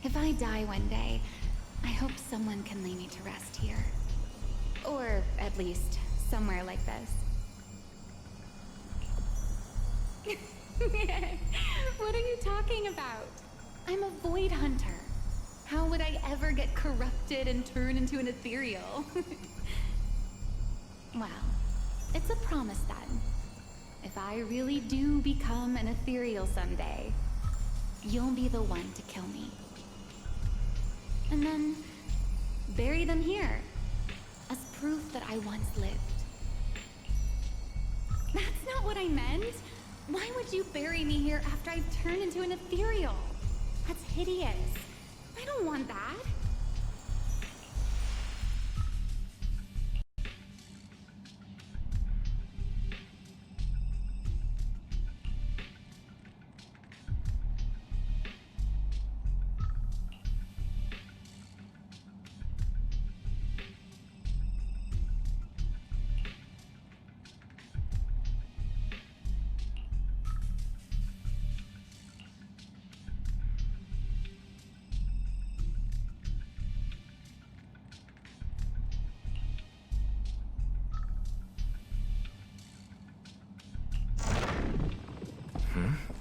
If I die one day, I hope someone can lay me to rest here. Or at least somewhere like this. What are you talking about? I'm a Void Hunter. How would I ever get corrupted and turn into an ethereal? Well, it's a promise then. If I really do become an ethereal someday, you'll be the one to kill me. And then bury them here as proof that I once lived. That's not what I meant. Why would you bury me here after I've turned into an ethereal? That's hideous. I don't want that.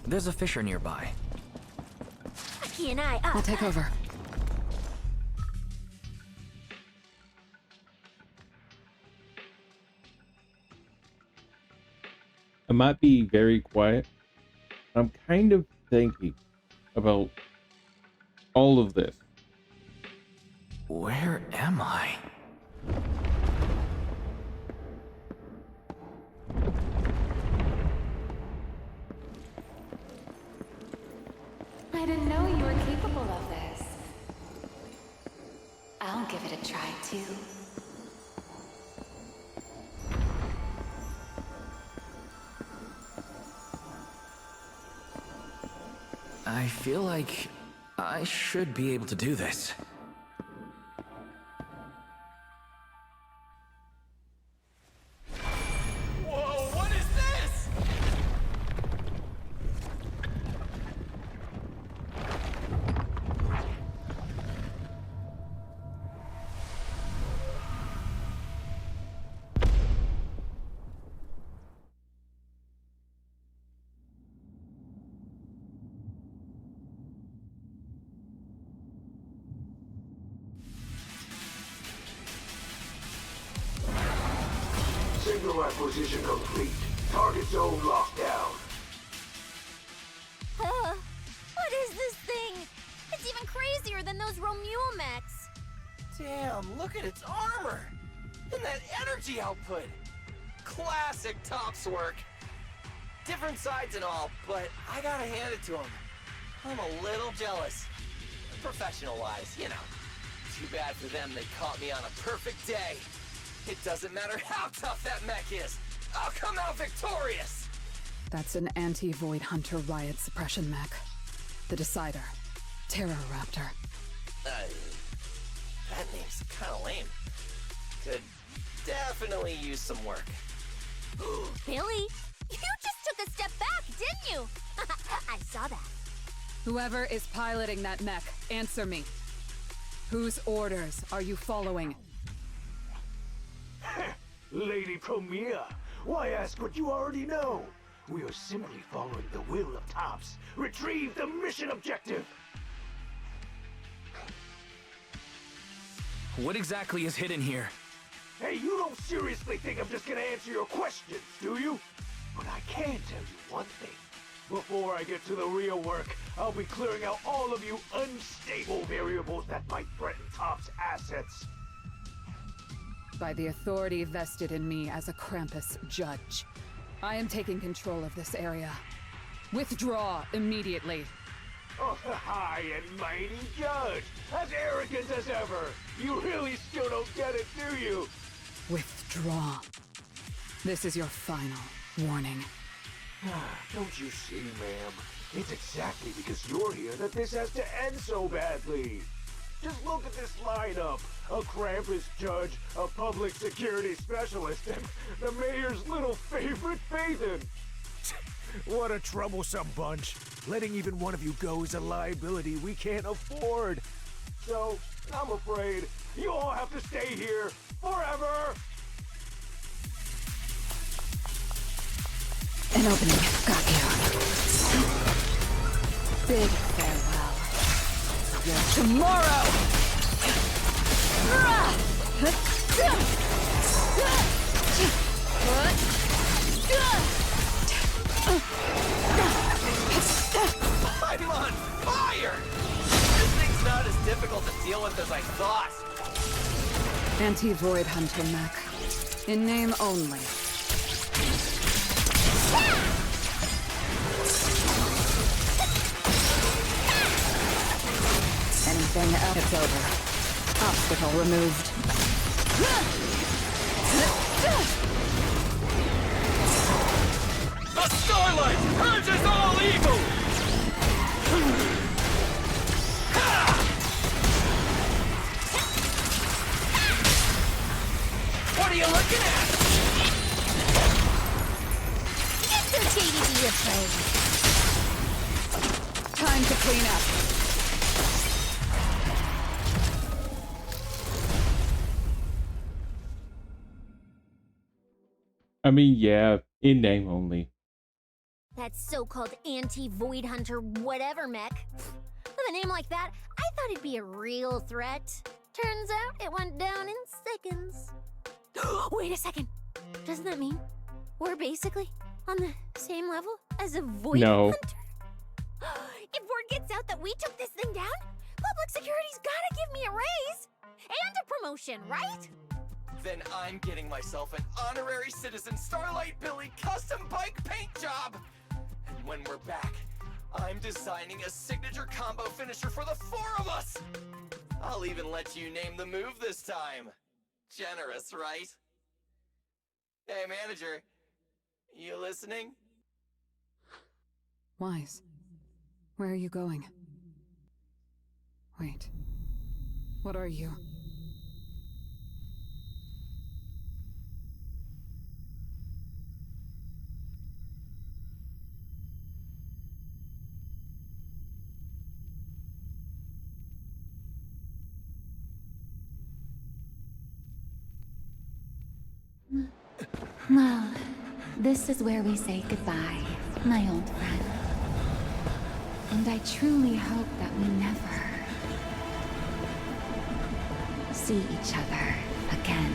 There's a fissure nearby. I He and I, I'll take over. I might be very quiet. I'm kind of thinking about all of this. Where am I? I didn't know you were capable of this. I'll give it a try, too. I feel like I should be able to do this. Whoa, what is this? Signal acquisition complete. Target zone locked down. What is this thing? It's even crazier than those Romule mechs. Damn, look at its armor! And that energy output! Classic Tops work! Different sides and all, but I gotta hand it to him. I'm a little jealous. Professional-wise, you know. Too bad for them they caught me on a perfect day. It doesn't matter how tough that mech is. I'll come out victorious! That's an Anti-Void Hunter riot suppression mech. The Decider. Terror Raptor. That name's kinda lame. Could definitely use some work. Billy, you just took a step back, didn't you? I saw that. Whoever is piloting that mech, answer me. Whose orders are you following? Lady Promeia, why ask what you already know? We are simply following the will of Tops. Retrieve the mission objective! What exactly is hidden here? Hey, you don't seriously think I'm just gonna answer your questions, do you? But I can tell you one thing. Before I get to the real work, I'll be clearing out all of you unstable variables that might threaten Tops' assets. By the authority vested in me as a Krampus judge, I am taking control of this area. Withdraw immediately. Oh, high and mighty judge! As arrogant as ever! You really still don't get it, do you? Withdraw. This is your final warning. Don't you see, ma'am? It's exactly because you're here that this has to end so badly. Just look at this lineup. A Krampus judge, a public security specialist, and the mayor's little favorite, Phaethon. What a troublesome bunch. Letting even one of you go is a liability we can't afford. So, I'm afraid you all have to stay here forever. An opening. Got you. Big farewell. Your tomorrow! I'm on fire! This thing's not as difficult to deal with as I thought. Anti-Void Hunter mech. In name only. Anything else? It's over. Obstacle removed. The starlight purges all evil! What are you looking at? Get the JDB afraid. Time to clean up. I mean, yeah, in name only. That so-called Anti-Void Hunter whatever mech. With a name like that, I thought it'd be a real threat. Turns out it went down in seconds. Wait a second. Doesn't that mean we're basically on the same level as a Void No. Hunter? If word gets out that we took this thing down, public security's gotta give me a raise and a promotion, right? Then I'm getting myself an honorary citizen Starlight Billy custom bike paint job. And when we're back, I'm designing a signature combo finisher for the 4 of us. I'll even let you name the move this time. Generous, right? Hey, manager. You listening? Wise, where are you going? Wait. What are you? Well, this is where we say goodbye, my old friend. And I truly hope that we never see each other again.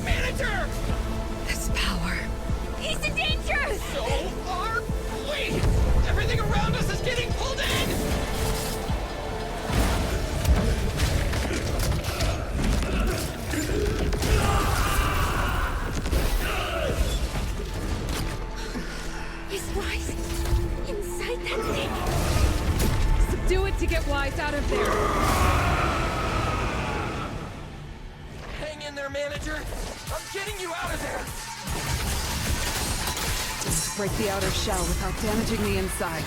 Manager! This power. He's in danger! So are we! Everything around us is getting pulled in! Is Wise inside that thing? Subdue it to get Wise out of there! Hang in there, manager! I'm getting you out of there! Break the outer shell without damaging the inside.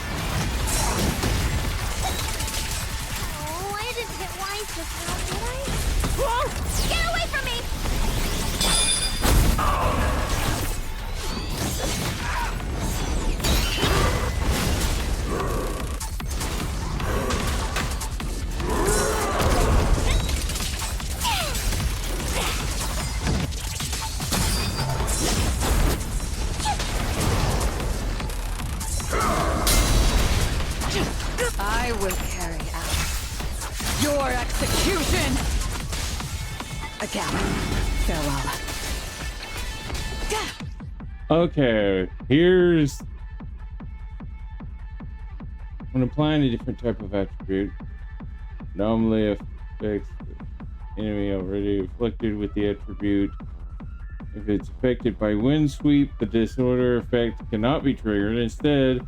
Oh, I didn't hit Wise just now, did I? Whoa! Get away from me! I will carry out your execution! Again, farewell. Okay, here's when applying a different type of attribute, normally affects the enemy already afflicted with the attribute. If it's affected by wind sweep, the disorder effect cannot be triggered. Instead,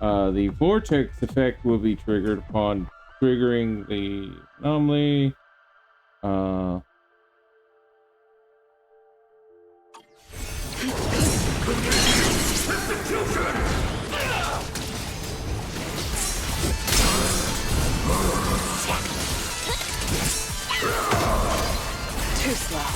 the vortex effect will be triggered upon triggering the anomaly. Too slow.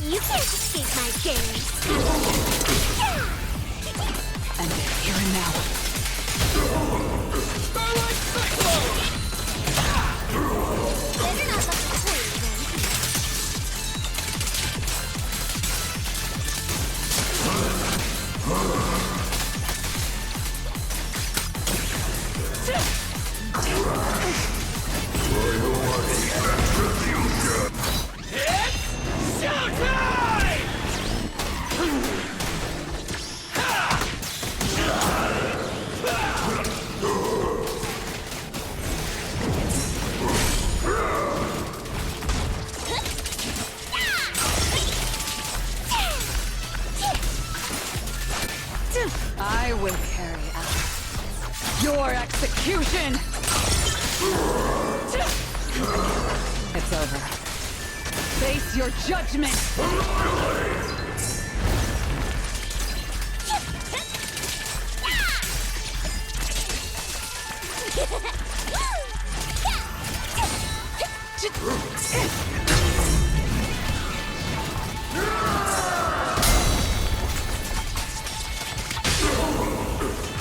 You can't escape my gaze. And here and now. Starlight Cyclone! Better not look crazy then. It's showtime! I will carry out your execution! It's over. Face your judgment!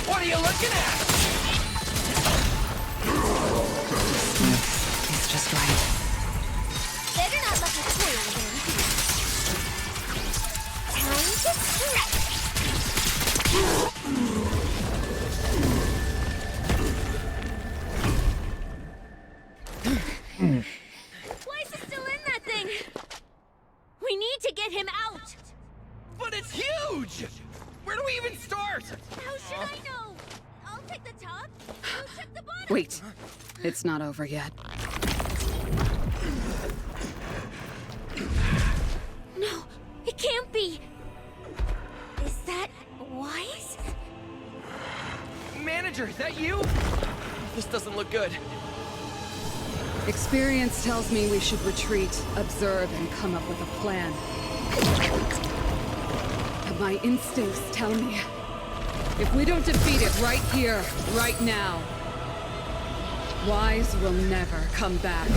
What are you looking at? It's just right. Better not let me spoil them. Time to stretch. Weiss is still in that thing! We need to get him out! But it's huge! Where do we even start? How should I know? I'll take the top. You check the bottom. Wait. It's not over yet. No, it can't be. Is that Weiss? Manager, is that you? This doesn't look good. Experience tells me we should retreat, observe, and come up with a plan. But my instincts tell me, if we don't defeat it right here, right now, Weiss will never come back.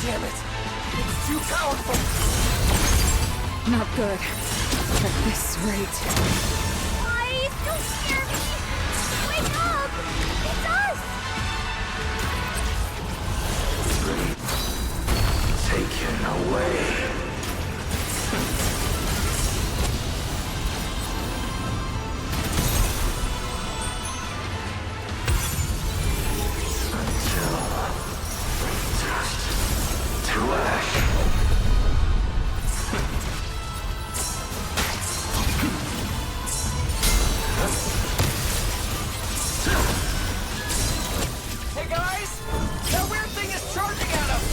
Damn it! It's too powerful! Not good. At this rate. Weiss, don't scare me! Wake up! It's us! Taken away. Until dust to ash. Hey guys! That weird thing is charging at us!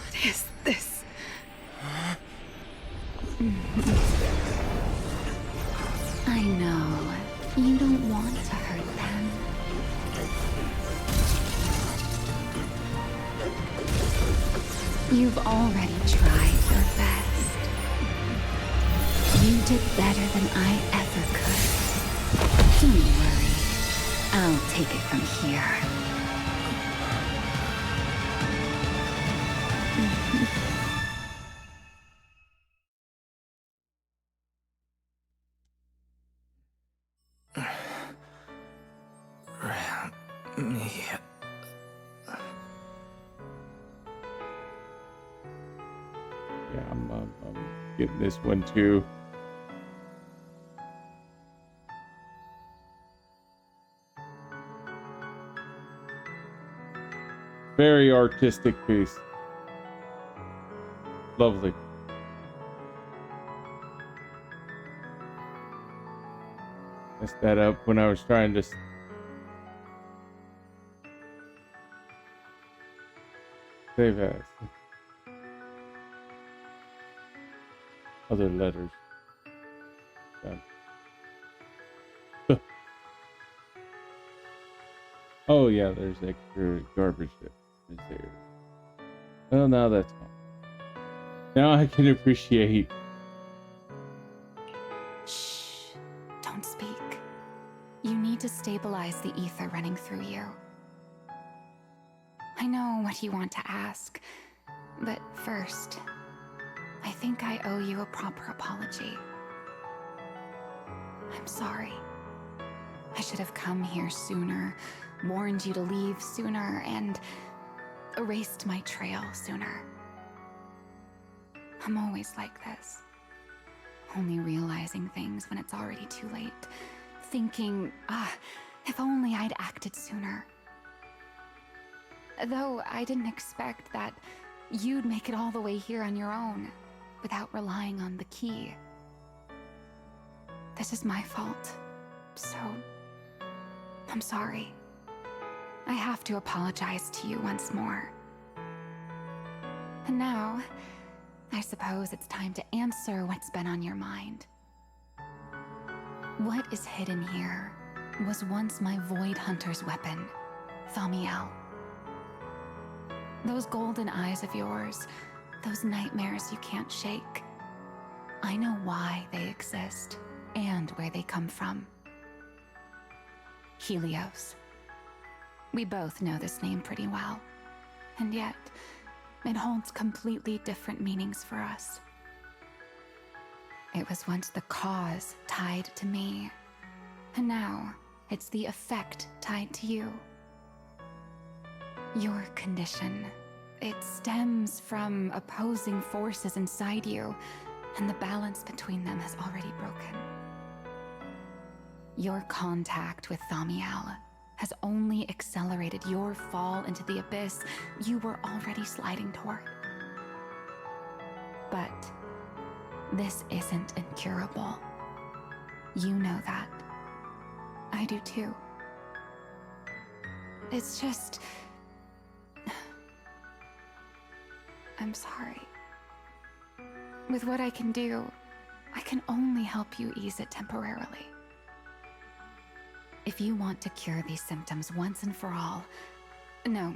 What is this? I know. You don't want to hurt them. You've already tried your best. You did better than I ever could. Don't worry. I'll take it from here. Yeah, I'm getting this one too. Very artistic piece. Lovely. Messed that up when I was trying to save as. Other letters. Done. Oh yeah, there's extra garbage there. Well, now that's fine. Now I can appreciate. Shh. Don't speak. You need to stabilize the ether running through you. I know what you want to ask, but first, I think I owe you a proper apology. I'm sorry. I should have come here sooner, warned you to leave sooner, and erased my trail sooner. I'm always like this. Only realizing things when it's already too late. Thinking, if only I'd acted sooner. Though I didn't expect that you'd make it all the way here on your own, without relying on the key. This is my fault, so I'm sorry. I have to apologize to you once more. And now, I suppose it's time to answer what's been on your mind. What is hidden here was once my Void Hunter's weapon, Thaumiel. Those golden eyes of yours, those nightmares you can't shake. I know why they exist and where they come from. Helios. We both know this name pretty well, and yet it holds completely different meanings for us. It was once the cause tied to me, and now it's the effect tied to you. Your condition, it stems from opposing forces inside you, and the balance between them has already broken. Your contact with Thaumiel has only accelerated your fall into the abyss you were already sliding toward. But this isn't incurable. You know that. I do too. It's just... I'm sorry. With what I can do, I can only help you ease it temporarily. If you want to cure these symptoms once and for all, no,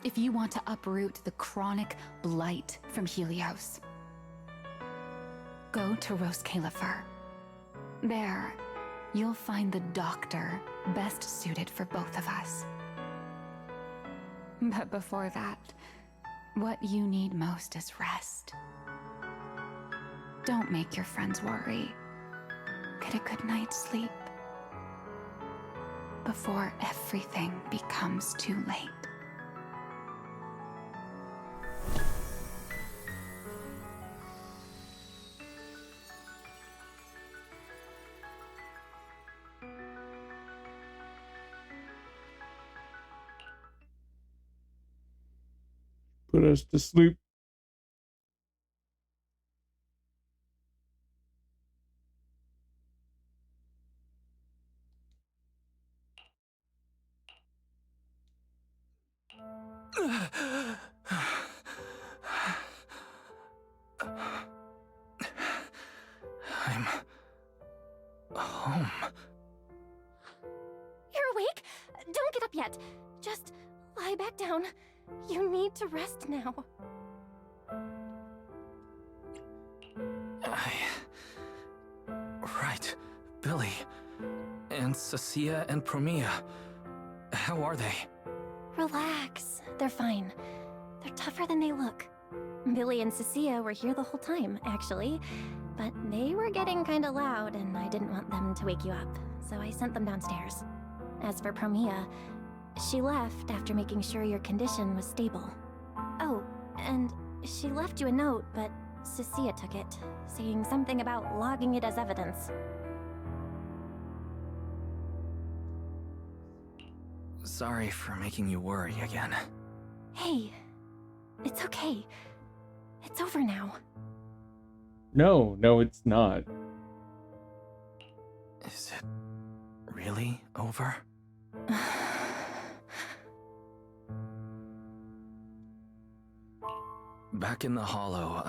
if you want to uproot the chronic blight from Helios, go to Roskalifer. There, you'll find the doctor best suited for both of us. But before that, what you need most is rest. Don't make your friends worry. Get a good night's sleep before everything becomes too late. Put us to sleep. I'm home. You're awake? Don't get up yet. Just lie back down. You need to rest now. Right. Billy. And Cecilia and Promeia. How are they? Relax. They're fine. They're tougher than they look. Billy and Cecilia were here the whole time, actually. But they were getting kinda loud, and I didn't want them to wake you up, so I sent them downstairs. As for Promeia, she left after making sure your condition was stable. Oh, and she left you a note, but Cecilia took it, saying something about logging it as evidence. Sorry for making you worry again. Hey, it's okay. It's over now. No, it's not. Is it really over? Back in the Hollow,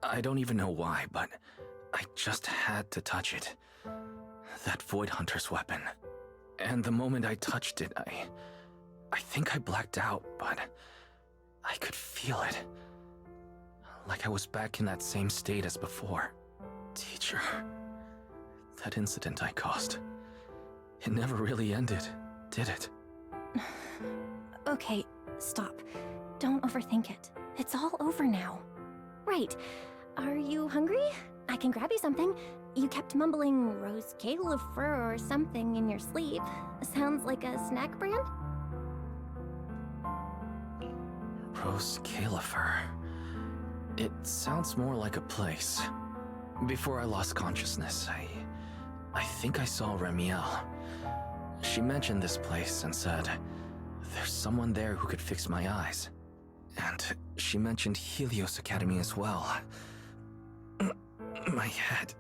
I don't even know why, but I just had to touch it. That Void Hunter's weapon. And the moment I touched it, I think I blacked out, but I could feel it. Like I was back in that same state as before. Teacher, that incident I caused, it never really ended, did it? Okay, stop. Don't overthink it. It's all over now. Right. Are you hungry? I can grab you something. You kept mumbling Roskalifer or something in your sleep. Sounds like a snack brand? Roskalifer. It sounds more like a place. Before I lost consciousness, I think I saw Remiel. She mentioned this place and said, There's someone there who could fix my eyes. And she mentioned Helios Academy as well. My head...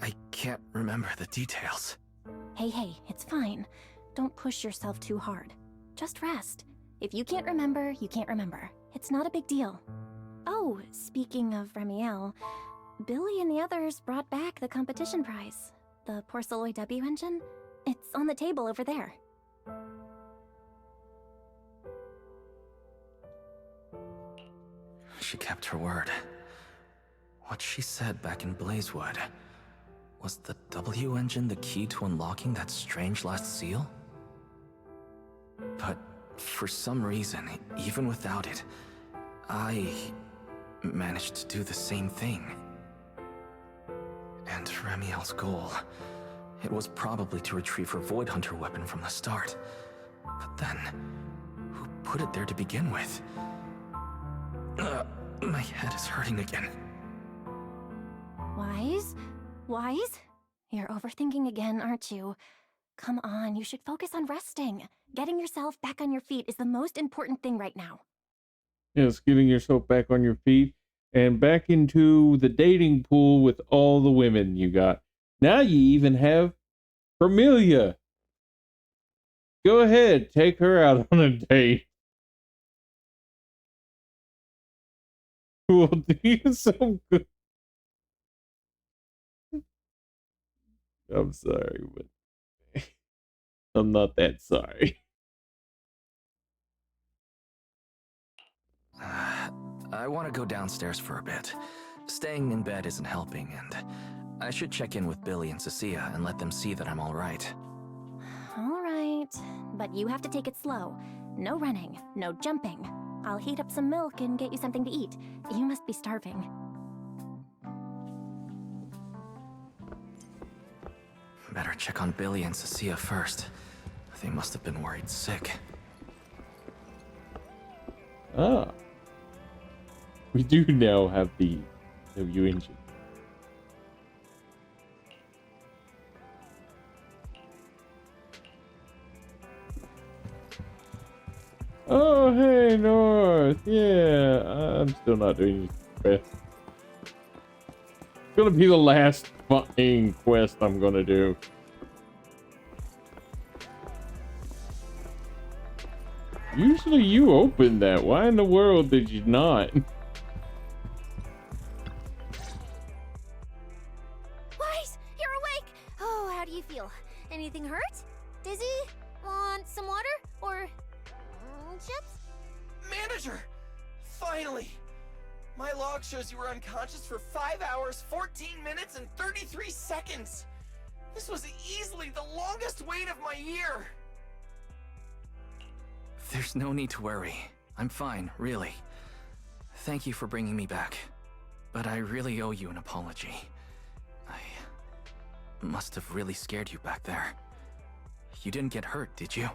I can't remember the details. Hey, it's fine. Don't push yourself too hard. Just rest. If you can't remember, you can't remember. It's not a big deal. Oh, speaking of Remiel, Billy and the others brought back the competition prize. The Porceloid W engine. It's on the table over there. She kept her word. What she said back in Blazewood. Was the W engine the key to unlocking that strange last seal? But for some reason, even without it, I managed to do the same thing. And Remiel's goal, it was probably to retrieve her Void Hunter weapon from the start. But then, who put it there to begin with? My head is hurting again. Wise? You're overthinking again, aren't you? Come on, you should focus on resting. Getting yourself back on your feet is the most important thing right now. Yes, getting yourself back on your feet and back into the dating pool with all the women you got. Now you even have Promeia. Go ahead, take her out on a date. We'll do some good. I'm sorry, but I'm not that sorry. I want to go downstairs for a bit. Staying in bed isn't helping, and I should check in with Billy and Cecilia and let them see that I'm alright. Alright, but you have to take it slow. No running, no jumping. I'll heat up some milk and get you something to eat. You must be starving. Better check on Billy and Cecilia first. They must have been worried sick. Ah. We do now have the W engine. Oh, hey, North. Yeah, I'm still not doing this quest. It's gonna be the last fucking quest I'm gonna do. Usually you open that. Why in the world did you not? Wise, you're awake! Oh, how do you feel? Anything hurt? Dizzy? Want some water? Or chips? Manager! Finally! My log shows you were unconscious for 5 hours, 14 minutes, and 33 seconds! This was easily the longest wait of my year! There's no need to worry. I'm fine, really. Thank you for bringing me back. But I really owe you an apology. I must have really scared you back there. You didn't get hurt, did you?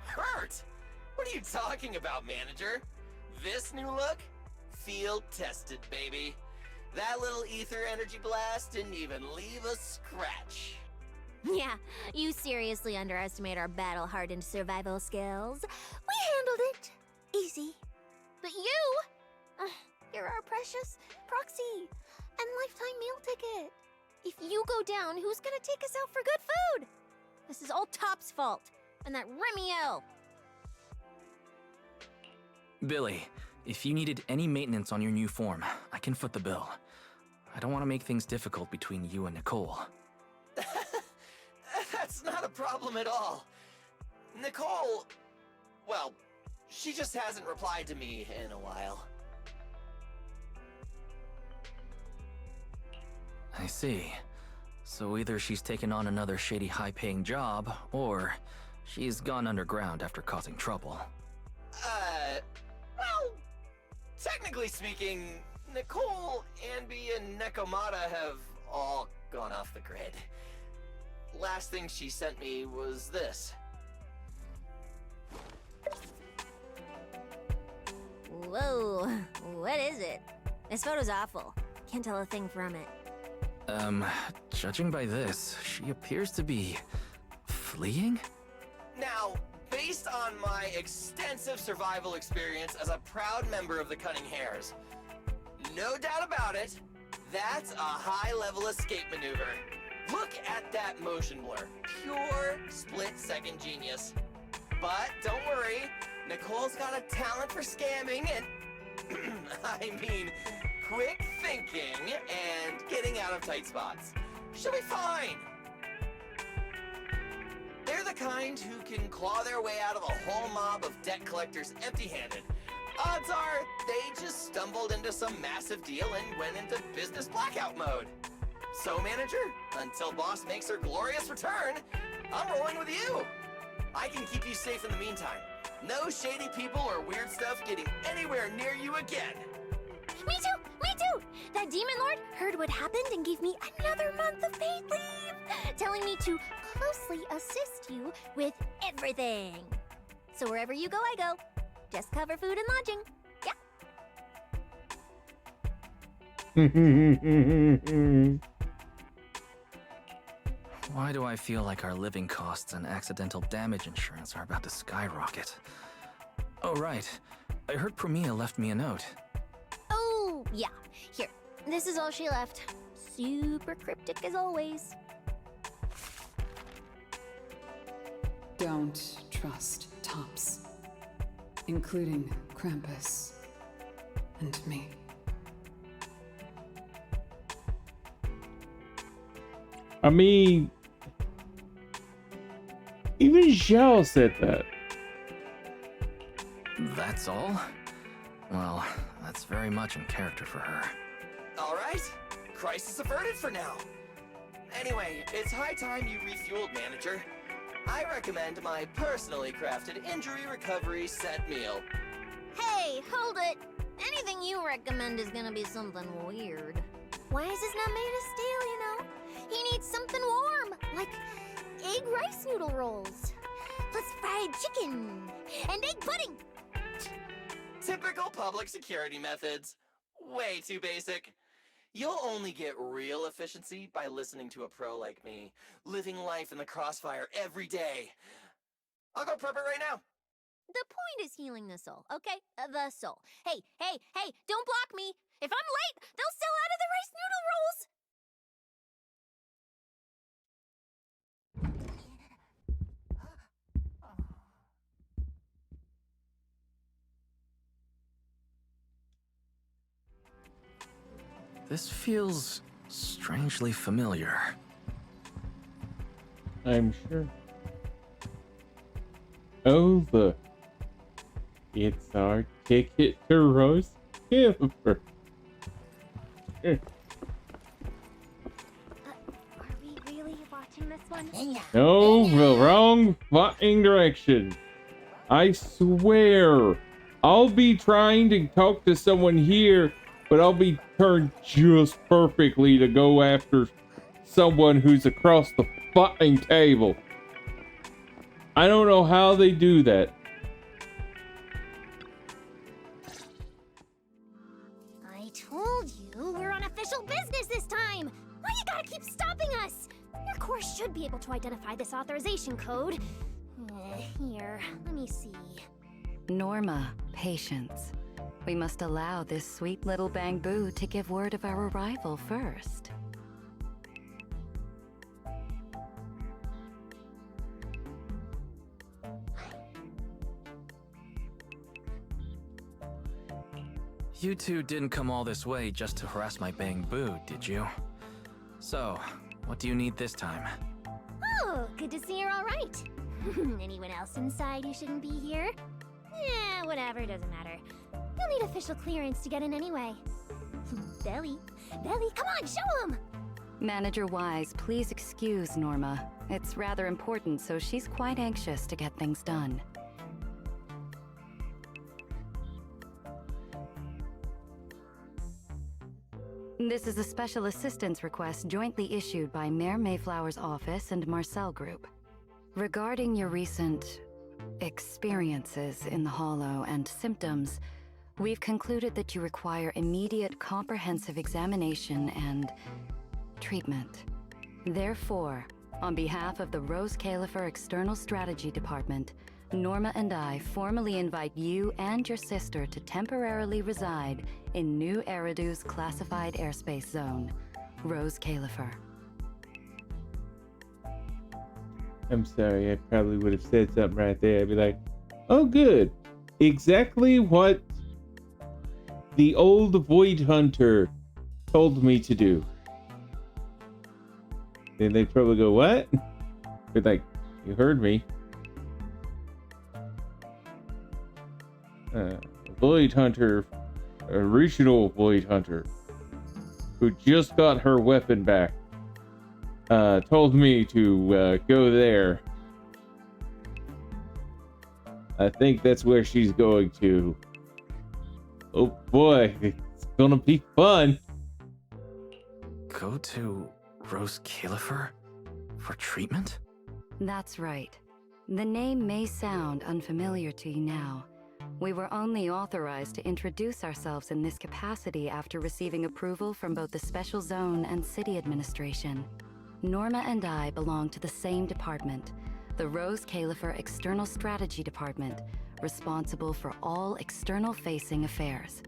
Hurt? What are you talking about, manager? This new look? Field tested, baby. That little ether energy blast didn't even leave a scratch. Yeah, you seriously underestimate our battle-hardened survival skills. We handled it. Easy. But you're our precious proxy and lifetime meal ticket. If you go down, who's gonna take us out for good food? This is all Top's fault. And that Remiel. Billy, if you needed any maintenance on your new form, I can foot the bill. I don't want to make things difficult between you and Nicole. That's not a problem at all. Nicole, well, she just hasn't replied to me in a while. I see. So either she's taken on another shady high-paying job, or she's gone underground after causing trouble. Well, technically speaking, Nicole, Anby, and Nekomata have all gone off the grid. Last thing she sent me was this. Whoa, what is it? This photo's awful. Can't tell a thing from it. Judging by this, she appears to be fleeing? Now, based on my extensive survival experience as a proud member of the Cunning Hares, no doubt about it, that's a high-level escape maneuver. Look at that motion blur. Pure split-second genius. But don't worry, Nicole's got a talent for scamming and... I mean, quick thinking and getting out of tight spots. She'll be fine. They're the kind who can claw their way out of a whole mob of debt collectors empty-handed. Odds are, they just stumbled into some massive deal and went into business blackout mode. So, manager, until boss makes her glorious return, I'm rolling with you. I can keep you safe in the meantime. No shady people or weird stuff getting anywhere near you again. Me too! Me too! That demon lord heard what happened and gave me another month of paid leave, telling me to closely assist you with everything. So wherever you go, I go. Just cover food and lodging. Yeah. Why do I feel like our living costs and accidental damage insurance are about to skyrocket? Oh, right. I heard Promeia left me a note. Oh, yeah. Here. This is all she left. Super cryptic as always. Don't trust Tops, including Krampus and me. I mean, even Zhao said that. That's all? Well, that's very much in character for her. All right, crisis averted for now. Anyway, it's high time you refueled, manager. I recommend my personally crafted injury recovery set meal. Hey, hold it! Anything you recommend is gonna be something weird. Why is this not made of steel, you know? He needs something warm, like egg rice noodle rolls, plus fried chicken and egg pudding. Typical public security methods. Way too basic. You'll only get real efficiency by listening to a pro like me, living life in the crossfire every day. I'll go prep it right now. The point is healing the soul, okay? The soul. Hey, don't block me. If I'm late, they'll sell out of the rice noodle rolls. This feels strangely familiar. I'm sure. Oh, look. It's our ticket to roast Silver. Are we really watching this one? No, the wrong fucking direction. I swear. I'll be trying to talk to someone here, but I'll be turned just perfectly to go after someone who's across the fucking table. I don't know how they do that. I told you we're on official business this time. Why you gotta keep stopping us? Your course should be able to identify this authorization code. Here, let me see. Norma, patience. We must allow this sweet little bamboo to give word of our arrival first. You two didn't come all this way just to harass my bamboo, did you? So, what do you need this time? Oh, good to see you're all right. Anyone else inside who shouldn't be here? Yeah, whatever, doesn't matter. You'll need official clearance to get in anyway. Belly, come on, show him! Manager Wise, please excuse Norma. It's rather important, so she's quite anxious to get things done. This is a special assistance request jointly issued by Mayor Mayflower's office and Marcel Group. Regarding your recent experiences in the Hollow and symptoms, we've concluded that you require immediate comprehensive examination and treatment. Therefore, on behalf of the Rose Califer External Strategy Department, Norma and I formally invite you and your sister to temporarily reside in New Eridu's classified airspace zone, Rose Califer. I'm sorry, I probably would have said something right there. I'd be like, oh good, exactly what the old Void Hunter told me to do. Then they'd probably go, what? They're like, you heard me. Void Hunter, original Void Hunter, who just got her weapon back, told me to go there. I think that's where she's going to. Oh boy, it's gonna be fun. Go to Rose Califer for treatment? That's right. The name may sound unfamiliar to you now. We were only authorized to introduce ourselves in this capacity after receiving approval from both the Special Zone and City Administration. Norma and I belong to the same department, the Rose Califer External Strategy Department, responsible for all external-facing affairs.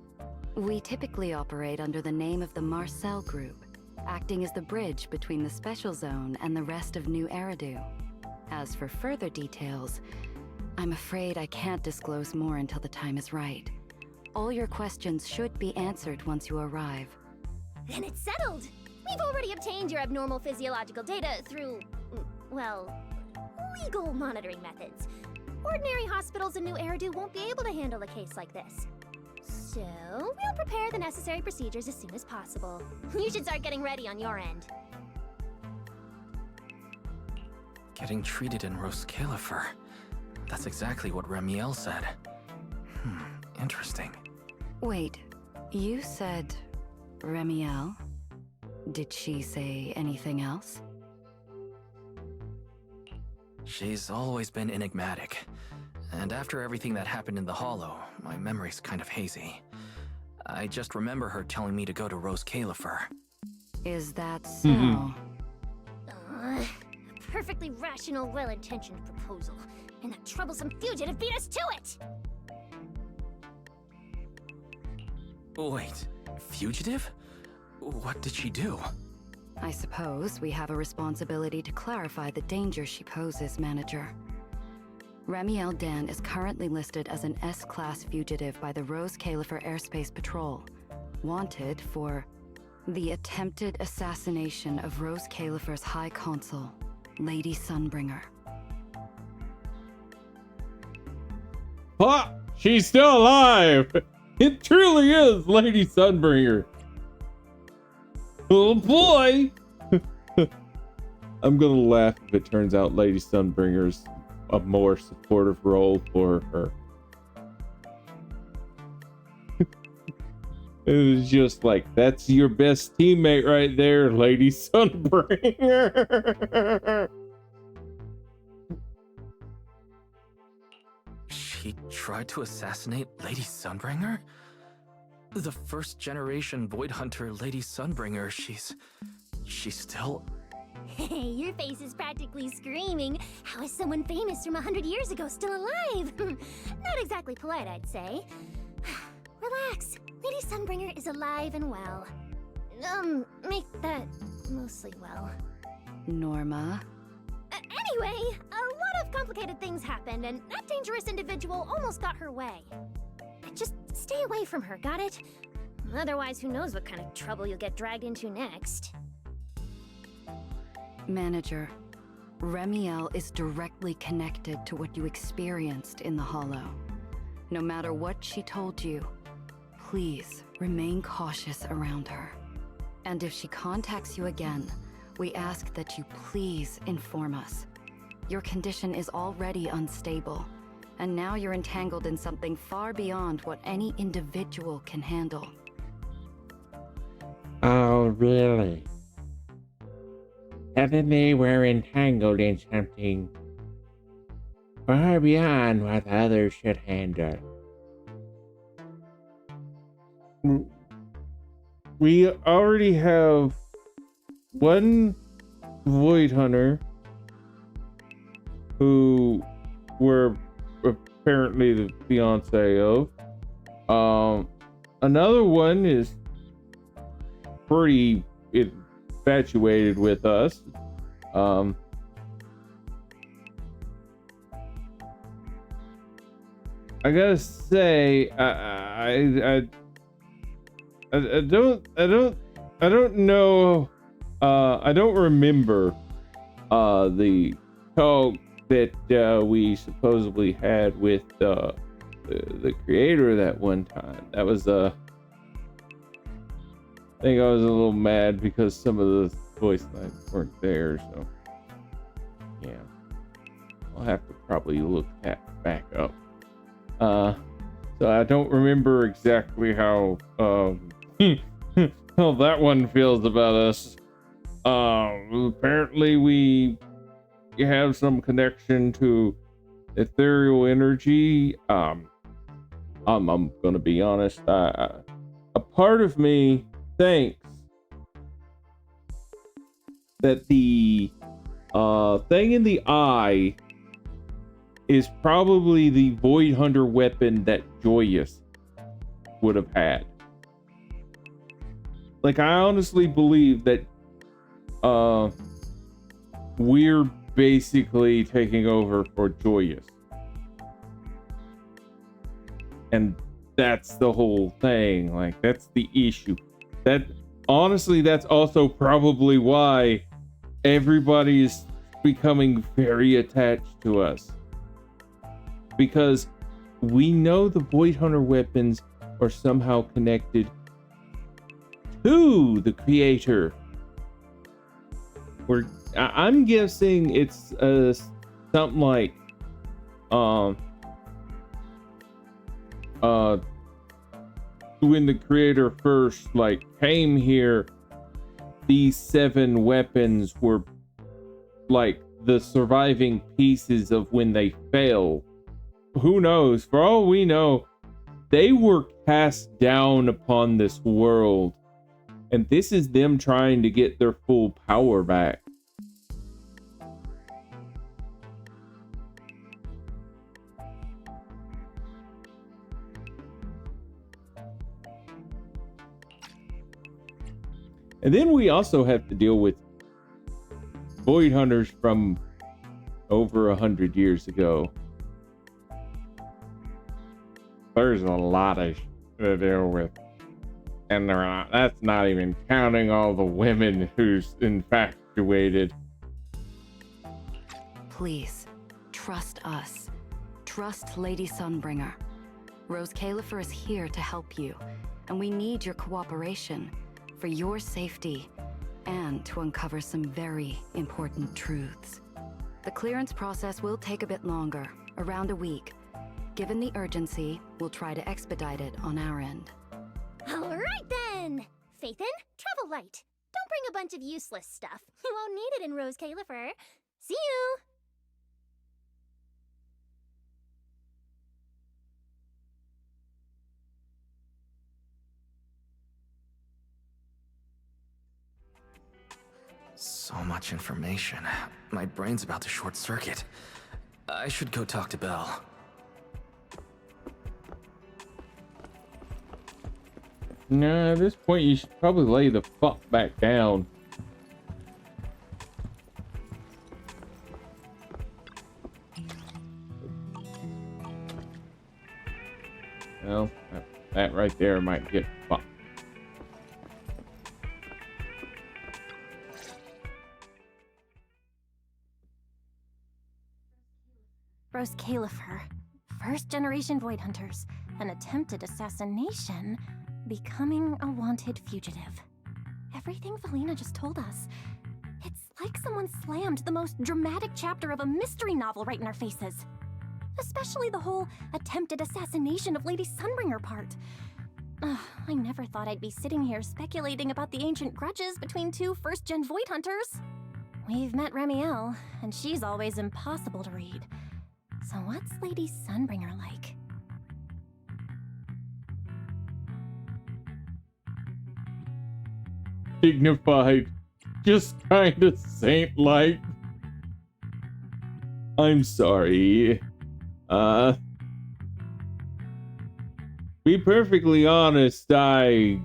We typically operate under the name of the Marcel Group, acting as the bridge between the Special Zone and the rest of New Eridu. As for further details, I'm afraid I can't disclose more until the time is right. All your questions should be answered once you arrive. Then it's settled! We've already obtained your abnormal physiological data through, well, legal monitoring methods. Ordinary hospitals in New Eridu won't be able to handle a case like this. So, we'll prepare the necessary procedures as soon as possible. You should start getting ready on your end. Getting treated in Rose Califer. That's exactly what Remiel said. Interesting. Wait, you said Remiel? Did she say anything else? She's always been enigmatic. And after everything that happened in the Hollow, my memory's kind of hazy. I just remember her telling me to go to Rose Califer. Is that so? A perfectly rational, well-intentioned proposal. And that troublesome fugitive beat us to it! Wait, fugitive? What did she do? I suppose we have a responsibility to clarify the danger she poses, Manager. Remiel Dan is currently listed as an S-Class fugitive by the Rose Califer Airspace Patrol, wanted for the attempted assassination of Rose Califer's High Consul, Lady Sunbringer. Ha! She's still alive! It truly is Lady Sunbringer. Oh boy! I'm gonna laugh if it turns out Lady Sunbringer's a more supportive role for her. It was just like, that's your best teammate right there, Lady Sunbringer. She tried to assassinate Lady Sunbringer? The first generation Void Hunter Lady Sunbringer, she's still... Hey, your face is practically screaming. How is someone famous from 100 years ago still alive? Not exactly polite, I'd say. Relax. Lady Sunbringer is alive and well. Make that mostly well. Norma? Anyway, a lot of complicated things happened, and that dangerous individual almost got her way. Just stay away from her, got it? Otherwise, who knows what kind of trouble you'll get dragged into next. Manager, Remiel is directly connected to what you experienced in the Hollow. No matter what she told you, please remain cautious around her. And if she contacts you again, we ask that you please inform us. Your condition is already unstable, and now you're entangled in something far beyond what any individual can handle. Oh, really? Suddenly we're entangled in something far beyond what others should handle. we already have one Void Hunter who we're apparently the fiance of. Another one is pretty infatuated with us. I gotta say, I don't know. I don't remember the talk that we supposedly had with the creator that one time. That was I think I was a little mad because some of the voice lines weren't there. So yeah, I'll have to probably look that back up. So I don't remember exactly how how that one feels about us. Apparently we have some connection to ethereal energy. I'm gonna be honest. A part of me thinks that the thing in the eye is probably the Void Hunter weapon that Joyous would have had. Like, I honestly believe that we're basically taking over for Joyous. And that's the whole thing. Like, that's the issue. That, honestly, that's also probably why everybody is becoming very attached to us. Because we know the Void Hunter weapons are somehow connected to the creator. I'm guessing it's something like when the creator first came here, these 7 weapons were like the surviving pieces of when they fell. Who knows? For all we know, they were cast down upon this world, and this is them trying to get their full power back. And then we also have to deal with Void Hunters from over 100 years ago. There's a lot of to deal with. And that's not even counting all the women who's infatuated. Please, trust us. Trust Lady Sunbringer. Rose Califer is here to help you, and we need your cooperation for your safety and to uncover some very important truths. The clearance process will take a bit longer, around a week. Given the urgency, we'll try to expedite it on our end. All right then! Phaethon, travel light. Don't bring a bunch of useless stuff. You won't need it in Rose Califer. See you! So much information. My brain's about to short circuit. I should go talk to Belle. Nah, at this point you should probably lay the fuck back down. Well, that right there might get fucked. Rose Califer, first-generation Void Hunters, an attempted assassination, becoming a wanted fugitive. Everything Felina just told us, it's like someone slammed the most dramatic chapter of a mystery novel right in our faces. Especially the whole attempted assassination of Lady Sunbringer part. I never thought I'd be sitting here speculating about the ancient grudges between 2 first-gen Void Hunters. We've met Ramiel, and she's always impossible to read. So what's Lady Sunbringer like? dignified, just kind of saint-like. I'm sorry. Be perfectly honest, I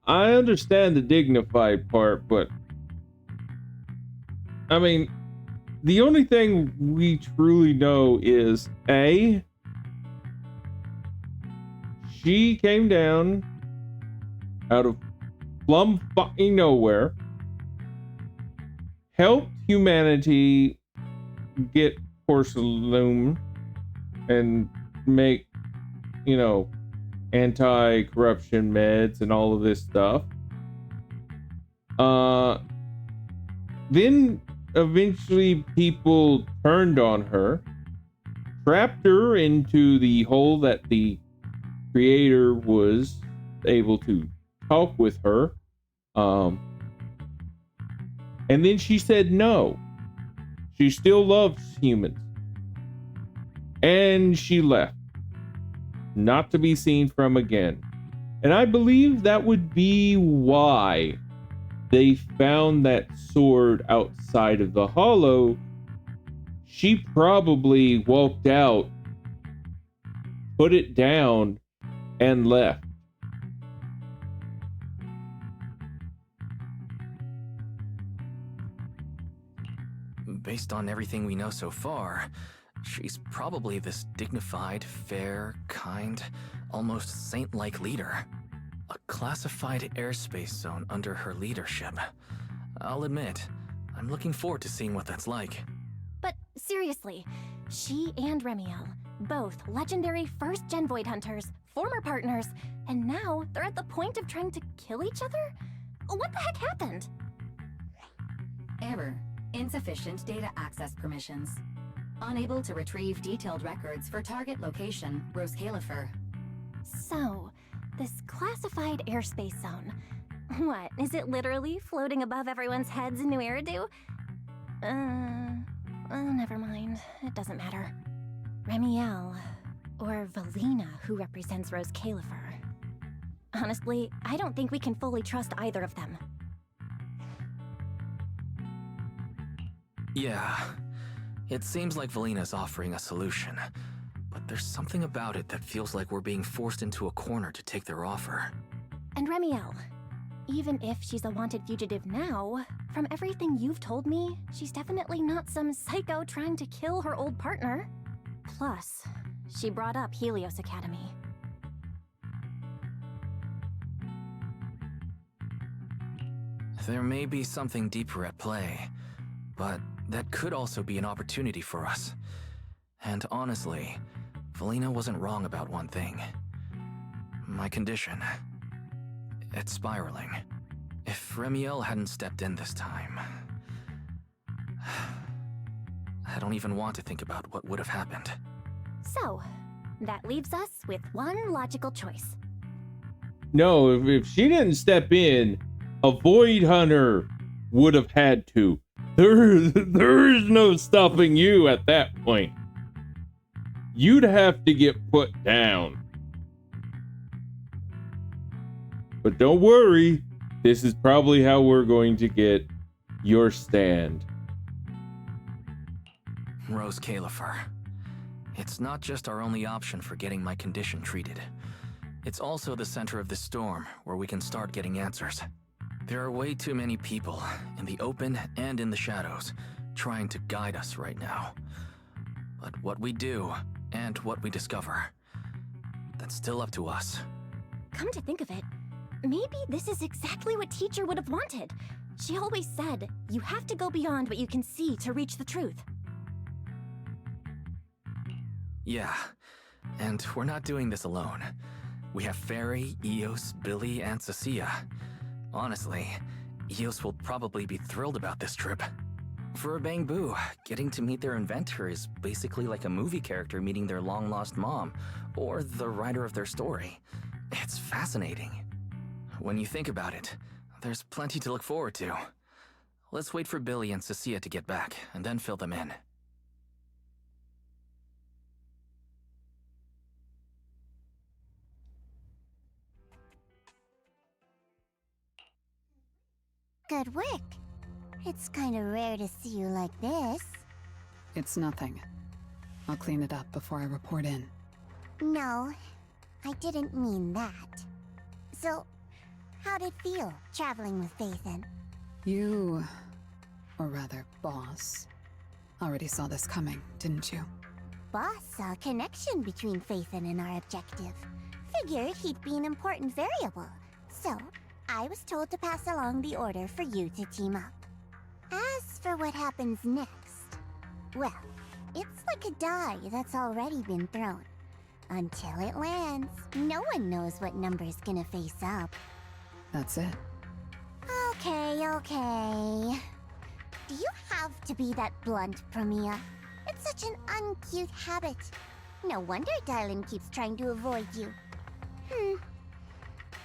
understand the dignified part, but I mean, the only thing we truly know is A, she came down out of plumb fucking nowhere, helped humanity get porcelain and make, you know, anti-corruption meds and all of this stuff. Then eventually people turned on her, trapped her into the hole that the creator was able to talk with her. And then she said no. She still loves humans. And she left, not to be seen from again. And I believe that would be why they found that sword outside of the hollow. She probably walked out, put it down, and left. Based on everything we know so far, she's probably this dignified, fair, kind, almost saint-like leader. A classified airspace zone under her leadership. I'll admit, I'm looking forward to seeing what that's like. But seriously, she and Remiel, both legendary first-gen Void Hunters, former partners, and now they're at the point of trying to kill each other? What the heck happened? Error. Insufficient data access permissions. Unable to retrieve detailed records for target location, Rose Califer. So, this classified airspace zone. What, is it literally floating above everyone's heads in New Eridu? Never mind. It doesn't matter. Remiel, or Valina, who represents Rose Califer. Honestly, I don't think we can fully trust either of them. Yeah, it seems like Valina's offering a solution, but there's something about it that feels like we're being forced into a corner to take their offer. And Remiel, even if she's a wanted fugitive now, from everything you've told me, she's definitely not some psycho trying to kill her old partner. Plus, she brought up Helios Academy. There may be something deeper at play, but that could also be an opportunity for us. And honestly, Valina wasn't wrong about one thing. My condition. It's spiraling. If Remiel hadn't stepped in this time... I don't even want to think about what would have happened. So, that leaves us with one logical choice. No, if she didn't step in, a Void Hunter would have had to. There is no stopping you at that point. You'd have to get put down. But don't worry, this is probably how we're going to get your stand. Rose Califer. It's not just our only option for getting my condition treated. It's also the center of the storm where we can start getting answers. There are way too many people, in the open and in the shadows, trying to guide us right now. But what we do, and what we discover, that's still up to us. Come to think of it, maybe this is exactly what Teacher would have wanted. She always said, you have to go beyond what you can see to reach the truth. Yeah, and we're not doing this alone. We have Fairy, Eos, Billy, and Cecilia. Honestly, Eos will probably be thrilled about this trip. For a Bangbu, getting to meet their inventor is basically like a movie character meeting their long-lost mom, or the writer of their story. It's fascinating. When you think about it, there's plenty to look forward to. Let's wait for Billy and Cecilia to get back, and then fill them in. good work. It's kinda rare to see you like this. It's nothing. I'll clean it up before I report in. No, I didn't mean that. So, how'd it feel, traveling with Phaethon? You, or rather, boss, already saw this coming, didn't you? Boss saw a connection between Phaethon and our objective. Figured he'd be an important variable. So, I was told to pass along the order for you to team up. As for what happens next, well, it's like a die that's already been thrown. Until it lands, no one knows what number's gonna face up. That's it. Okay. Do you have to be that blunt, Promeia? It's such an uncute habit. No wonder Dylan keeps trying to avoid you.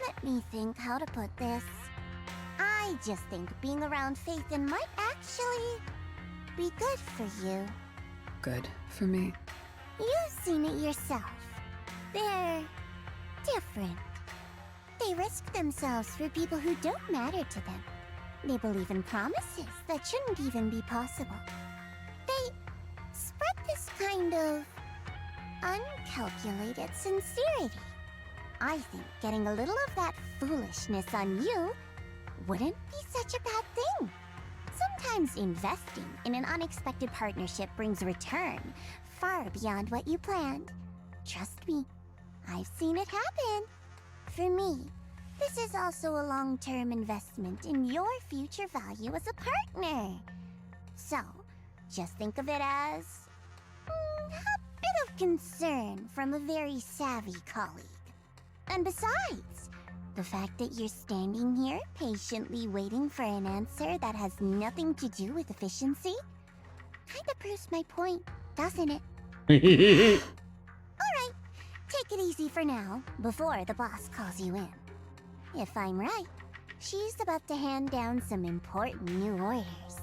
Let me think how to put this. I just think being around Phaethon might actually be good for you. Good for me. You've seen it yourself. They're different. They risk themselves for people who don't matter to them. They believe in promises that shouldn't even be possible. They spread this kind of uncalculated sincerity. I think getting a little of that foolishness on you wouldn't be such a bad thing. Sometimes investing in an unexpected partnership brings return far beyond what you planned. Trust me, I've seen it happen. For me, this is also a long-term investment in your future value as a partner. So, just think of it as a bit of concern from a very savvy colleague. And besides, the fact that you're standing here patiently waiting for an answer that has nothing to do with efficiency kinda proves my point, doesn't it? Alright, take it easy for now, before the boss calls you in. If I'm right, she's about to hand down some important new orders.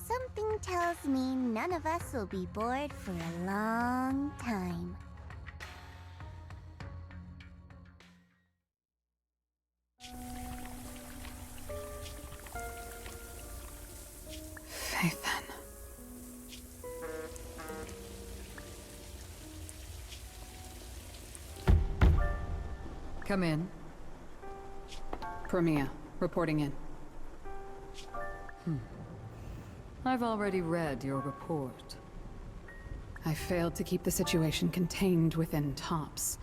Something tells me none of us will be bored for a long time. Phaethon. Come in. Promeia, reporting in. I've already read your report. I failed to keep the situation contained within TOPS,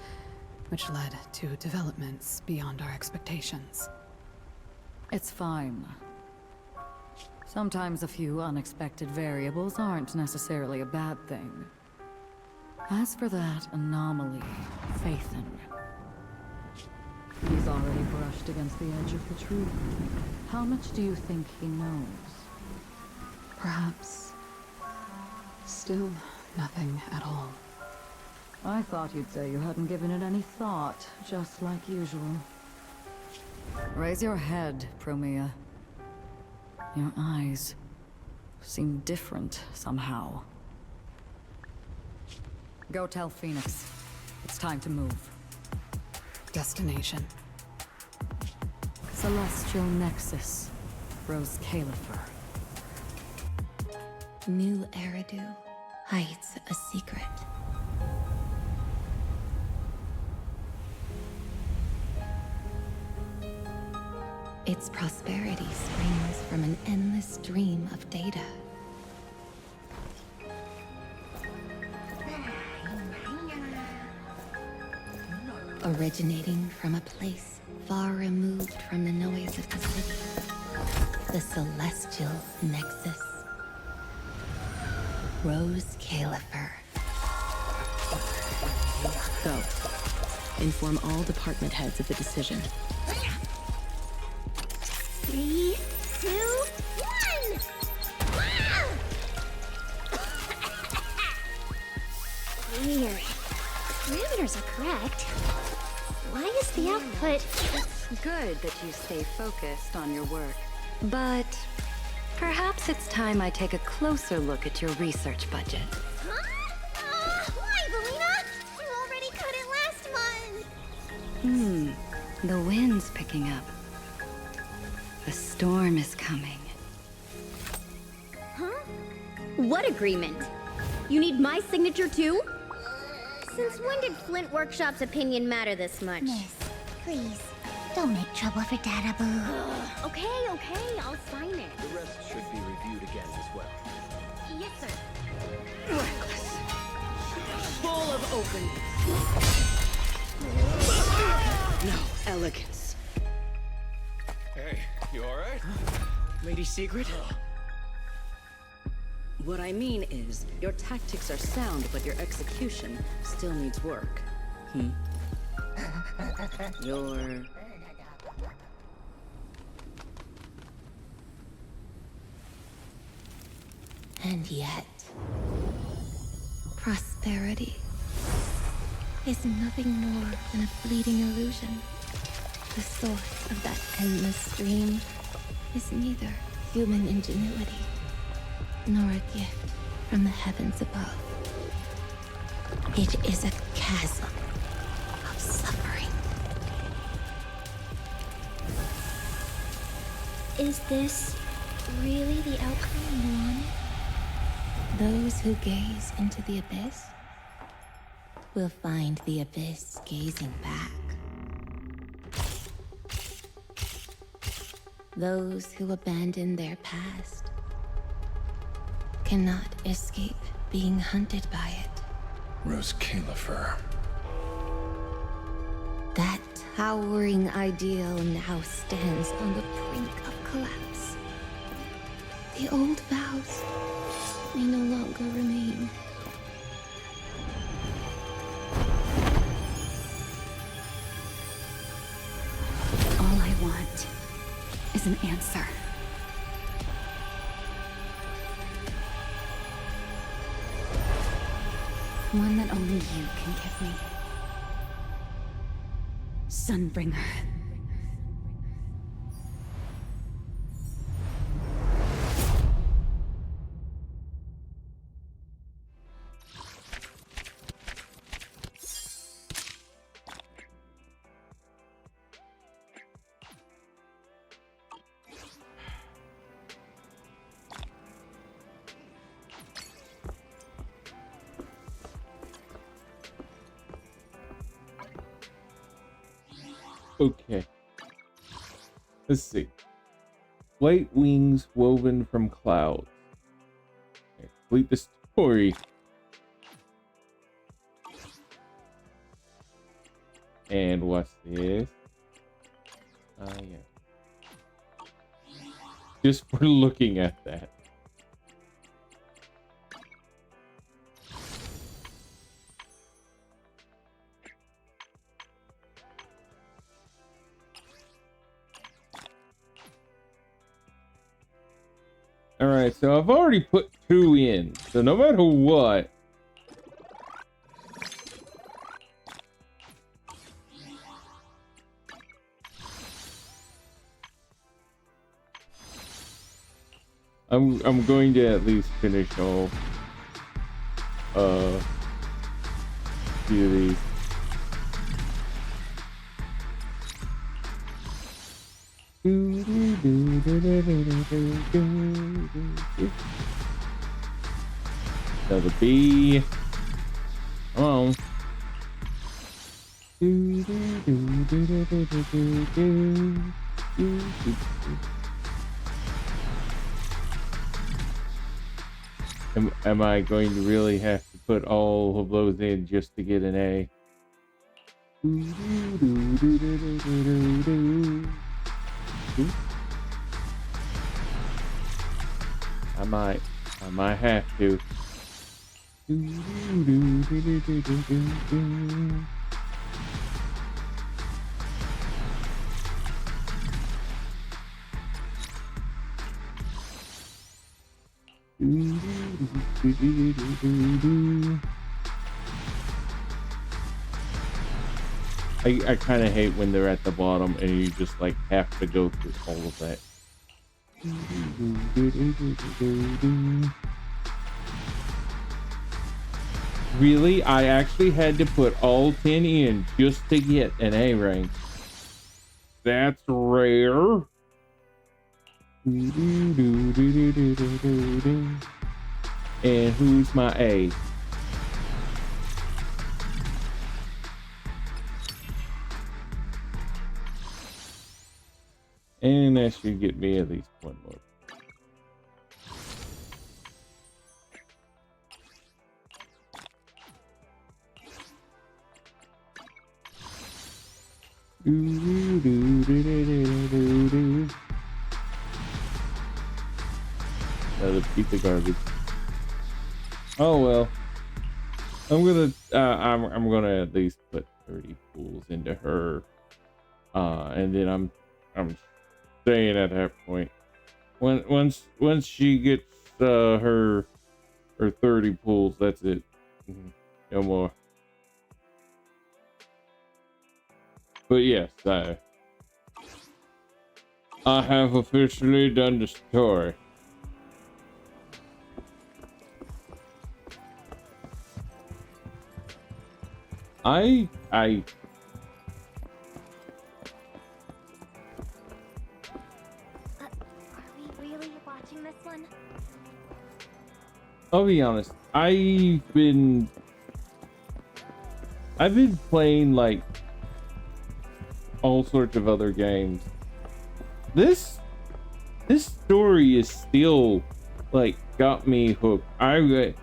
which led to developments beyond our expectations. It's fine. Sometimes a few unexpected variables aren't necessarily a bad thing. As for that anomaly, Phaethon, he's already brushed against the edge of the truth. How much do you think he knows? Perhaps still nothing at all. I thought you'd say you hadn't given it any thought, just like usual. Raise your head, Promeia. Your eyes seem different somehow. Go tell Phoenix. It's time to move. Destination. Celestial Nexus. Rose Califer. New Eridu hides a secret. Its prosperity springs from an endless stream of data. Originating from a place far removed from the noise of the city. The Celestial Nexus. Rose Califer. Go. Inform all department heads of the decision. 3, 2, 1! Weird. Parameters are correct. Why is the output... It's good that you stay focused on your work. But perhaps it's time I take a closer look at your research budget. Huh? Why, Belina? You already cut it last month! The wind's picking up. The storm is coming. Huh? What agreement? You need my signature too? Since when did Flint Workshop's opinion matter this much? Miss, please, don't make trouble for Dada Boo. Okay, I'll sign it. The rest should be reviewed again as well. Yes, sir. Reckless. Full of openness. No elegance. Hey, you alright? Lady Secret? What I mean is, your tactics are sound, but your execution still needs work. Your... And yet, prosperity is nothing more than a fleeting illusion. The source of that endless stream is neither human ingenuity nor a gift from the heavens above. It is a chasm of suffering. Is this really the outcome you wanted? Those who gaze into the abyss will find the abyss gazing back. Those who abandon their past cannot escape being hunted by it. Rose Califer. That towering ideal now stands on the brink of collapse. The old vows may no longer remain. All I want is an answer. One that only you can give me. Sunbringer. Okay. Let's see. White wings woven from clouds. Okay, complete the story. And what's this? Yeah. Just for looking at that. Alright, so I've already put 2 in. So no matter what, I'm going to at least finish off a few of these. Another bee. Come on. Am I going to really have to put all of those in just to get an A? I might have to. I kind of hate when they're at the bottom and you just like have to go through all of that. Really? I actually had to put all 10 in just to get an A rank. That's rare. And who's my A? And that should get me at least one more. Another piece of garbage. Oh well. I'm gonna at least put 30 pools into her. And then I'm staying at that point. Once she gets her 30 pools, that's it. No more. But yes, I have officially done the story. I Are we really watching this one? I'll be honest. I've been playing like all sorts of other games. This story is still like got me hooked. I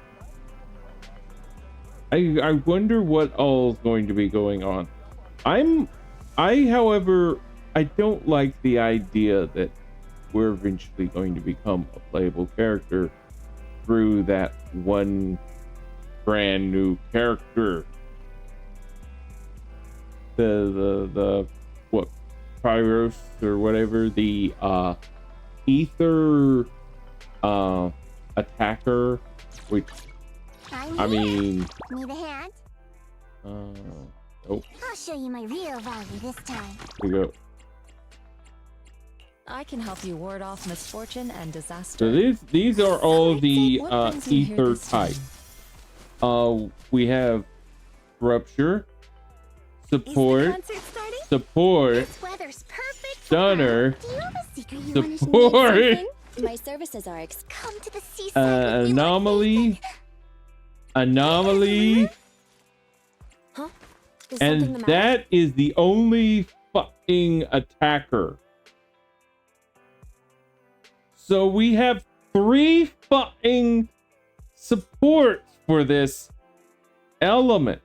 wonder what all is going to be going on. However, I don't like the idea that we're eventually going to become a playable character through that one brand new character. The what, Pyros or whatever, the ether attacker, which I mean, Need a hand? oh, I'll show you my real value this time. here we go. I can help you ward off misfortune and disaster. So these are all the what brings you here ether this time? type. We have rupture, support, support, stunner, support, My services are Come to the seaside with me, anomaly, anomaly, Huh? Is something the and matter? that is the only fucking attacker. So we have 3 fucking supports for this element.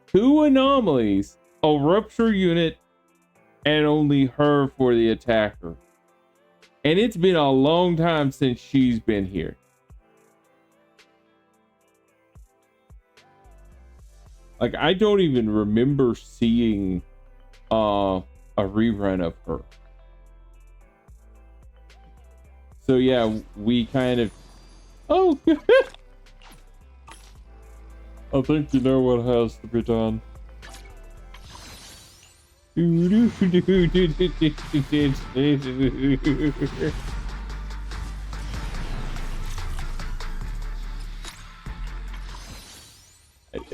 2 anomalies, a rupture unit, and only her for the attacker. And it's been a long time since she's been here. Like, I don't even remember seeing a rerun of her. So yeah, we kind of... Oh! I think you know what has to be done. I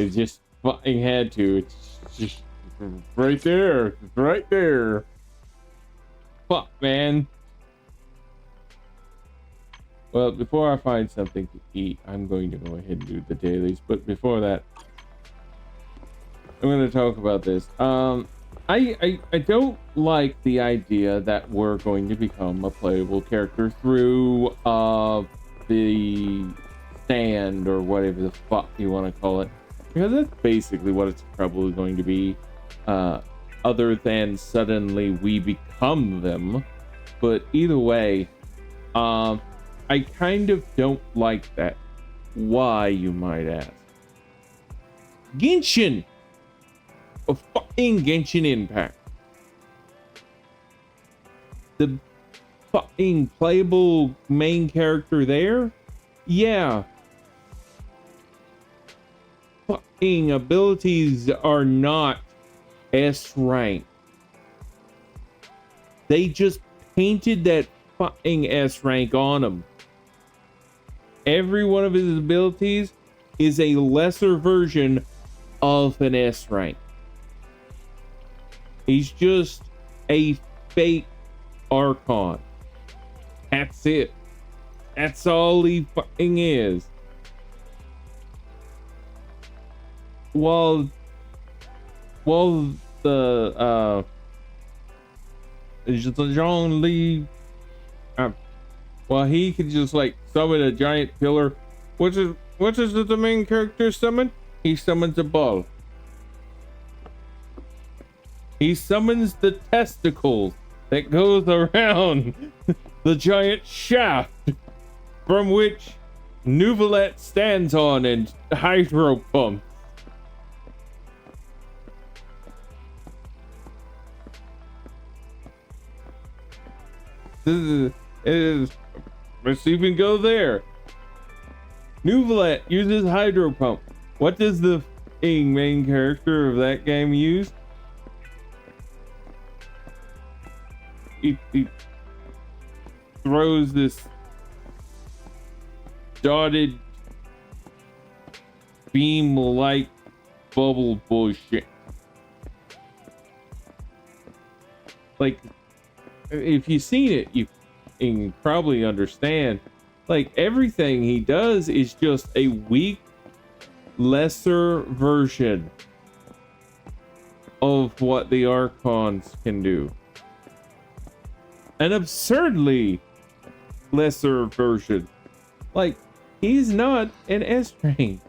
just fucking had to. It's just right there. It's right there. Fuck, man. Well, before I find something to eat, I'm going to go ahead and do the dailies. But before that, I'm going to talk about this. I don't like the idea that we're going to become a playable character through the stand or whatever the fuck you want to call it, because that's basically what it's probably going to be. Other than suddenly we become them, but either way, I kind of don't like that. Why, you might ask? Genshin! A fucking Genshin Impact. The fucking playable main character there? Yeah. Fucking abilities are not S rank. They just painted that fucking S rank on him. Every one of his abilities is a lesser version of an S rank. He's just a fake Archon. That's it. That's all he fucking is. While the John Lee, well, he could just like summon a giant pillar. What is the main character summon? He summons a ball. He summons the testicles that goes around the giant shaft from which Nouvelette stands on and hydro pumps. Let's even go there. Nouvelette uses hydro pump. What does the main character of that game use? He throws this dotted beam like bubble bullshit. Like, if you've seen it, you can probably understand. Like, everything he does is just a weak, lesser version of what the Archons can do. An absurdly lesser version. Like, he's not an S-Train.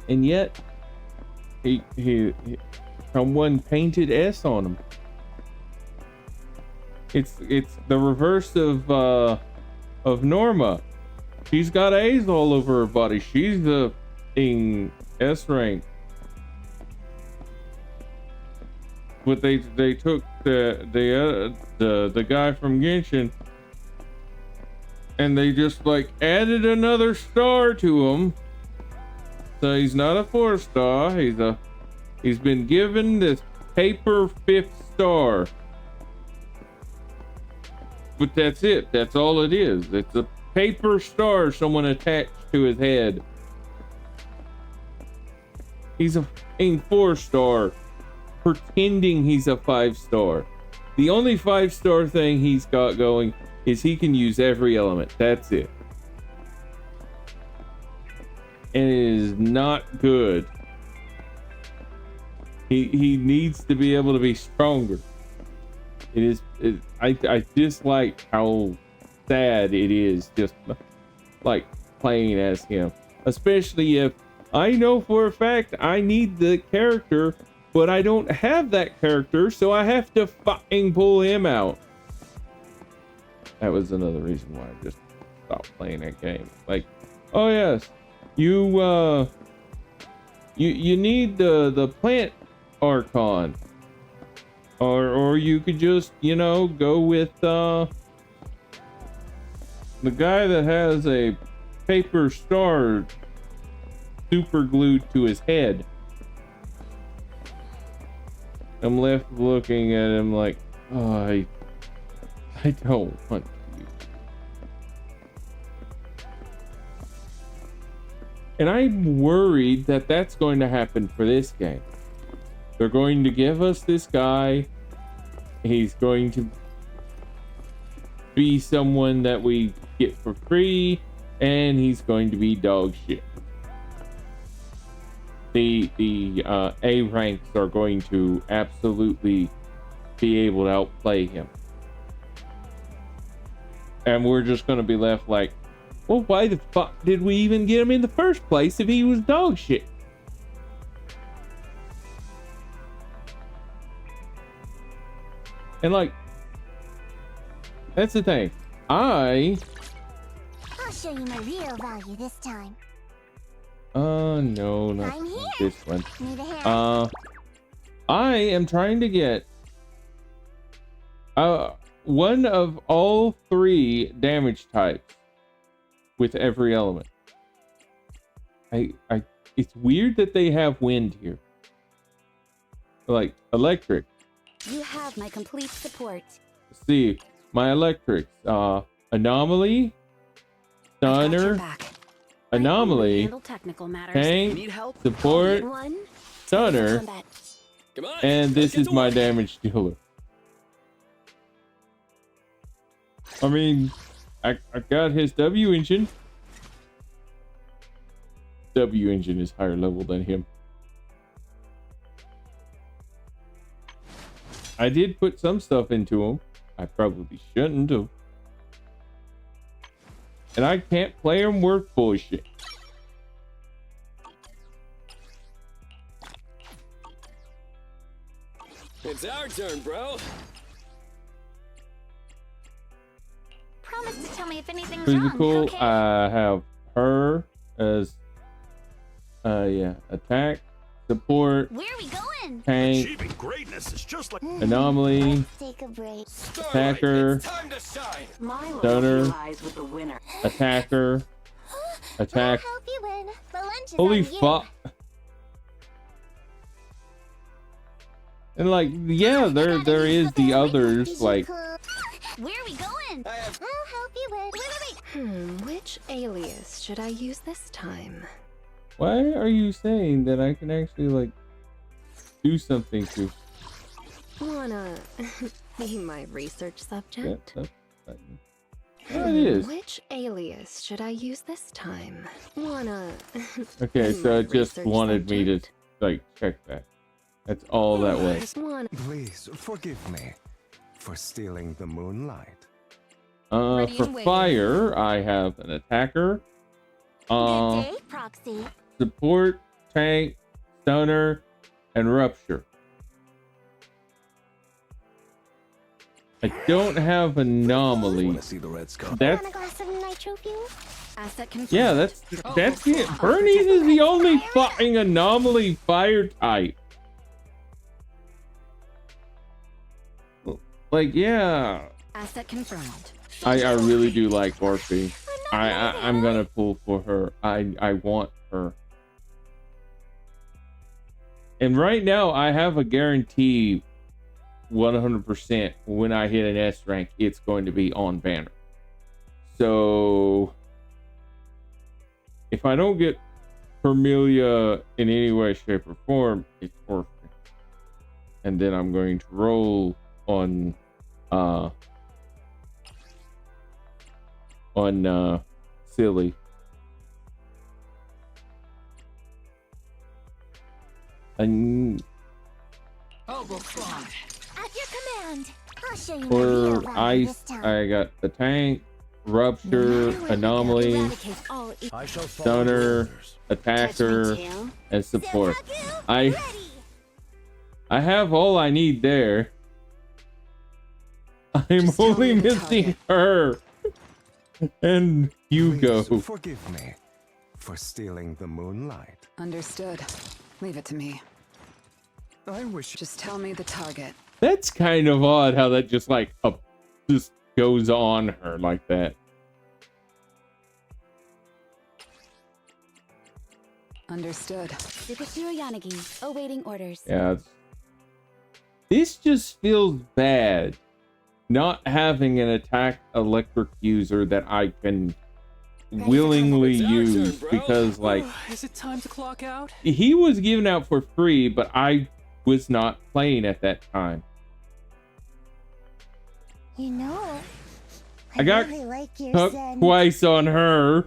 And yet, he someone painted S on him. It's the reverse of Norma. She's got A's all over her body. She's the S rank. But they took the guy from Genshin and they just like added another star to him. So he's not a 4-star. He's been given this paper 5th star. But that's it. That's all it is. It's a paper star someone attached to his head. He's a 4-star. Pretending he's a 5-star. The only 5-star thing he's got going is he can use every element. That's it. And it is not good. He needs to be able to be stronger. I dislike how sad it is just like playing as him. Especially if I know for a fact I need the character, but I don't have that character, so I have to fucking pull him out. That was another reason why I just stopped playing that game. Like, oh yes, you need the plant Archon, or you could just go with the guy that has a paper star super glued to his head. I'm left looking at him like, oh, I don't want you. And I'm worried that that's going to happen for this game. They're going to give us this guy. He's going to be someone that we get for free, and he's going to be dog shit. The A ranks are going to absolutely be able to outplay him. And we're just going to be left like, well, why the fuck did we even get him in the first place if he was dog shit? And like, that's the thing. I'll show you my real value this time. No, not I'm here. this one. Need a hand? I am trying to get one of all 3 damage types with every element. It's weird that they have wind here. Like electric. You have my complete support. Let's see, my electrics. Anomaly, stunner, anomaly, tank, support, stunner, Come on. And this let's is get to my work. damage dealer. I mean, I got his W engine. W engine is higher level than him. I did put some stuff into him. I probably shouldn't have. And I can't play him worth bullshit. It's our turn, bro. Promise to tell me if anything's wrong, Physical, okay? I have her as attack, support, Where are we going? tank, Achieving greatness is just like anomaly, Let's take a break. attacker, stoner, attacker, attack. I'll help you win. The lunch is Holy on you. fuck. And like, yeah, there is the others, like, Where are we going? I'll help you win. Wait. Which alias should I use this time? why are you saying that I can actually, like, do something to Wanna be my research subject? that button? Oh, it is. Which alias should I use this time? Wanna Okay, be so my it just research wanted me to, like, check that. That's all that was. Please forgive me for stealing the moonlight. Ready For and waiting. fire, I have an attacker, Good day, Proxy. support, tank, stoner, and rupture. I don't have anomaly. That's Want a glass of nitro fuel? Asset yeah, that's it. Bernie's is the only fucking anomaly fire type. Like, yeah, Asset confirmed. I really do like Morphe. I'm gonna pull for her. I want her. And right now I have a guarantee 100% when I hit an S rank, it's going to be on banner. So if I don't get Promeia in any way, shape, or form, it's Orphan. And then I'm going to roll on Silly. And At your command. I'll show you my real for value ice, this time. I got the tank, rupture, anomaly, Eradicate all I shall stoner, attacker, and support. I have all I need there. I'm only missing her and Hugo. Please forgive me for stealing the moonlight. Understood. Leave it to me. I wish. Just tell me the target. That's kind of odd how that just like just goes on her like that. Understood. Superhero Yanagi, awaiting orders. Yeah, this just feels bad. Not having an attack electric user that I can willingly use because, like, Is it time to clock out? he was given out for free, but I was not playing at that time. You know, I got really like your cut Zen. twice on her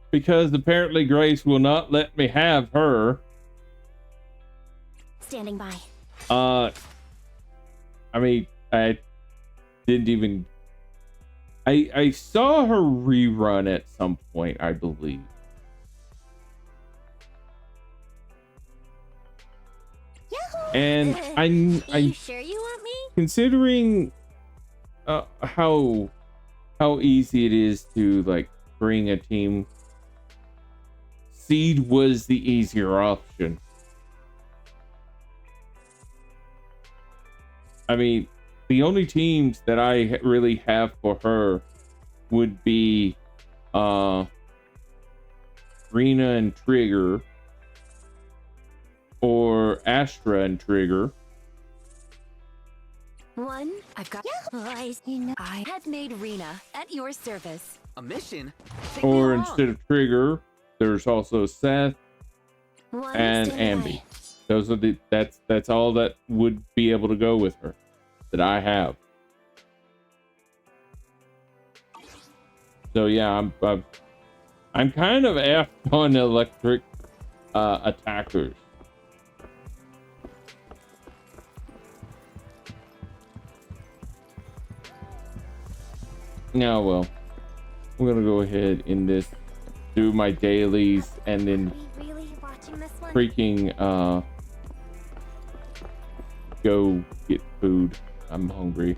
because apparently Grace will not let me have her. Standing by. I mean, I didn't even. I saw her rerun at some point, I believe. And I Sure you want me? considering how easy it is to like bring a team, Seed was the easier option. I mean, the only teams that I really have for her would be Rena and Trigger, or Astra and Trigger. One, I've got. You know, I have made Rena at your service. A mission? Or instead of Trigger, there's also Seth One and standing Ambi. Those are that's all that would be able to go with her that I have. So yeah, I'm kind of aft on electric attackers. Now, well, I'm gonna go ahead and do my dailies and then freaking go get food. I'm hungry.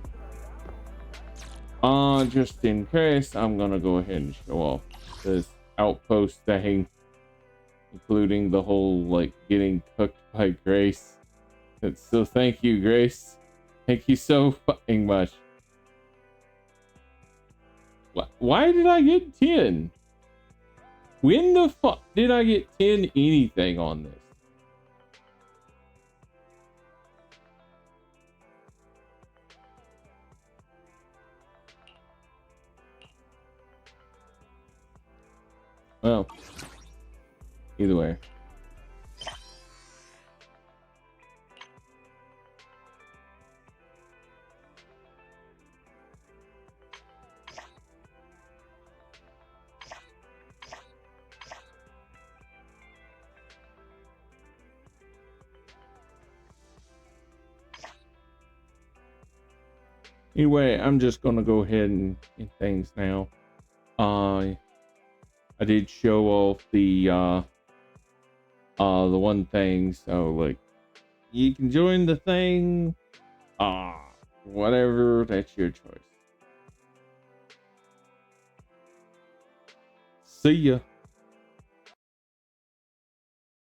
Just in case, I'm gonna go ahead and show off this outpost thing, including the whole like getting cooked by Grace. So thank you, Grace. Thank you so fucking much. Why did I get 10? When the fuck did I get 10 anything on this? Well, either way. Anyway, I'm just gonna go ahead and end things now. I did show off the one thing, so like you can join the thing. Whatever, that's your choice. See ya.